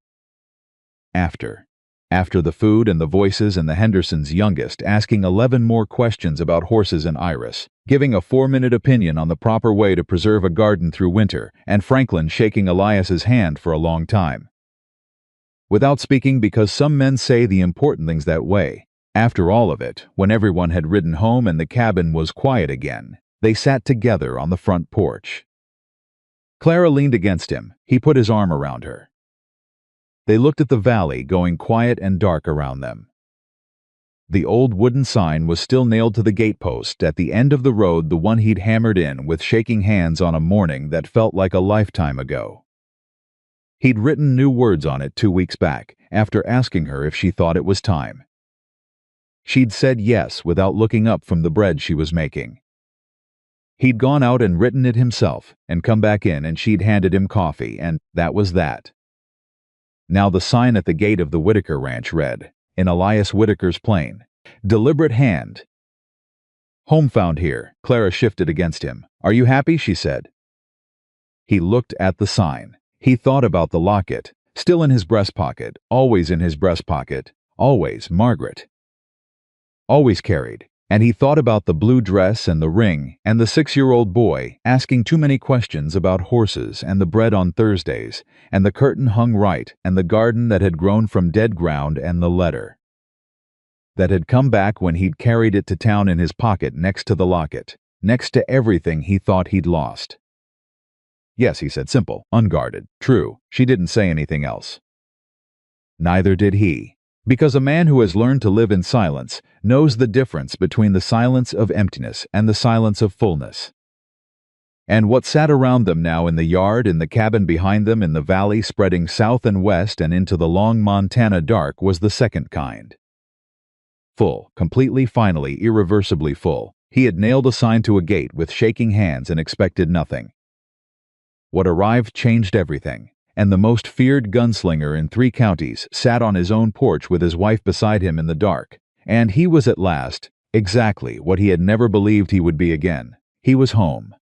[SPEAKER 1] After the food and the voices and the Hendersons' youngest asking 11 more questions about horses and Iris, giving a 4-minute opinion on the proper way to preserve a garden through winter, and Franklin shaking Elias's hand for a long time. Without speaking, because some men say the important things that way. After all of it, when everyone had ridden home and the cabin was quiet again, they sat together on the front porch. Clara leaned against him. He put his arm around her. They looked at the valley going quiet and dark around them. The old wooden sign was still nailed to the gatepost at the end of the road, the one he'd hammered in with shaking hands on a morning that felt like a lifetime ago. He'd written new words on it 2 weeks back, after asking her if she thought it was time. She'd said yes without looking up from the bread she was making. He'd gone out and written it himself, and come back in, and she'd handed him coffee, and that was that. Now the sign at the gate of the Whitaker Ranch read, in Elias Whitaker's plain, "Deliberate hand." "Home found here." Clara shifted against him. "Are you happy?" she said. He looked at the sign. He thought about the locket, still in his breast pocket, always in his breast pocket, always Margaret. Always carried. And he thought about the blue dress and the ring and the 6-year-old boy asking too many questions about horses and the bread on Thursdays and the curtain hung right and the garden that had grown from dead ground and the letter that had come back when he'd carried it to town in his pocket next to the locket, next to everything he thought he'd lost. Yes, he said, simple, unguarded, true. She didn't say anything else. Neither did he. Because a man who has learned to live in silence knows the difference between the silence of emptiness and the silence of fullness. And what sat around them now in the yard, in the cabin behind them, in the valley spreading south and west and into the long Montana dark was the second kind. Full, completely, finally, irreversibly full. He had nailed a sign to a gate with shaking hands and expected nothing. What arrived changed everything. And the most feared gunslinger in 3 counties sat on his own porch with his wife beside him in the dark, and he was at last exactly what he had never believed he would be again. He was home.